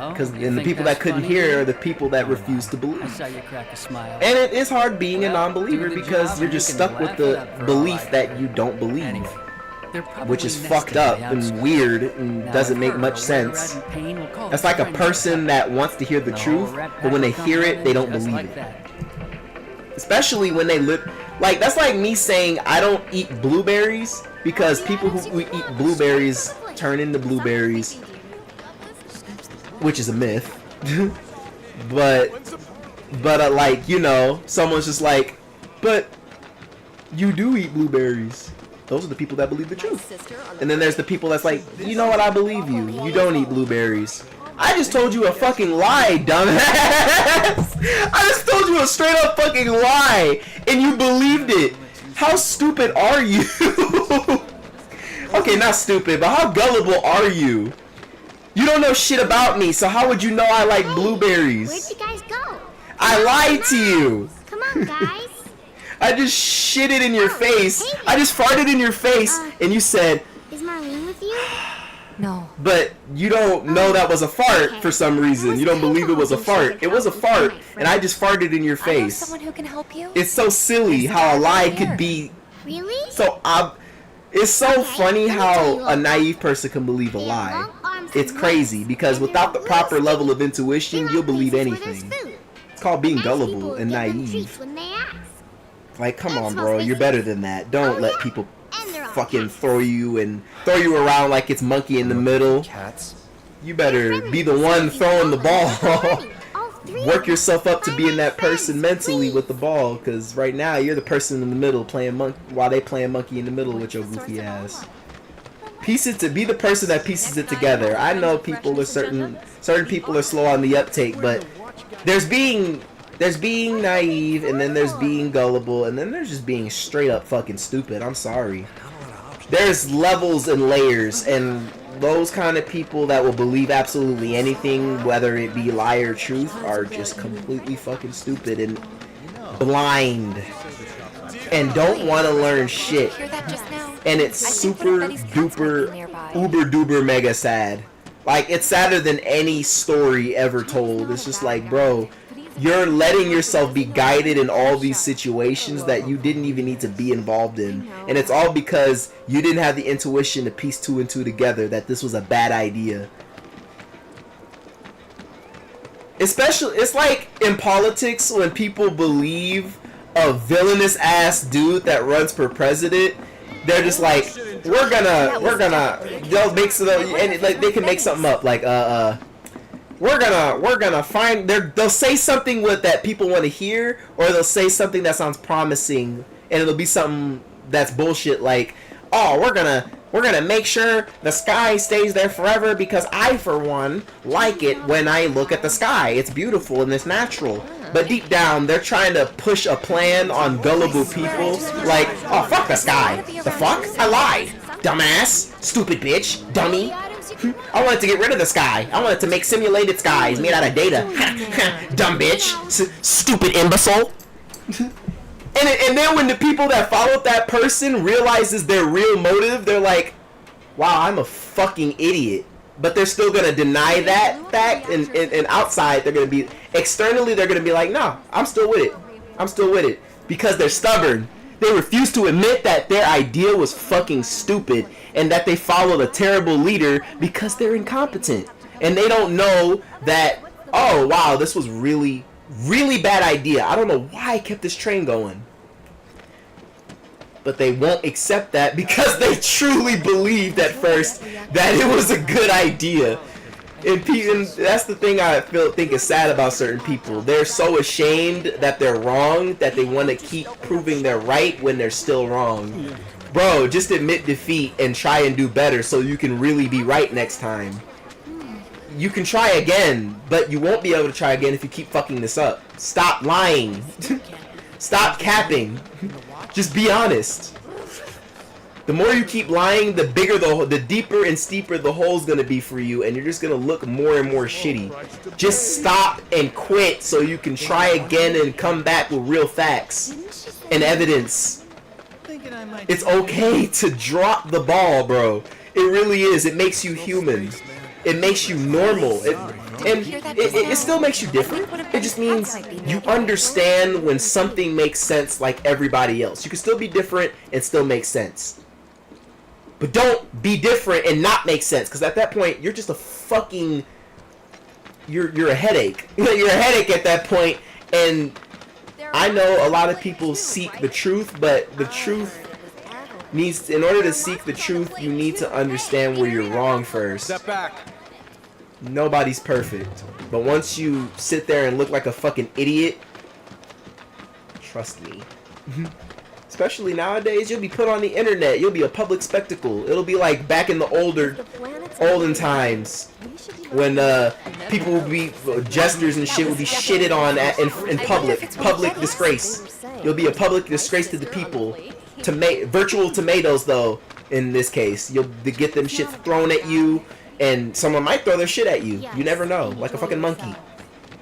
Because then the people that couldn't hear are the people that refused to believe. I saw you crack a smile. And it is hard being a non-believer because you're just stuck with the belief that you don't believe. Which is fucked up and weird and doesn't make much sense. That's like a person that wants to hear the truth, but when they hear it, they don't believe it. Especially when they live... Like, that's like me saying I don't eat blueberries because people who eat blueberries turn into blueberries. Which is a myth. but like, you know, someone's just like, but you do eat blueberries. Those are the people that believe the truth. And then there's the people that's like, you know what, I believe you. You don't eat blueberries. I just told you a fucking lie, dumbass. I just told you a straight up fucking lie, and you believed it. How stupid are you? Okay, not stupid, but how gullible are you? You don't know shit about me, so how would you know I like blueberries? Where'd you guys go? I lied to you. Come on, guys. I just shitted in your face. I just farted in your face, and you said, Is Marlene with you? No. But you don't know that was a fart for some reason. You don't believe it was a fart. It was a fart, and I just farted in your I know face. someone who can help you. It's so silly how a lie could be Really? so it's so funny how a naive person can believe a lie. It's crazy because without the proper level of intuition, you'll believe anything. It's called being gullible and naive. Like, come on, bro, you're better than that. Don't let people fucking throw you around like it's monkey in the middle. You better be the one throwing the ball. Work yourself up to being that person mentally with the ball, because right now you're the person in the middle playing monkey while they playing monkey in the middle with your goofy ass. Piece it to be the person that pieces it together. I know people are certain people are slow on the uptake, but there's being naive, and then there's being gullible, and then there's just being straight up fucking stupid. I'm sorry. There's levels and layers, and those kind of people that will believe absolutely anything, whether it be lie or truth, are just completely fucking stupid and blind and don't want to learn shit. And it's super duper uber duper mega sad. Like, it's sadder than any story ever told. It's just like, bro, you're letting yourself be guided in all these situations that you didn't even need to be involved in. And it's all because you didn't have the intuition to piece 2 and 2 together that this was a bad idea. Especially, it's like in politics when people believe a villainous ass dude that runs for president. They're just like, we're gonna, they'll make so, and like they can make something up like, we're gonna find, they'll say something with that people want to hear, or they'll say something that sounds promising, and it'll be something that's bullshit like, oh, we're gonna make sure the sky stays there forever because I, for one, like it when I look at the sky. It's beautiful and it's natural. But deep down, they're trying to push a plan on gullible people. Like, oh, fuck the sky. The fuck? I lied. Dumbass. Stupid bitch. Dummy. I wanted to get rid of the sky. I wanted to make simulated skies made out of data. Dumb bitch. Stupid imbecile. And then when the people that followed that person realizes their real motive, they're like, wow, I'm a fucking idiot. But they're still going to deny that fact, and outside, they're going to be, externally, they're going to be like, no, I'm still with it. I'm still with it. Because they're stubborn. They refuse to admit that their idea was fucking stupid, and that they followed a terrible leader because they're incompetent. And they don't know that, oh, wow, this was really, really bad idea. I don't know why I kept this train going. But they won't accept that because they truly believed at first that it was a good idea. And that's the thing I think is sad about certain people. They're so ashamed that they're wrong that they want to keep proving they're right when they're still wrong. Bro, just admit defeat and try and do better so you can really be right next time. You can try again, but you won't be able to try again if you keep fucking this up. Stop lying. Stop capping. Just be honest. The more you keep lying, the bigger the deeper and steeper the hole's gonna be for you, and you're just gonna look more and more shitty. Just stop and quit so you can try again and come back with real facts and evidence. It's okay to drop the ball, bro. It really is. It makes you human. It makes you normal. It still makes you different. It just means you understand when something makes sense like everybody else. You can still be different and still make sense. But don't be different and not make sense, because at that point you're just a fucking you're a headache. You're a headache at that point. And I know a lot of people seek the truth, but the truth needs, in order to seek the truth, you need to understand where you're wrong first. Step back. Nobody's perfect, but once you sit there and look like a fucking idiot, trust me. Especially nowadays, you'll be put on the internet. You'll be a public spectacle. It'll be like back in the olden times when people would be jesters and shit would be shitted on in public disgrace. You'll be a public disgrace to the people. Virtual tomatoes, though. In this case, you'll get them shit thrown at you, and someone might throw their shit at you. You never know, like a fucking monkey.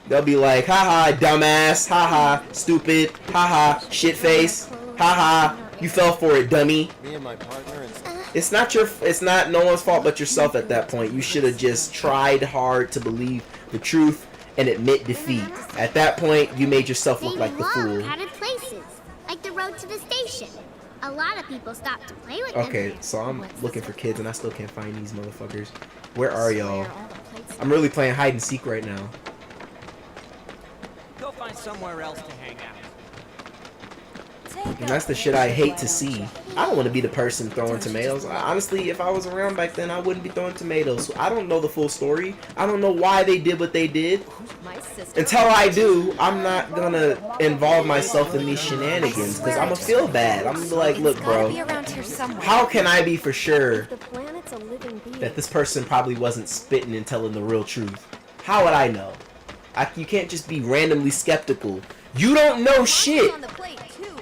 They'll be like, haha, dumbass, haha, stupid, haha, shit face, haha, you fell for it, dummy. Me and my partner and... It's not no one's fault but yourself at that point. You should have just tried hard to believe the truth and admit defeat. At that point, you made yourself look like the fool. Crowded places, like the road to the station. A lot of people stop to play with them. Okay, so I'm looking for kids and I still can't find these motherfuckers. Where are y'all? I'm really playing hide and seek right now. Go find somewhere else to hang out. And that's the shit I hate to see. I don't want to be the person throwing tomatoes. Honestly, if I was around back then, I wouldn't be throwing tomatoes. So I don't know the full story. I don't know why they did what they did. Until I do, I'm not gonna involve myself in these shenanigans because I'm gonna feel bad. I'm gonna be like, look, bro, how can I be for sure that this person probably wasn't spitting and telling the real truth? How would I know? You can't just be randomly skeptical. You don't know shit.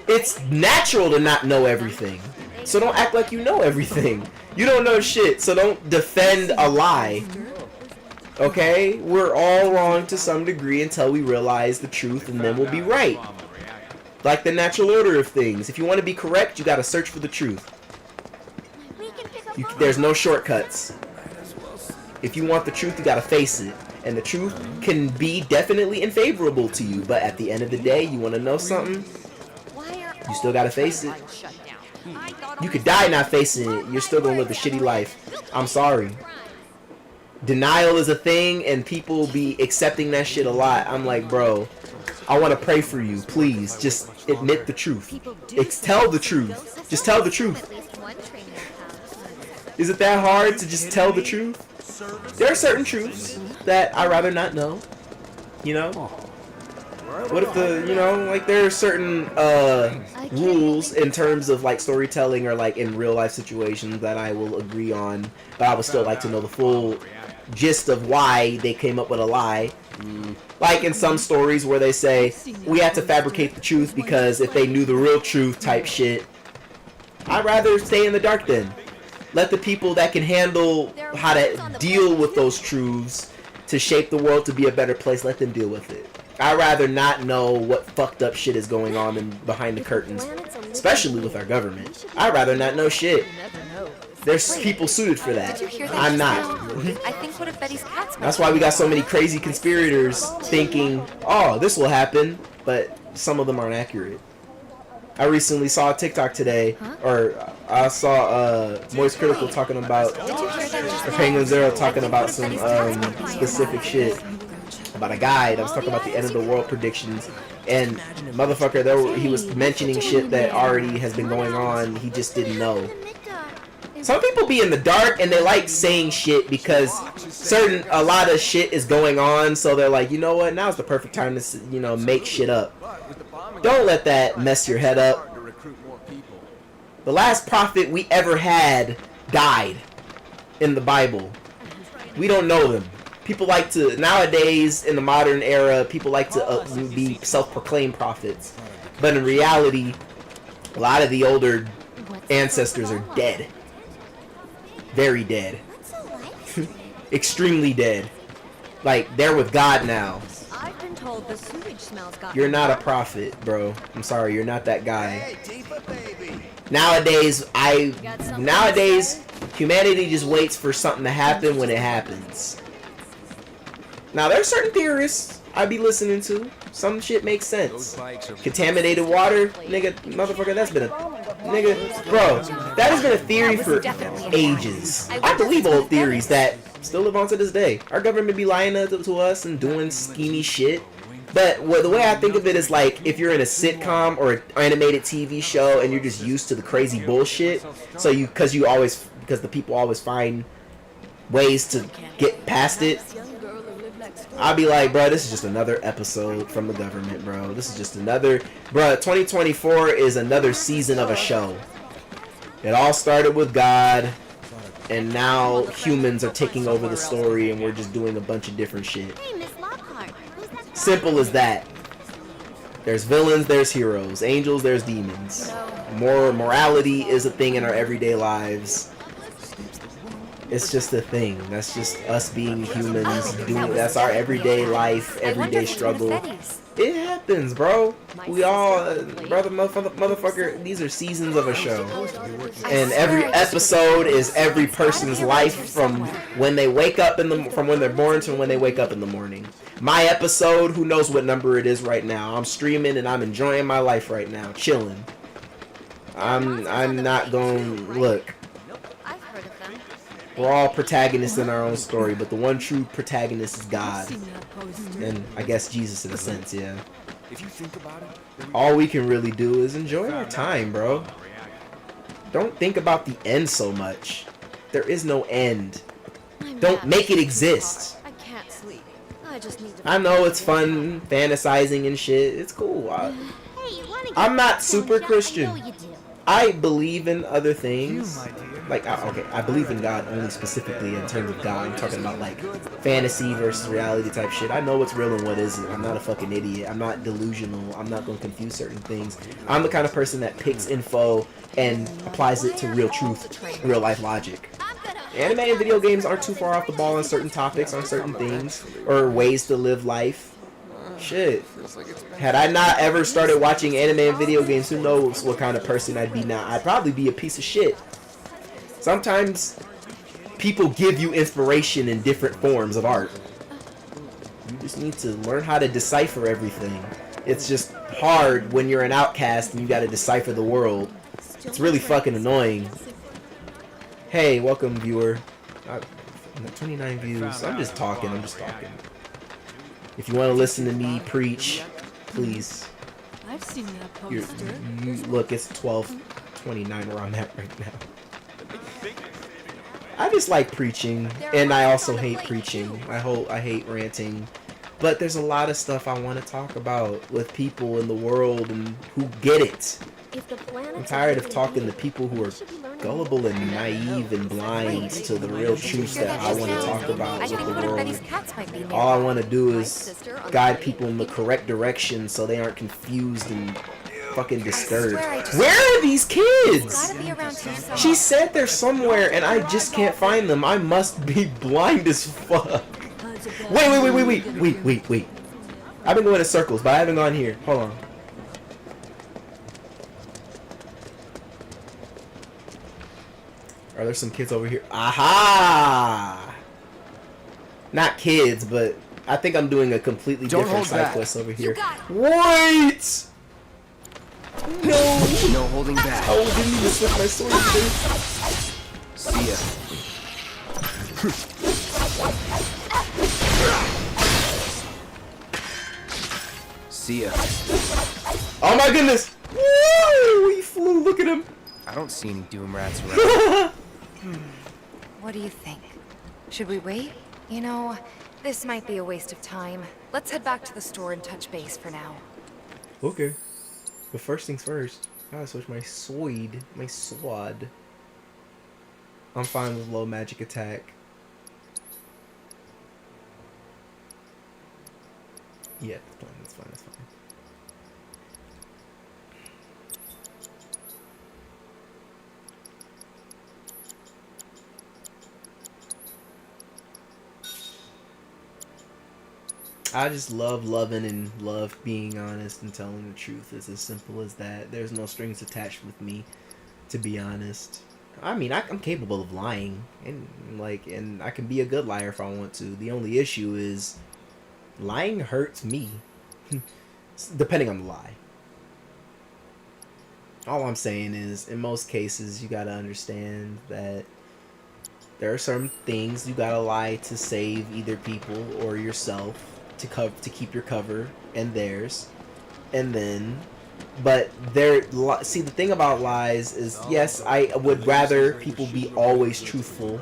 It's natural to not know everything. So don't act like you know everything. You don't know shit, so don't defend a lie. Okay? We're all wrong to some degree until we realize the truth, and then we'll be right. Like the natural order of things. If you want to be correct, you gotta search for the truth. There's no shortcuts. If you want the truth, you gotta face it. And the truth can be definitely unfavorable to you, but at the end of the day, you want to know something? You still gotta face it. You could die not facing it. You're still gonna live a shitty life. I'm sorry. Denial is a thing, and people be accepting that shit a lot. I'm like, bro, I want to pray for you. Please, just admit the truth. Tell the truth. Just tell the truth. Is it that hard to just tell the truth? There are certain truths that I'd rather not know. You know? What if like there are certain rules in terms of like storytelling or like in real life situations that I will agree on, but I would still like to know the full gist of why they came up with a lie. Like in some stories where they say we had to fabricate the truth because if they knew the real truth type shit, I'd rather stay in the dark then. Let the people that can handle how to deal with those truths to shape the world to be a better place, let them deal with it. I'd rather not know what fucked up shit is going on behind the curtains, especially with our government. I'd rather not know shit. There's people suited for that. I'm not. I think one of Betty's cats. That's why we got so many crazy conspirators thinking, oh, this will happen, but some of them aren't accurate. I recently saw a TikTok today, or I saw Moist Critical talking about, or Penguin Zero talking about some specific shit. About a guy that was talking about the end of the world predictions, and motherfucker, he was mentioning shit that already has been going on. He just didn't know. Some people be in the dark and they like saying shit because a lot of shit is going on, so they're like, you know what, now's the perfect time to make shit up. Don't let that mess your head up. The last prophet we ever had died in the Bible. We don't know them. People like to, nowadays, in the modern era, people like to be self-proclaimed prophets. But in reality, a lot of the older ancestors are dead. Very dead. Extremely dead. Like, they're with God now. told the sewage smells got You're not a prophet, bro. I'm sorry, you're not that guy. Nowadays, humanity just waits for something to happen when it happens. Now, there's certain theorists I be listening to. Some shit makes sense. Contaminated water, nigga, motherfucker, that's been a... Nigga, bro, that has been a theory for ages. I believe old theories that still live on to this day. Our government be lying to us and doing schemy shit. But the way I think of it is like if you're in a sitcom or an animated TV show and you're just used to the crazy bullshit, so because the people always find ways to get past it. I'll be like, bro, this is just another episode from the government, bro. This is just another, bro. 2024 is another season of a show. It all started with God, and now humans are taking over the story, and we're just doing a bunch of different shit. Simple as that. There's villains, there's heroes. Angels, there's demons. Morality is a thing in our everyday lives. It's just a thing. That's just us being humans. That's our everyday life, everyday struggle. It happens, bro. We all, brother, motherfucker. These are seasons of a show, and every episode is every person's life from when they wake up from when they're born to when they wake up in the morning. My episode, who knows what number it is right now? I'm streaming and I'm enjoying my life right now, chilling. I'm not going look. We're all protagonists in our own story, but the one true protagonist is God. And I guess Jesus in a sense, yeah. All we can really do is enjoy our time, bro. Don't think about the end so much. There is no end. Don't make it exist. I can't sleep. I just need to... I know it's fun fantasizing and shit. It's cool. I'm not super Christian. I believe in other things. Like, okay, I believe in God only specifically in terms of God. I'm talking about, like, fantasy versus reality type shit. I know what's real and what isn't. I'm not a fucking idiot. I'm not delusional. I'm not going to confuse certain things. I'm the kind of person that picks info and applies it to real truth, real life logic. Anime and video games aren't too far off the ball on certain topics, on certain things, or ways to live life. Shit. Had I not ever started watching anime and video games, who knows what kind of person I'd be now. I'd probably be a piece of shit. Sometimes people give you inspiration in different forms of art. You just need to learn how to decipher everything. It's just hard when you're an outcast and you gotta decipher the world. It's really fucking annoying. Hey, welcome viewer. 29 views. I'm just talking. If you want to listen to me preach, please. I've seen that poster. Look, it's 12:29 where I'm at right now. I just like preaching, and I also hate preaching. I hate ranting, but there's a lot of stuff I want to talk about with people in the world and who get it. I'm tired of talking to people who are gullible and naive and blind to the real truths that I want to talk about with the world. All I want to do is guide people in the correct direction so they aren't confused and fucking disturbed. Where are these kids? She said they're somewhere and I just can't find them. I must be blind as fuck. Wait. I've been going in circles, but I haven't gone here. Hold on. Are there some kids over here? Aha! Not kids, but I think I'm doing a completely different side quest over here. Wait! No! No holding back. Oh, didn't even switch my sword today. See ya. See ya. Oh my goodness! Woo! He flew. Look at him. I don't see any doom rats around. What do you think? Should we wait? You know, this might be a waste of time. Let's head back to the store and touch base for now. Okay. But first things first, I gotta switch my sword. I'm fine with low magic attack. Yeah, that's fine. I just love loving and love being honest and telling the truth. It's as simple as that. There's no strings attached with me, to be honest. I mean, I'm capable of lying, and I can be a good liar if I want to. The only issue is lying hurts me, depending on the lie. All I'm saying is, in most cases, you gotta understand that there are certain things you gotta lie to save either people or yourself, to keep your cover and theirs, and then. But see, the thing about lies is, yes, I would rather people be always truthful,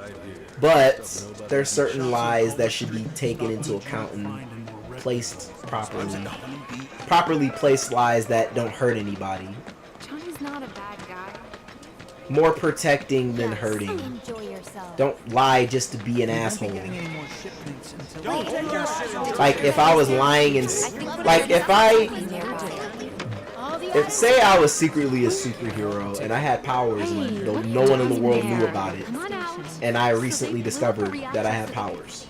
but there are certain lies that should be taken into account and placed properly. Properly placed lies that don't hurt anybody. Johnny's not a bad guy. More protecting than hurting. Enjoy yourself. Don't lie just to be an asshole. Like, if I was lying and if say I was secretly a superhero and I had powers and no one in the world knew about it, and I recently discovered that I had powers,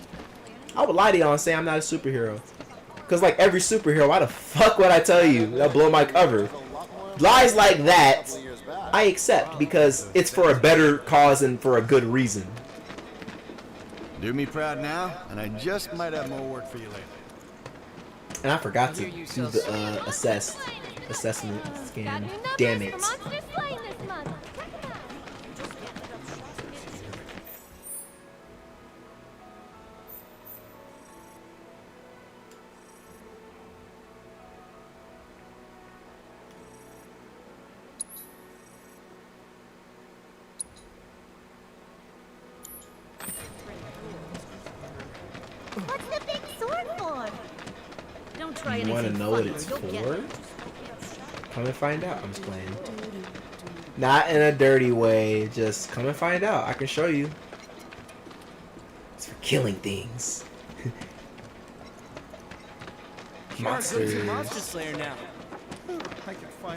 I would lie to y'all and say I'm not a superhero. Cause like every superhero, why the fuck would I tell you? That'll blow my cover. Lies like that, I accept because it's for a better cause and for a good reason. Do me proud now, and I just might have more work for you later. And I forgot to do the assessment scan. Damn it. What's the big sword for? Don't try You anything want to know what funny it's or you'll get for? it. Come and find out. I'm just playing. Not in a dirty way. Just come and find out. I can show you. It's for killing things. Monsters. Monster Slayer now.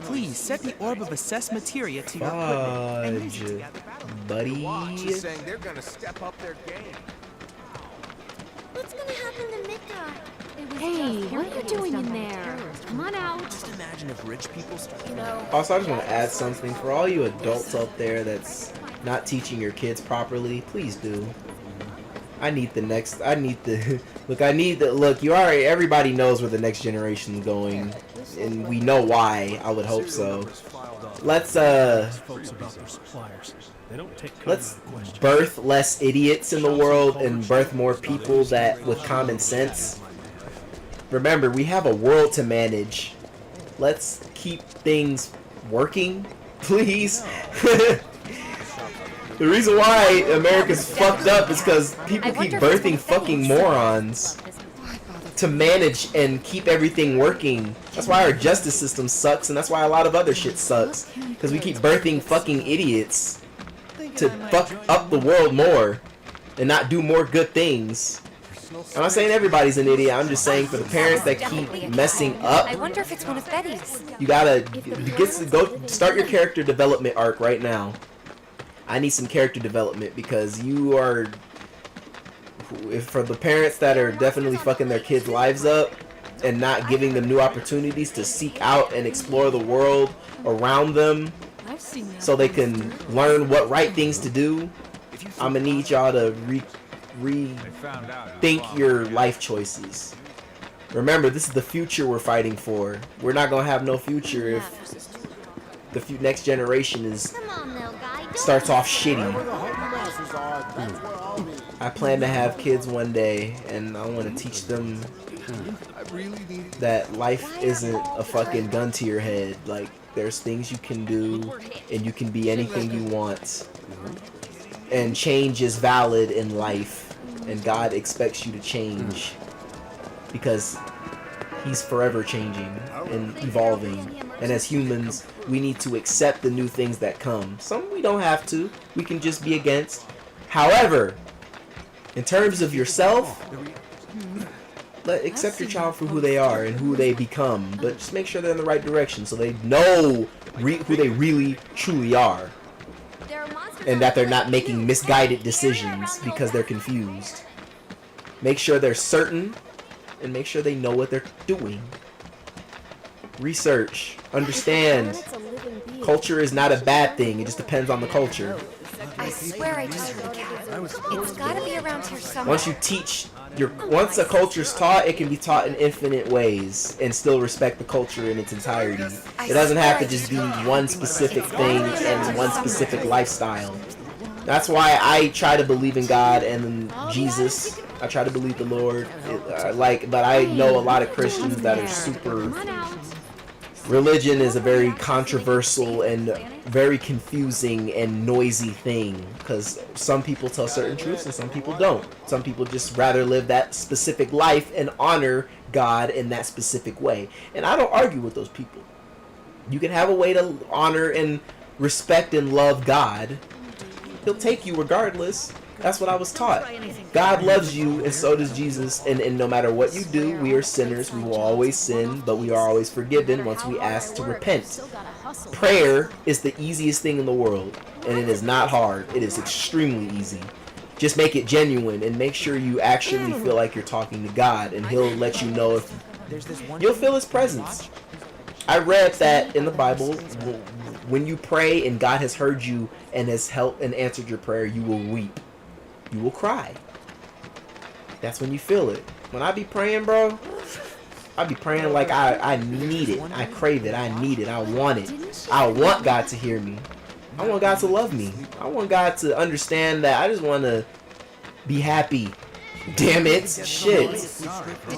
Please set the orb of assessed materia to your equipment and use it to gather battle. Buddy. She's saying they're gonna step up their game. What's gonna happen to Mika? Hey, what are you doing in there? Come on out. Just imagine if rich people started. You know. Also, I just want to add something for all you adults out there that's not teaching your kids properly. Please do. Look, you already, everybody knows where the next generation's going, and we know why. I would hope so. Let's birth less idiots in the world and birth more people that with common sense. Remember, we have a world to manage. Let's keep things working, please. The reason why America's fucked up is because people keep birthing fucking morons to manage and keep everything working. That's why our justice system sucks, and that's why a lot of other shit sucks. Because we keep birthing fucking idiots to fuck up the world more and not do more good things. I'm not saying everybody's an idiot. I'm just saying for the parents that keep messing up, I wonder if it's one of Betty's. you gotta go start your character development arc right now. I need some character development because you are, for the parents that are definitely fucking their kids' lives up and not giving them new opportunities to seek out and explore the world around them so they can learn what right things to do. I'm gonna need y'all to rethink your life choices. Remember, this is the future we're fighting for. We're not gonna have no future if the next generation starts off shitty. I plan to have kids one day, and I want to teach them that life isn't a fucking gun to your head. Like, there's things you can do, and you can be anything you want. And change is valid in life, and God expects you to change because He's forever changing and evolving. And as humans, we need to accept the new things that come. Some we don't have to. We can just be against. However, in terms of yourself, accept your child for who they are and who they become. But just make sure they're in the right direction so they know who they really, truly are. And that they're not making misguided decisions because they're confused. Make sure they're certain and make sure they know what they're doing. Research, understand. Culture is not a bad thing. It just depends on the culture. I swear I just heard a cat. It's gotta be around here somewhere. Once you teach once a culture's taught, it can be taught in infinite ways and still respect the culture in its entirety. It doesn't have to just be one specific thing and one specific lifestyle. That's why I try to believe in God and Jesus. I try to believe the Lord. But I know a lot of Christians that are super. Religion is a very controversial and very confusing and noisy thing, because some people tell certain truths and some people don't. Some people just rather live that specific life and honor God in that specific way. And I don't argue with those people. You can have a way to honor and respect and love God. He'll take you regardless. That's what I was taught. God loves you, and so does Jesus. And no matter what you do, we are sinners. We will always sin, but we are always forgiven once we ask to repent. Prayer is the easiest thing in the world, and it is not hard. It is extremely easy. Just make it genuine, and make sure you actually feel like you're talking to God, and He'll let you know if you'll feel His presence. I read that in the Bible, when you pray and God has heard you and has helped and answered your prayer, you will weep. You will cry. That's when you feel it. When I be praying, bro, I be praying like I need it. I crave it. I need it. I want it. I want God to hear me. I want God to love me. I want God to understand that I just want to be happy. Damn it. Shit.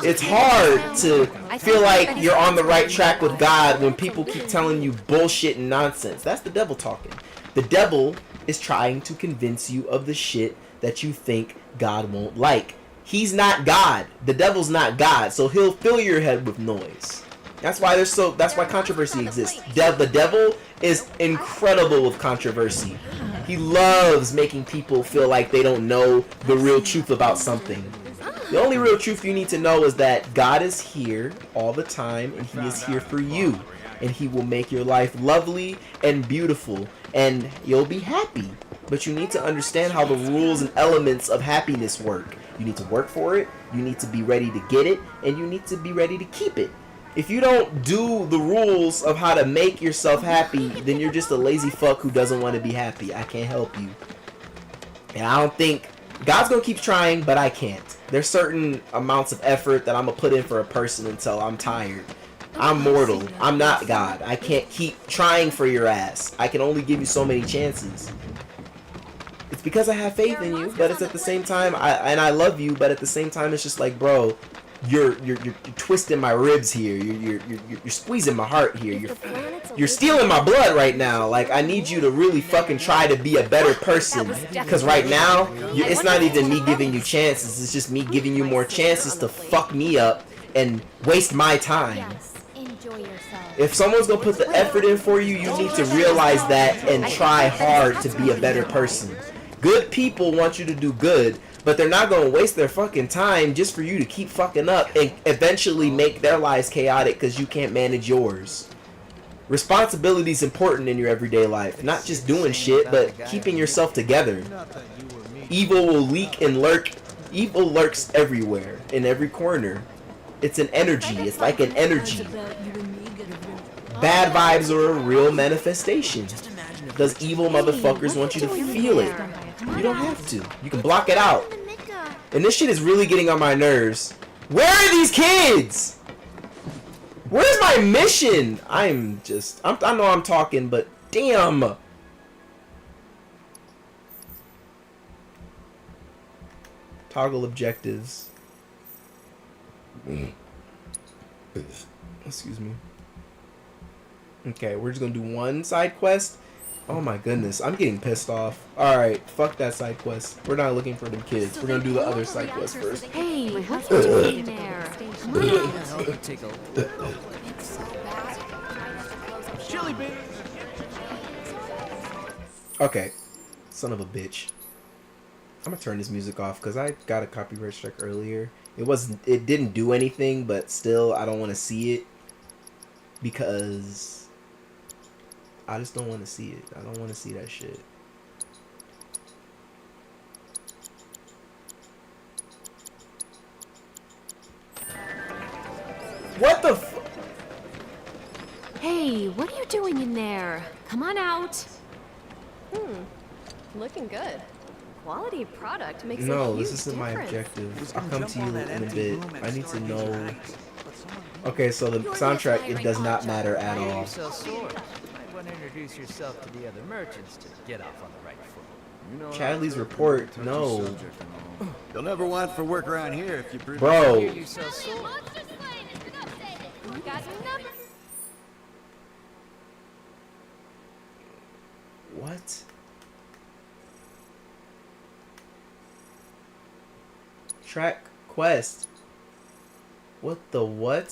It's hard to feel like you're on the right track with God when people keep telling you bullshit and nonsense. That's the devil talking. The devil is trying to convince you of the shit that you think God won't like. He's not God. The devil's not God, so he'll fill your head with noise. That's why that's why controversy exists. The devil is incredible with controversy. He loves making people feel like they don't know the real truth about something. The only real truth you need to know is that God is here all the time, and He is here for you. And He will make your life lovely and beautiful, and you'll be happy. But you need to understand how the rules and elements of happiness work. You need to work for it, you need to be ready to get it, and you need to be ready to keep it. If you don't do the rules of how to make yourself happy, then you're just a lazy fuck who doesn't want to be happy. I can't help you. And I don't think God's gonna keep trying, but I can't. There's certain amounts of effort that I'm gonna put in for a person until I'm tired. I'm mortal. I'm not God. I can't keep trying for your ass. I can only give you so many chances. It's because I have faith in you, but it's at the same time, I love you, but at the same time, it's just like, bro, you're twisting my ribs here. You're squeezing my heart here. You're stealing my blood right now. Like, I need you to really fucking try to be a better person. Because right now, it's not even me giving you chances. It's just me giving you more chances to fuck me up and waste my time. If someone's gonna put the effort in for you, you need to realize that and try hard to be a better person. Good people want you to do good, but they're not gonna waste their fucking time just for you to keep fucking up and eventually make their lives chaotic because you can't manage yours. Responsibility is important in your everyday life, not just doing shit, but keeping yourself together. Evil will leak and lurk. Evil lurks everywhere, in every corner. It's an energy. It's like an energy. Bad vibes are a real manifestation. Those evil motherfuckers want you to feel it. You don't have to. You can block it out. And this shit is really getting on my nerves. Where are these kids? Where's my mission? I know I'm talking, but damn. Toggle objectives. Excuse me. Okay, we're just gonna do one side quest. Oh my goodness, I'm getting pissed off. Alright, fuck that side quest. We're not looking for them kids. We're gonna do the other side quest first. Hey, what's doing there? Take a Chili beans. Okay, son of a bitch. I'm gonna turn this music off because I got a copyright strike earlier. It didn't do anything, but still, I don't want to see it because I just don't want to see it. I don't want to see that shit. What the f- Hey, what are you doing in there? Come on out. Looking good. Quality product makes a No, huge this isn't my difference. objective. I'll come to you in a bit. I need to know. Okay, so the soundtrack, it does not matter at all. You sell swords. Might want to introduce yourself to the other merchants to get off on the right foot. Chadley's report, no. You'll never want for work around here if you prove Bro. You sell swords. What? Track quest. What the what?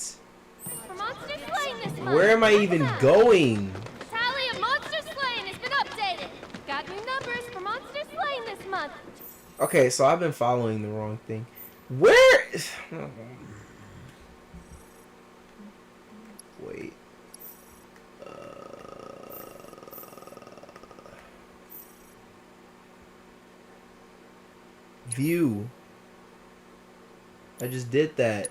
For monster slaying this month. Where am I even going? Tally of monster slaying has been updated. Got new numbers for monster slaying this month. Okay, so I've been following the wrong thing. Where? Wait. View. I just did that.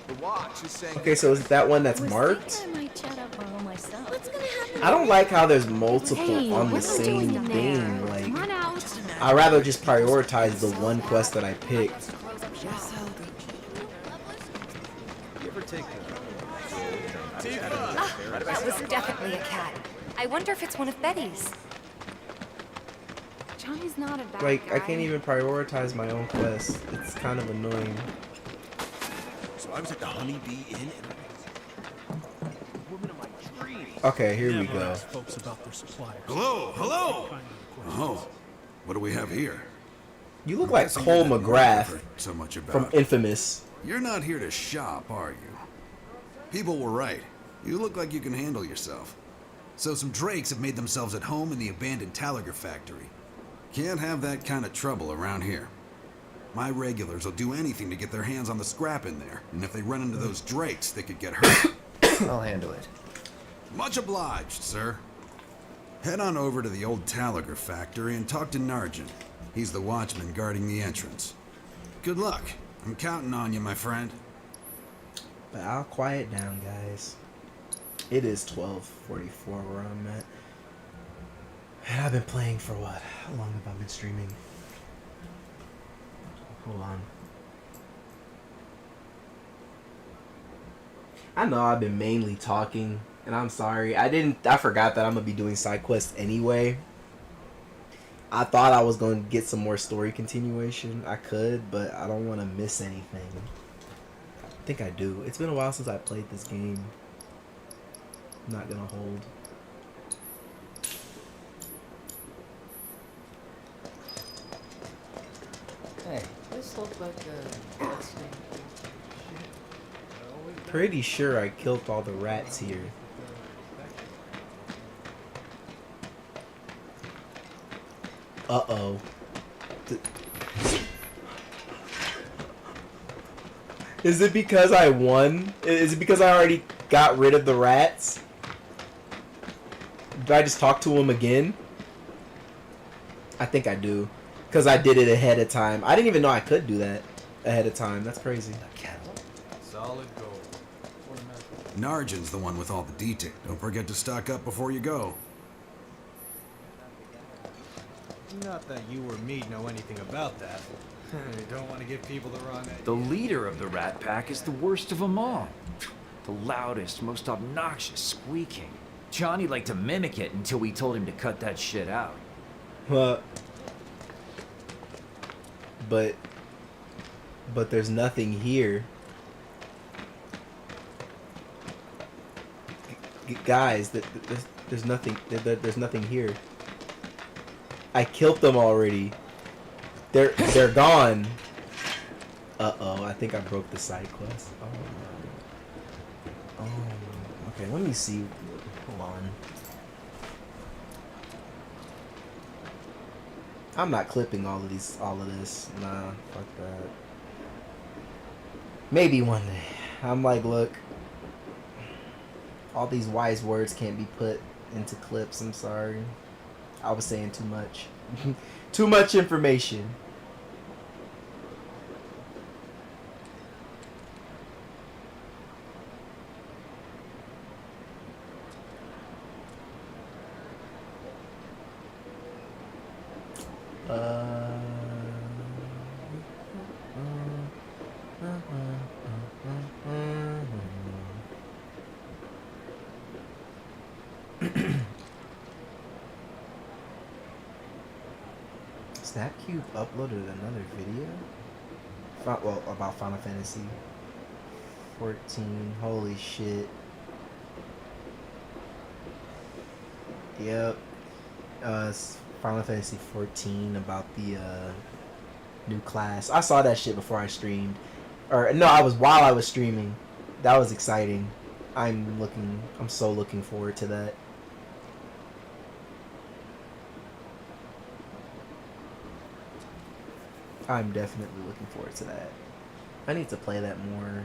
The watch is saying. Okay, so is it that one that's marked? I don't like how there's multiple on the same thing. Like, I'd rather just prioritize the one quest that I picked. You ever take That was definitely a cat. I wonder if it's one of Betty's. Johnny's not a bad Like, guy. I can't even prioritize my own quest. It's kind of annoying. So I was at the Honeybee Inn and woman of my dreams. Okay, here we go. Folks about their suppliers. Hello, hello. Oh, what do we have here? You look like Cole McGrath So much about. from Infamous. You're not here to shop, are you? People were right. You look like you can handle yourself. So some drakes have made themselves at home in the abandoned Talager factory. Can't have that kind of trouble around here. My regulars will do anything to get their hands on the scrap in there, and if they run into those drakes, they could get hurt. I'll handle it. Much obliged, sir. Head on over to the old Talager factory and talk to Narjan. He's the watchman guarding the entrance. Good luck. I'm counting on you, my friend. But I'll quiet down, guys. It is 12:44 where I'm at. And I've been playing for what? How long have I been streaming? Hold on. I know I've been mainly talking, and I'm sorry. I forgot that I'm gonna be doing side quests anyway. I thought I was gonna get some more story continuation. I could, but I don't want to miss anything. I think I do. It's been a while since I played this game. I'm not gonna hold. Hey, this looks like a cutscene. Pretty sure I killed all the rats here. Uh-oh. Is it because I won? Is it because I already got rid of the rats? Did I just talk to him again? I think I do. Because I did it ahead of time. I didn't even know I could do that ahead of time. That's crazy. Solid gold. Narjan's the one with all the detail. Don't forget to stock up before you go. Not that you or me know anything about that. You don't want to give people the wrong idea. The leader of the rat pack is the worst of them all. The loudest, most obnoxious squeaking. Johnny liked to mimic it until we told him to cut that shit out. But there's nothing here. Guys, there's nothing. There's nothing here. I killed them already. They're gone. Uh-oh, I think I broke the side quest. Oh. Okay, let me see. Hold on. I'm not clipping all of this. Nah, fuck that. Maybe one day. I'm like, look. All these wise words can't be put into clips. I'm sorry. I was saying too much. Too much information. Snapcube uploaded another video? Well, about Final Fantasy 14. Holy shit. Yep. It's Final Fantasy 14 about the new class. I saw that shit before I streamed. Or no, while I was streaming. That was exciting. I'm so looking forward to that. I'm definitely looking forward to that. I need to play that more.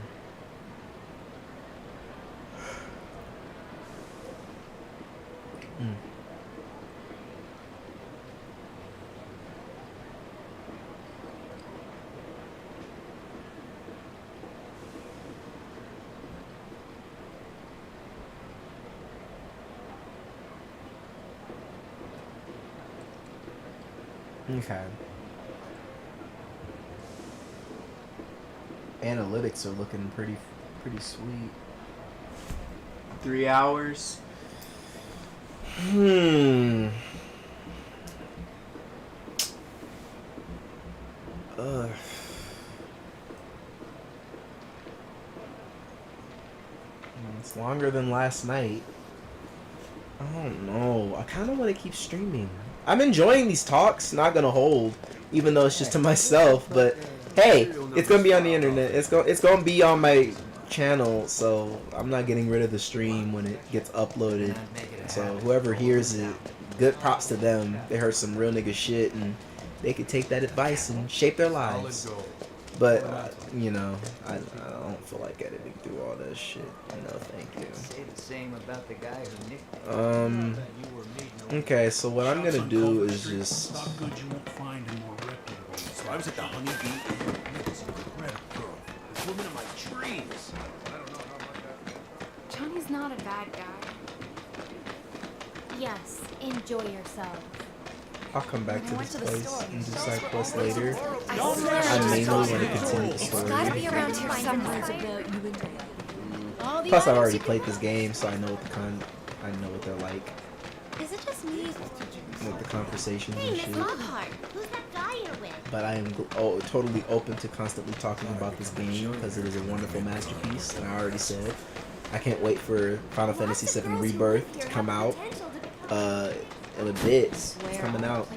Okay. Analytics are looking pretty sweet. 3 hours. It's longer than last night. I don't know. I kind of want to keep streaming. I'm enjoying these talks. Not gonna hold, even though it's just to myself. But hey, it's gonna be on the internet. It's gonna be on my channel. So I'm not getting rid of the stream when it gets uploaded. So whoever hears it, good props to them. They heard some real nigga shit and they could take that advice and shape their lives. But you know, I don't feel like editing through all that shit. No, thank you. Say the same about the guy who nicked Okay, so what I'm gonna do is just. So I was at the Honey Bee. This incredible girl. This woman of my dreams. I don't know how about that. Johnny's not a bad guy. Yes, enjoy yourself. I'll come back to this place and do side quests later. I mainly want to continue the story. It's gotta be around here somewhere. Plus, I've already played this game, so I know what I know what they're like. Is it just me? With the conversations Hey, and Miss shit. Lockhart, who's that guy you're with? But I am totally open to constantly talking about this game because it is a wonderful masterpiece, and I already said I can't wait for Final Fantasy VII Rebirth to come out in a bit. It's coming out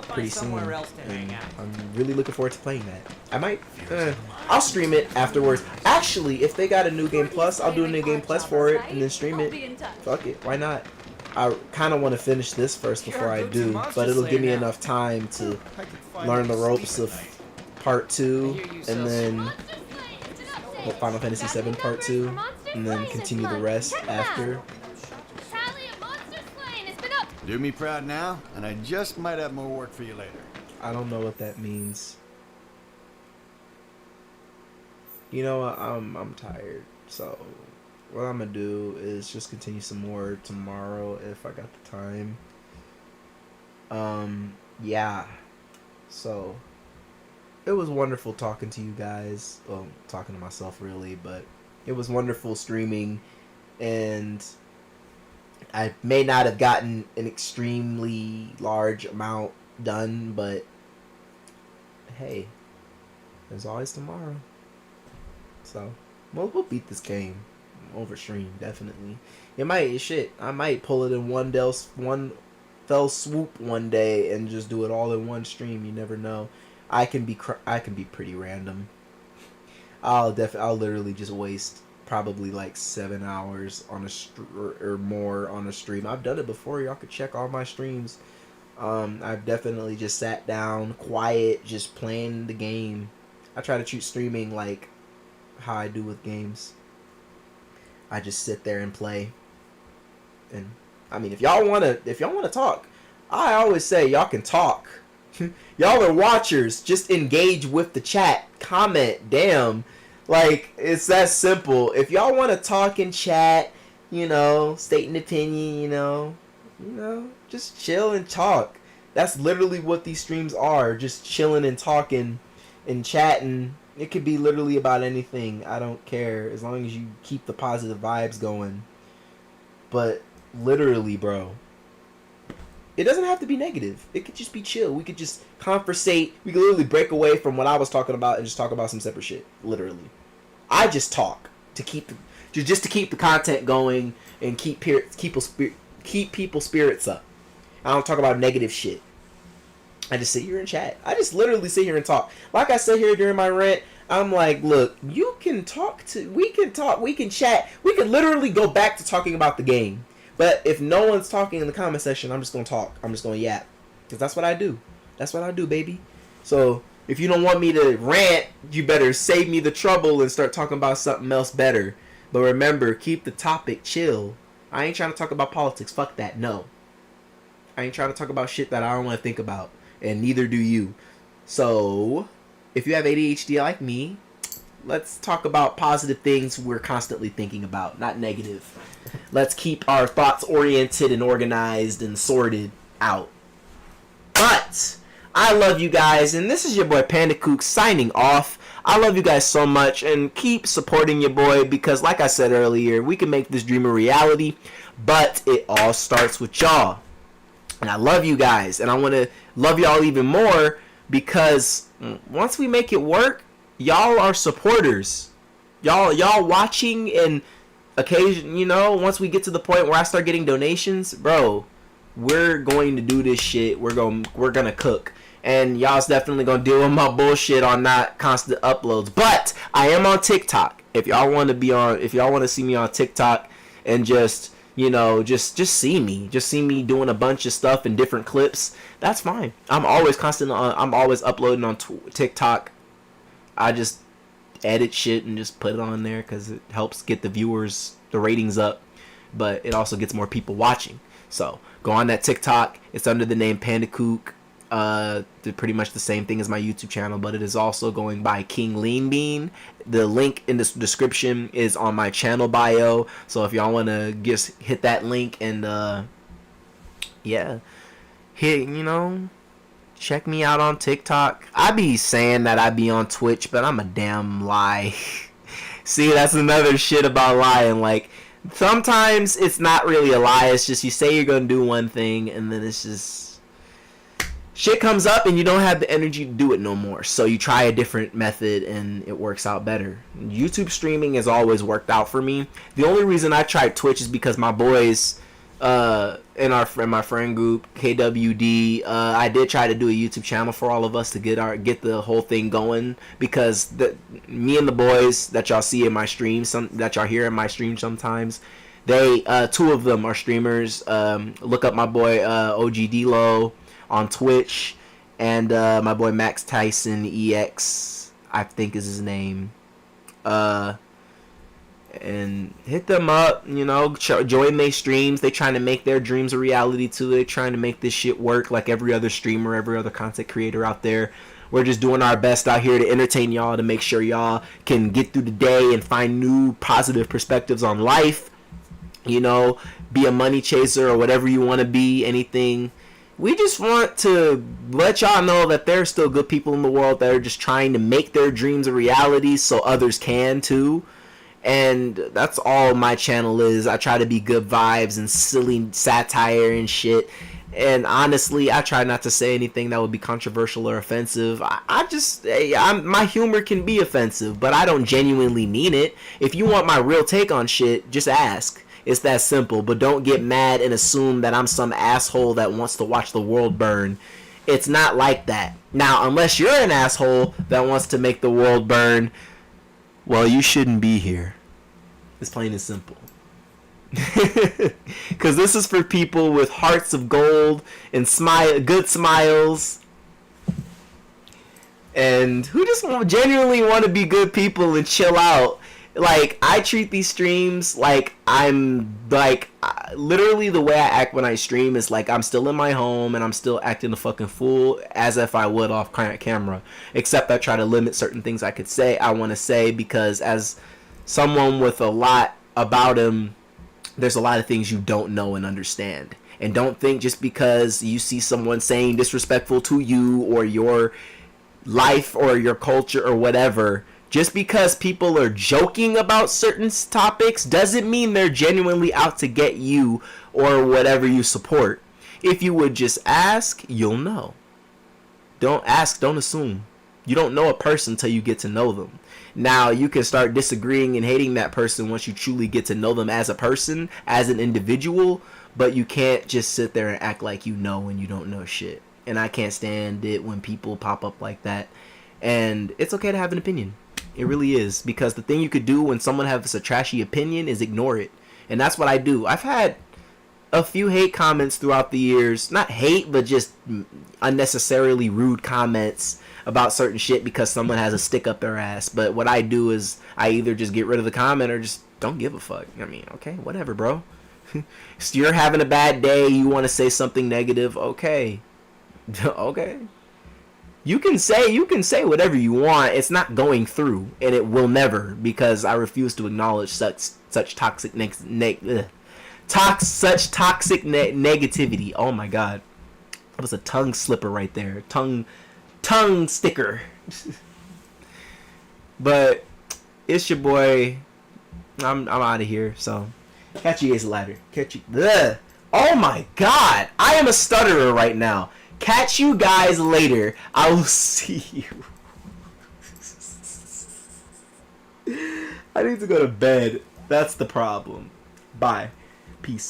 pretty soon, and I'm really looking forward to playing that. I might, I'll stream it afterwards. Actually, if they got a New Game Plus, I'll do a New Game Plus for it and then stream it. Fuck it, why not? I kind of want to finish this first before I do, but it'll give me enough time to learn the ropes of Part 2, and then Final Fantasy VII Part 2, and then continue the rest after. Do me proud now, and I just might have more work for you later. I don't know what that means. You know what? I'm tired, so what I'm gonna do is just continue some more tomorrow if I got the time. Yeah. So it was wonderful talking to you guys. Well, talking to myself really, but it was wonderful streaming, and I may not have gotten an extremely large amount done, but hey, there's always tomorrow. So we'll beat this game over stream, definitely. I might pull it in one fell swoop one day and just do it all in one stream. You never know. I can be pretty random. I'll literally just waste probably like 7 hours on or more on a stream. I've done it before. Y'all could check all my streams. I've definitely just sat down, quiet, just playing the game. I try to treat streaming like how I do with games. I just sit there and play. And I mean, if y'all wanna talk, I always say y'all can talk. Y'all are watchers. Just engage with the chat. Comment. Damn. Like, it's that simple. If y'all want to talk and chat, you know, state an opinion, you know, just chill and talk. That's literally what these streams are. Just chilling and talking and chatting. It could be literally about anything. I don't care. As long as you keep the positive vibes going. But literally, bro, it doesn't have to be negative. It could just be chill. We could just conversate. We could literally break away from what I was talking about and just talk about some separate shit. Literally. I just talk to keep the content going and keep people's spirits up. I don't talk about negative shit. I just sit here and chat. I just literally sit here and talk. Like I said here during my rant, I'm like, look, you can talk we can chat. We can literally go back to talking about the game. But if no one's talking in the comment section, I'm just going to talk. I'm just going to yap. Because that's what I do. That's what I do, baby. So if you don't want me to rant, you better save me the trouble and start talking about something else better. But remember, keep the topic chill. I ain't trying to talk about politics. Fuck that. No. I ain't trying to talk about shit that I don't want to think about. And neither do you. So, if you have ADHD like me, let's talk about positive things we're constantly thinking about, not negative. Let's keep our thoughts oriented and organized and sorted out. But, I love you guys, and this is your boy Pandakook signing off. I love you guys so much, and keep supporting your boy, because like I said earlier, we can make this dream a reality, but it all starts with y'all. And I love you guys, and I want to love y'all even more, because once we make it work, y'all are supporters. Y'all watching, and occasion, you know, once we get to the point where I start getting donations, bro, we're going to do this shit. We're gonna cook. And y'all's definitely gonna deal with my bullshit on not constant uploads. But I am on TikTok. If y'all want to see me on TikTok and just, you know, just see me doing a bunch of stuff in different clips, that's fine. I'm always uploading on TikTok. I just edit shit and just put it on there because it helps get the ratings up, but it also gets more people watching. So go on that TikTok. It's under the name Pandakook. Pretty much the same thing as my YouTube channel, but it is also going by King Lean Bean. The link in the description is on my channel bio, so if y'all want to just hit that link and check me out on TikTok. I be saying that I be on Twitch, but I'm a damn lie. See, that's another shit about lying. Like, sometimes it's not really a lie, it's just you say you're gonna do one thing and then it's just shit comes up and you don't have the energy to do it no more. So you try a different method and it works out better. YouTube streaming has always worked out for me. The only reason I tried Twitch is because my boys in my friend group KWD, I did try to do a YouTube channel for all of us to get the whole thing going, because me and the boys that y'all see in my stream, that y'all hear in my stream sometimes, they two of them are streamers. Look up my boy OG D-Lo on Twitch, and my boy Max Tyson EX, I think is his name. And hit them up, you know, join their streams. They trying to make their dreams a reality too. They're trying to make this shit work like every other streamer, every other content creator out there. We're just doing our best out here to entertain y'all, to make sure y'all can get through the day and find new positive perspectives on life. You know, be a money chaser or whatever you want to be, anything. We just want to let y'all know that there's still good people in the world that are just trying to make their dreams a reality so others can too. And that's all my channel is. I try to be good vibes and silly satire and shit. And honestly, I try not to say anything that would be controversial or offensive. My humor can be offensive, but I don't genuinely mean it. If you want my real take on shit, just ask. It's that simple. But don't get mad and assume that I'm some asshole that wants to watch the world burn. It's not like that. Now, unless you're an asshole that wants to make the world burn, well, you shouldn't be here. It's plain and simple. Because this is for people with hearts of gold and good smiles, and who just genuinely want to be good people and chill out like I treat these streams like I'm like literally the way I act when I stream is like I'm still in my home and I'm still acting a fucking fool as if I would off camera, except I try to limit certain things I want to say, because as someone with a lot about him, there's a lot of things you don't know and understand. And don't think just because you see someone saying disrespectful to you or your life or your culture or whatever, just because people are joking about certain topics doesn't mean they're genuinely out to get you or whatever you support. If you would just ask, you'll know. Don't ask, don't assume. You don't know a person till you get to know them. Now, you can start disagreeing and hating that person once you truly get to know them as a person, as an individual, but you can't just sit there and act like you know when you don't know shit. And I can't stand it when people pop up like that. And it's okay to have an opinion. It really is. Because the thing you could do when someone has a trashy opinion is ignore it. And that's what I do. I've had a few hate comments throughout the years. Not hate, but just unnecessarily rude comments about certain shit because someone has a stick up their ass. But what I do is I either just get rid of the comment or just don't give a fuck. I mean, okay, whatever, bro. So you're having a bad day, you want to say something negative, okay. Okay. You can say whatever you want. It's not going through, and it will never, because I refuse to acknowledge such toxic negativity. Oh my god. That was a tongue slipper right there. Tongue sticker. But it's your boy. I'm out of here, so catch you guys later. Catch you. Ugh. Oh my god. I am a stutterer right now. Catch you guys later. I will see you. I need to go to bed. That's the problem. Bye. Peace.